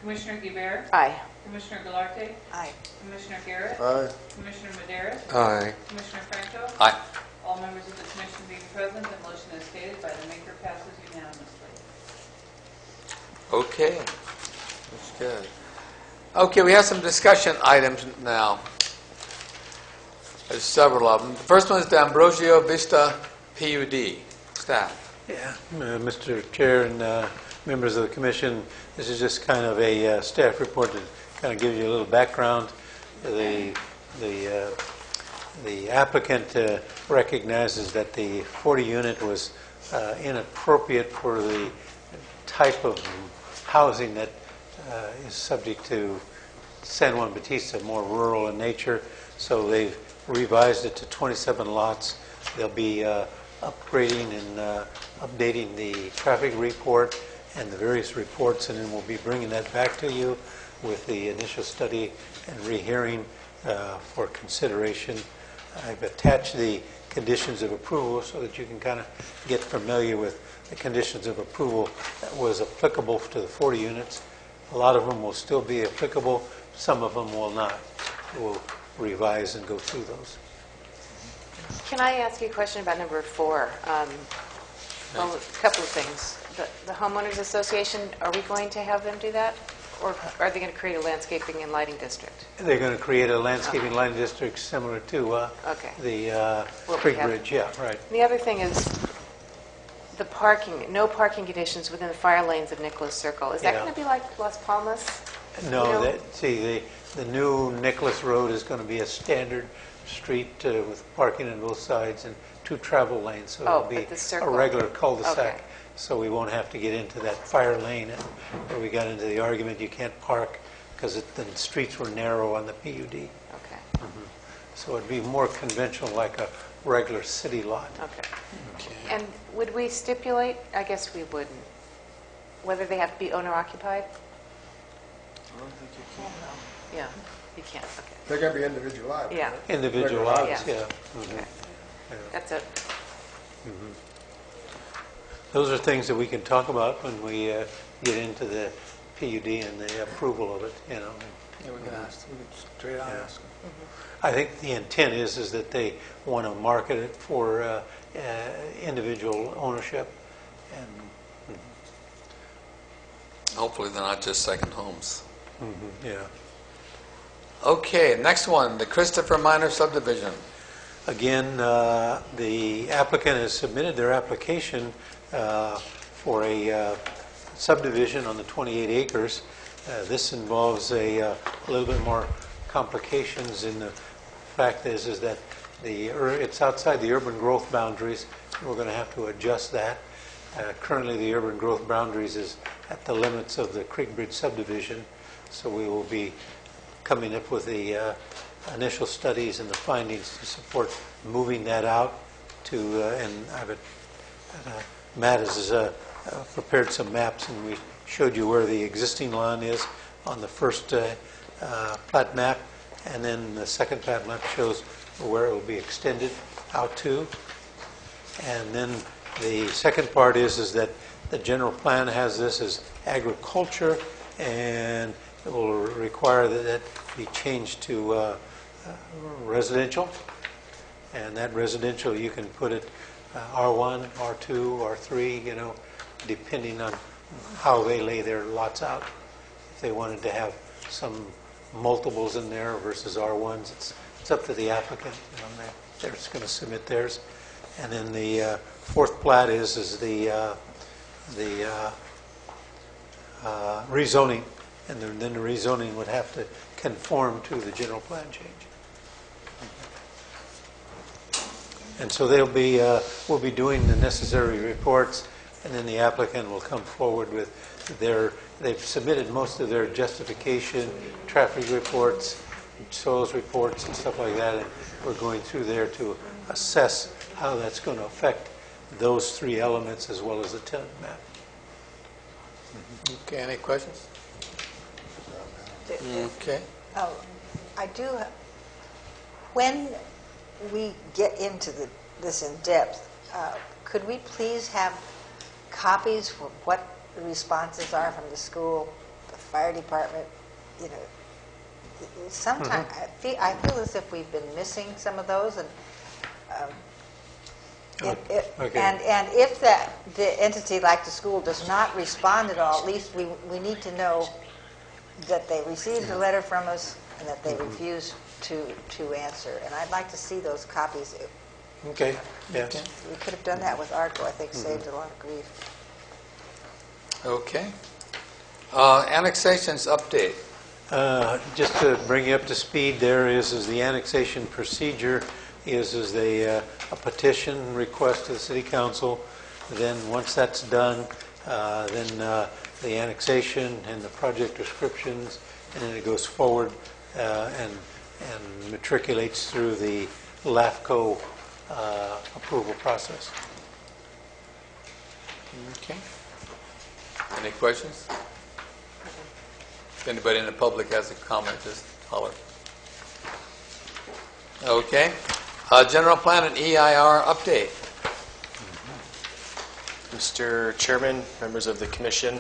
Commissioner Guibert? Aye. Commissioner Galarte? Aye. Commissioner Garrett? Aye. Commissioner Medeiros? Aye. Commissioner Franco? Aye. All members of the commission being present, the motion as stated by the maker passes unanimously. Okay, that's good. Okay, we have some discussion items now. There's several of them. The first one is the Ambrosio Vista PUD. Staff. Yeah, Mr. Chair and members of the commission, this is just kind of a staff report to kind of give you a little background. The applicant recognizes that the 40 unit was inappropriate for the type of housing that is subject to San Juan Bautista, more rural in nature. So they've revised it to 27 lots. They'll be upgrading and updating the traffic report and the various reports, and then we'll be bringing that back to you with the initial study and rehearing for consideration. I've attached the conditions of approval so that you can kind of get familiar with the conditions of approval that was applicable to the 40 units. A lot of them will still be applicable, some of them will not. We'll revise and go through those. Can I ask you a question about number 4? Well, a couple of things. The homeowners association, are we going to have them do that? Or are they going to create a landscaping and lighting district? They're going to create a landscaping lighting district similar to the Creek Bridge. Yeah, right. And the other thing is the parking, no parking conditions within the fire lanes of Nicholas Circle. Is that going to be like Las Palmas? No, the new Nicholas Road is going to be a standard street with parking on both sides and 2 travel lanes. So it'll be a regular cul-de-sac. Okay. So we won't have to get into that fire lane where we got into the argument you can't park because the streets were narrow on the PUD. Okay. Mm-hmm. So it'd be more conventional, like a regular city lot. Okay. And would we stipulate, I guess we wouldn't, whether they have to be owner-occupied? I don't think you can. Yeah, you can't, okay. They got to be individual lots. Yeah. Right? Individual lots, yeah. Mm-hmm. Okay. Yeah. That's it. Mm-hmm. Those are things that we can talk about when we get into the PUD and the approval of it, you know. Yeah, we can ask. We can straight out ask them. Mm-hmm. I think the intent is that they want to market it for individual ownership. And hopefully they're not just second homes. mm-hmm, yeah. Okay, next one, the Christopher Minor subdivision. Again, the applicant has submitted their application for a subdivision on the 28 acres. This involves a little bit more complications in the fact is that it's outside the urban growth boundaries. We're going to have to adjust that. Currently, the urban growth boundaries is at the limits of the Creek Bridge subdivision, so we will be coming up with the initial studies and the findings to support moving that out to, and Matt has prepared some maps, and we showed you where the existing lawn is on the first plat map, and then the second plat map shows where it will be extended out to. And then the second part is that the general plan has this as agriculture, and it will require that it be changed to residential. And that residential, you can put it R1, R2, R3, you know, depending on how they lay their lots out. If they wanted to have some multiples in there versus R1s, it's up to the applicant. You know, they're just going to submit theirs. And then the fourth plat is the rezoning, and then the rezoning would have to conform to the general plan change. And so we'll be doing the necessary reports, and then the applicant will come forward with they've submitted most of their justification, traffic reports, soils reports, and stuff like that, and we're going through there to assess how that's going to affect those 3 elements as well as the tenant map. Okay, any questions? Okay. Oh, I do, when we get into this in depth, could we please have copies for what the responses are from the school, the fire department, you know? Sometimes I feel as if we've been missing some of those, and and if the entity like the school does not respond at all, at least we need to know that they received a letter from us and that they refused to answer. And I'd like to see those copies. Okay, yes. We could have done that with ARCO, I think saved a lot of grief. Okay. Annexations update. Just to bring you up to speed, there is the annexation procedure is a petition request to the City Council. Then once that's done, then the annexation and the project descriptions, and then it goes forward and matriculates through the LAFCO approval process. Okay. Any questions? If anybody in the public has a comment, just holler. Okay. General plan and EIR update. Mr. Chairman, members of the Commission,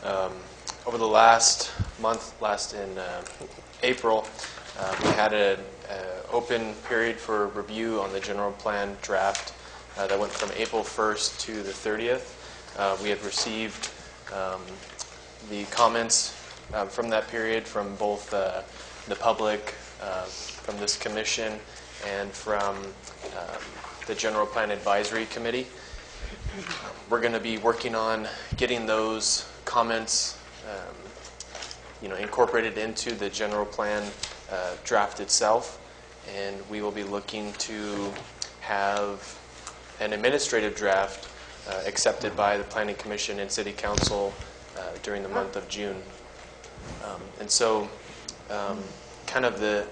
over the last month, in April, we had an open period for review on the general plan draft that went from April 1st to the 30th. We have received the comments from that period from both the public, from this commission, and from the General Plan Advisory Committee. We're going to be working on getting those comments incorporated into the general plan draft itself, and we will be looking to have an administrative draft accepted by the Planning Commission and City Council during the month of June. And so kind of the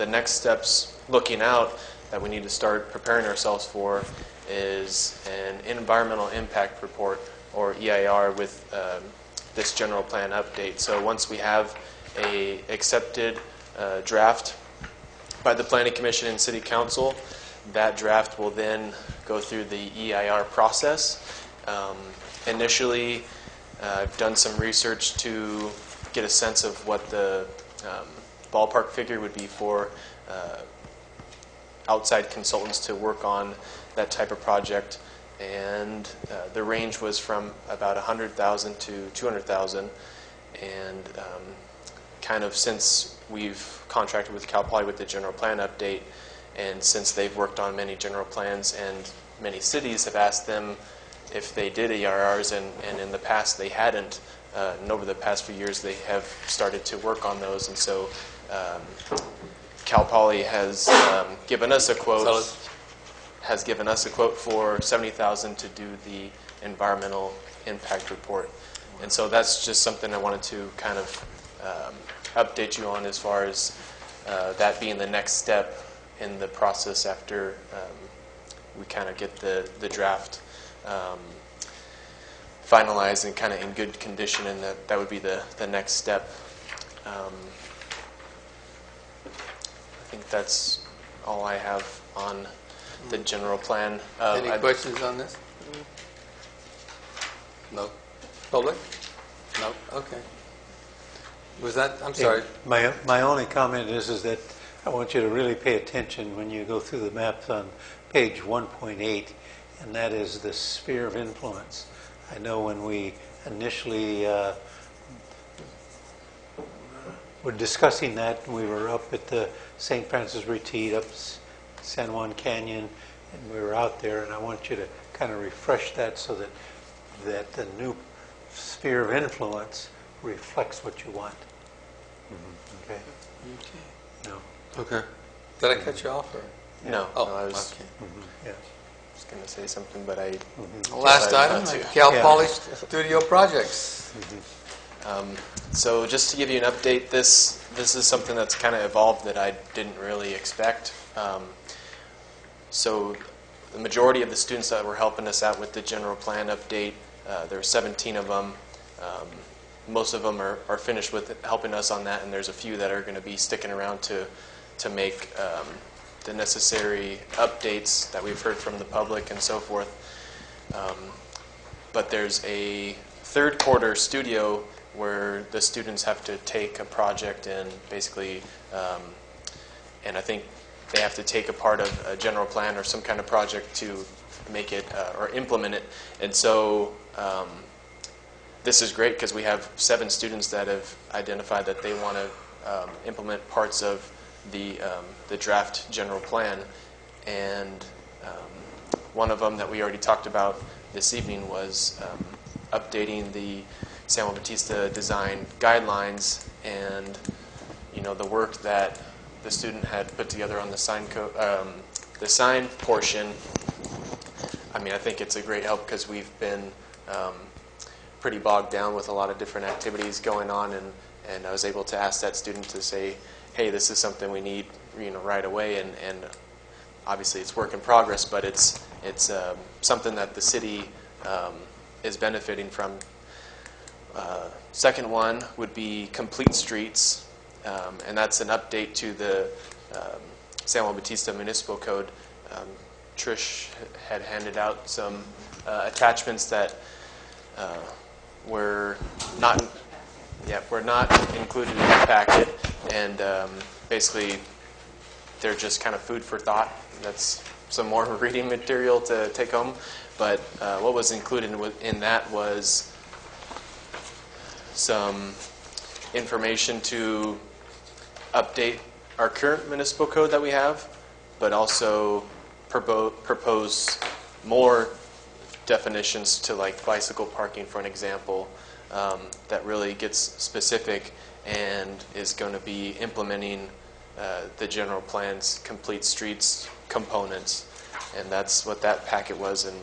next steps looking out that we need to start preparing ourselves for is an environmental impact report, or EIR, with this general plan update. So once we have a accepted draft by the Planning Commission and City Council, that draft will then go through the EIR process. Initially, I've done some research to get a sense of what the ballpark figure would be for outside consultants to work on that type of project, and the range was from about $100,000 to $200,000. And kind of since we've contracted with Cal Poly with the general plan update, and since they've worked on many general plans and many cities have asked them if they did EIRs, and in the past they hadn't, and over the past few years they have started to work on those. And so Cal Poly has given us a quote. For $70,000 to do the environmental impact report. And so that's just something I wanted to kind of update you on, as far as that being the next step in the process after we kind of get the draft finalized and kind of in good condition, and that would be the next step. I think that's all I have on the general plan. Any questions on this? No. Public? No. Okay. Was that? I'm sorry. My only comment is that I want you to really pay attention when you go through the maps on page 1.8, and that is the sphere of influence. I know when we initially were discussing that, we were up at the St. Francis Retreat, up San Juan Canyon, and we were out there, and I want you to kind of refresh that so that the new sphere of influence reflects what you want. Okay? No. Okay. Did I cut you off? Or? No. Oh, no, I was okay. Yeah. going to say something, but I... Last item, Cal Poly Studio Projects. So just to give you an update, this is something that's kind of evolved that I didn't really expect. So the majority of the students that were helping us out with the general plan update, there were 17 of them. most of them are finished with helping us on that, and there's a few that are going to be sticking around to make the necessary updates that we've heard from the public and so forth. But there's a third quarter studio where the students have to take a project and basically, and I think they have to take a part of a general plan or some kind of project to make it or implement it. And so this is great because we have 7 students that have identified that they want to implement parts of the draft general plan. And one of them that we already talked about this evening was updating the San Juan Bautista design guidelines, and the work that the student had put together on the sign portion. I mean, I think it's a great help because we've been pretty bogged down with a lot of different activities going on, and I was able to ask that student to say, hey, this is something we need right away, and obviously it's work in progress, but it's something that the city is benefiting from. Second one would be complete streets, and that's an update to the San Juan Bautista Municipal Code. Trish had handed out some attachments that were not included in the packet, and basically they're just kind of food for thought. That's some more reading material to take home. But what was included in that was some information to update our current municipal code that we have, but also propose more definitions to, like, bicycle parking, for an example, that really gets specific and is going to be implementing the general plan's complete streets components. And that's what that packet was, and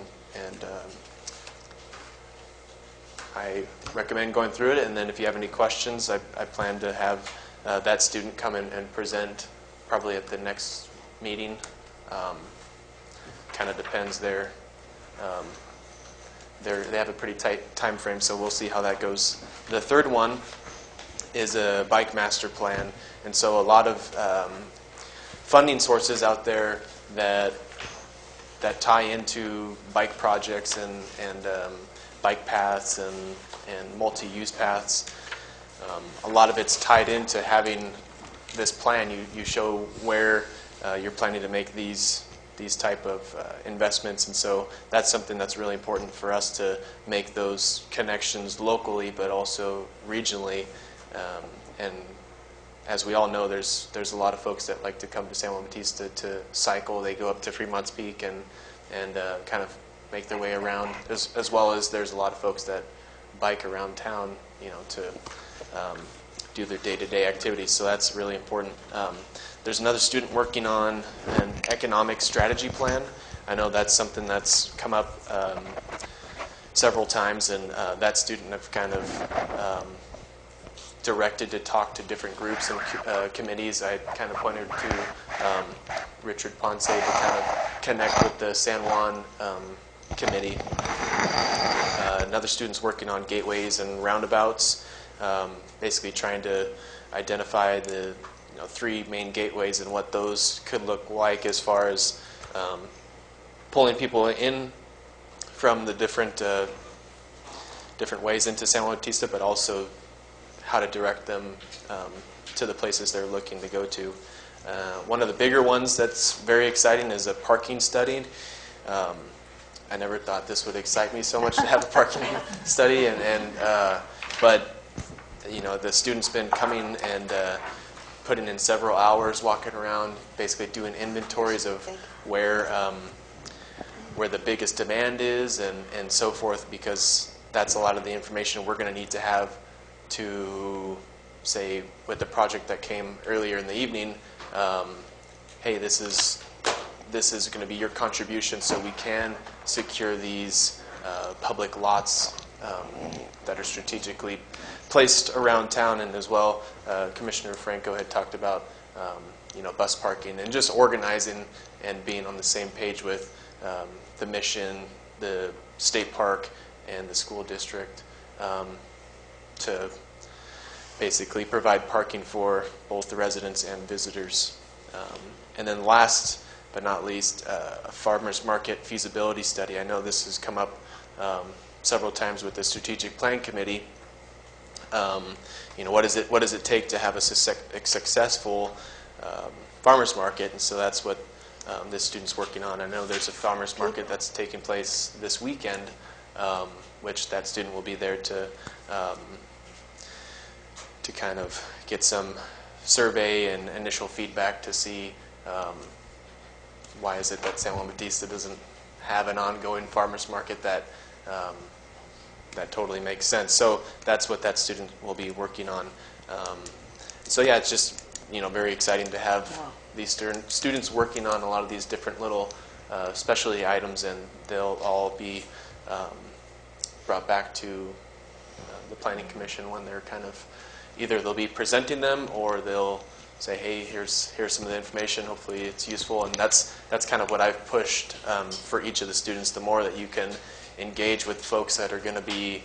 I recommend going through it. And then if you have any questions, I plan to have that student come in and present probably at the next meeting. Kind of depends. They have a pretty tight time frame, so we'll see how that goes. The third one is a bike master plan, and so a lot of funding sources out there that tie into bike projects and bike paths and multi-use paths. A lot of it's tied into having this plan. You show where you're planning to make these type of investments, and so that's something that's really important for us to make those connections locally, but also regionally. And as we all know, there's a lot of folks that like to come to San Juan Bautista to cycle. They go up to Fremont's Peak and kind of make their way around, as well as there's a lot of folks that bike around town, to do their day-to-day activities. So that's really important. There's another student working on an economic strategy plan. I know that's something that's come up several times, and that student I've kind of directed to talk to different groups and committees. I kind of pointed to Richard Ponce to kind of connect with the San Juan committee. Another student's working on gateways and roundabouts, basically trying to identify the 3 main gateways and what those could look like as far as pulling people in from the different ways into San Juan Bautista, but also how to direct them to the places they're looking to go to. One of the bigger ones that's very exciting is a parking study. I never thought this would excite me so much to have a parking study, but the student's been coming and putting in several hours walking around, basically doing inventories of where the biggest demand is and so forth, because that's a lot of the information we're going to need to have to say with the project that came earlier in the evening, hey, this is going to be your contribution so we can secure these public lots that are strategically placed around town. And as well, Commissioner Franco had talked about bus parking and just organizing and being on the same page with the mission, the state park, and the school district. to basically provide parking for both the residents and visitors. And then last but not least, a farmers market feasibility study. I know this has come up several times with the strategic plan committee. What does it take to have a successful farmers market? And so that's what this student's working on. I know there's a farmers market that's taking place this weekend, which that student will be there to kind of get some survey and initial feedback to see why is it that San Juan Bautista doesn't have an ongoing farmers market that totally makes sense. So that's what that student will be working on. So yeah, it's just very exciting to have these students working on a lot of these different little specialty items, and they'll all be brought back to the Planning Commission when they're kind of either they'll be presenting them or they'll say, hey, here's some of the information. Hopefully it's useful, and that's kind of what I've pushed for each of the students. The more that you can engage with folks that are going to be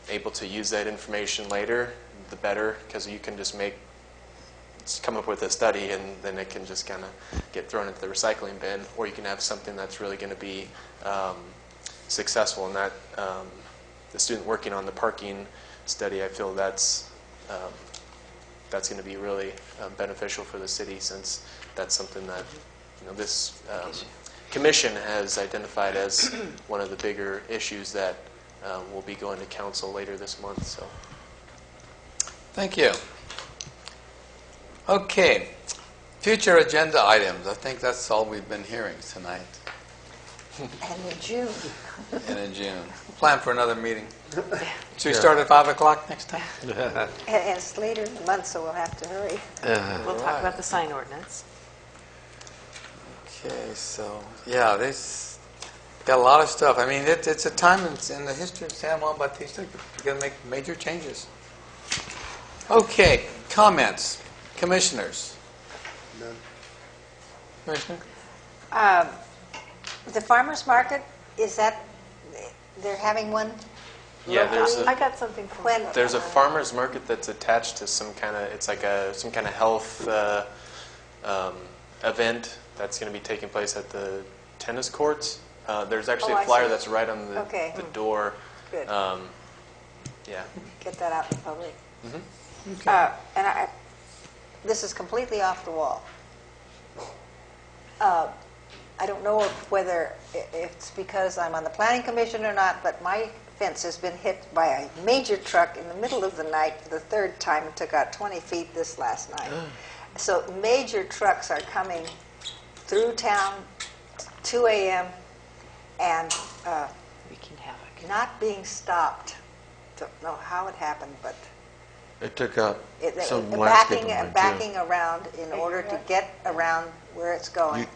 able to use that information later, the better, because you can just come up with a study and then it can just kind of get thrown into the recycling bin, or you can have something that's really going to be successful. And that the student working on the parking study, I feel that's going to be really beneficial for the city, since that's something that this commission has identified as one of the bigger issues that will be going to council later this month. So, thank you. Okay, future agenda items. I think that's all we've been hearing tonight. And in June. And in June. Plan for another meeting. Should we start at 5 o'clock next time? And it's later in the month, so we'll have to hurry. We'll talk about the sign ordinance. Okay, so, yeah, this got a lot of stuff. I mean, it's a time in the history of San Juan Bautista we're going to make major changes. Okay, comments. Commissioners. None. Commissioner? The farmer's market, is that, they're having one? yeah, I got something from When? there's a farmers market that's attached to some kind of, it's like some kind of health event that's going to be taking place at the tennis courts. There's actually Oh, a I flyer see. that's right on the door. Good. Yeah. Get that out in public. Mm-hmm. And this is completely off the wall. I don't know whether it's because I'm on the planning commission or not, but my fence has been hit by a major truck in the middle of the night for the third time. It took out 20 feet this last night. So major trucks are coming through town, 2 a.m., and wreaking havoc. not being stopped. Don't know how it happened, but It took out some landscaping. backing around in order to get around where it's going.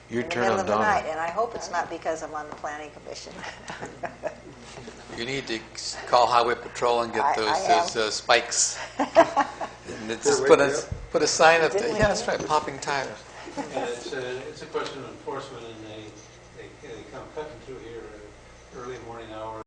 You in the turn middle on of the night, Donna. and I hope it's not because I'm on the planning commission. You need to call Highway Patrol and get those spikes. And just put a sign up there. Yeah, that's right, popping tires. Yeah, it's a question of enforcement, and they come cutting through here early morning hours.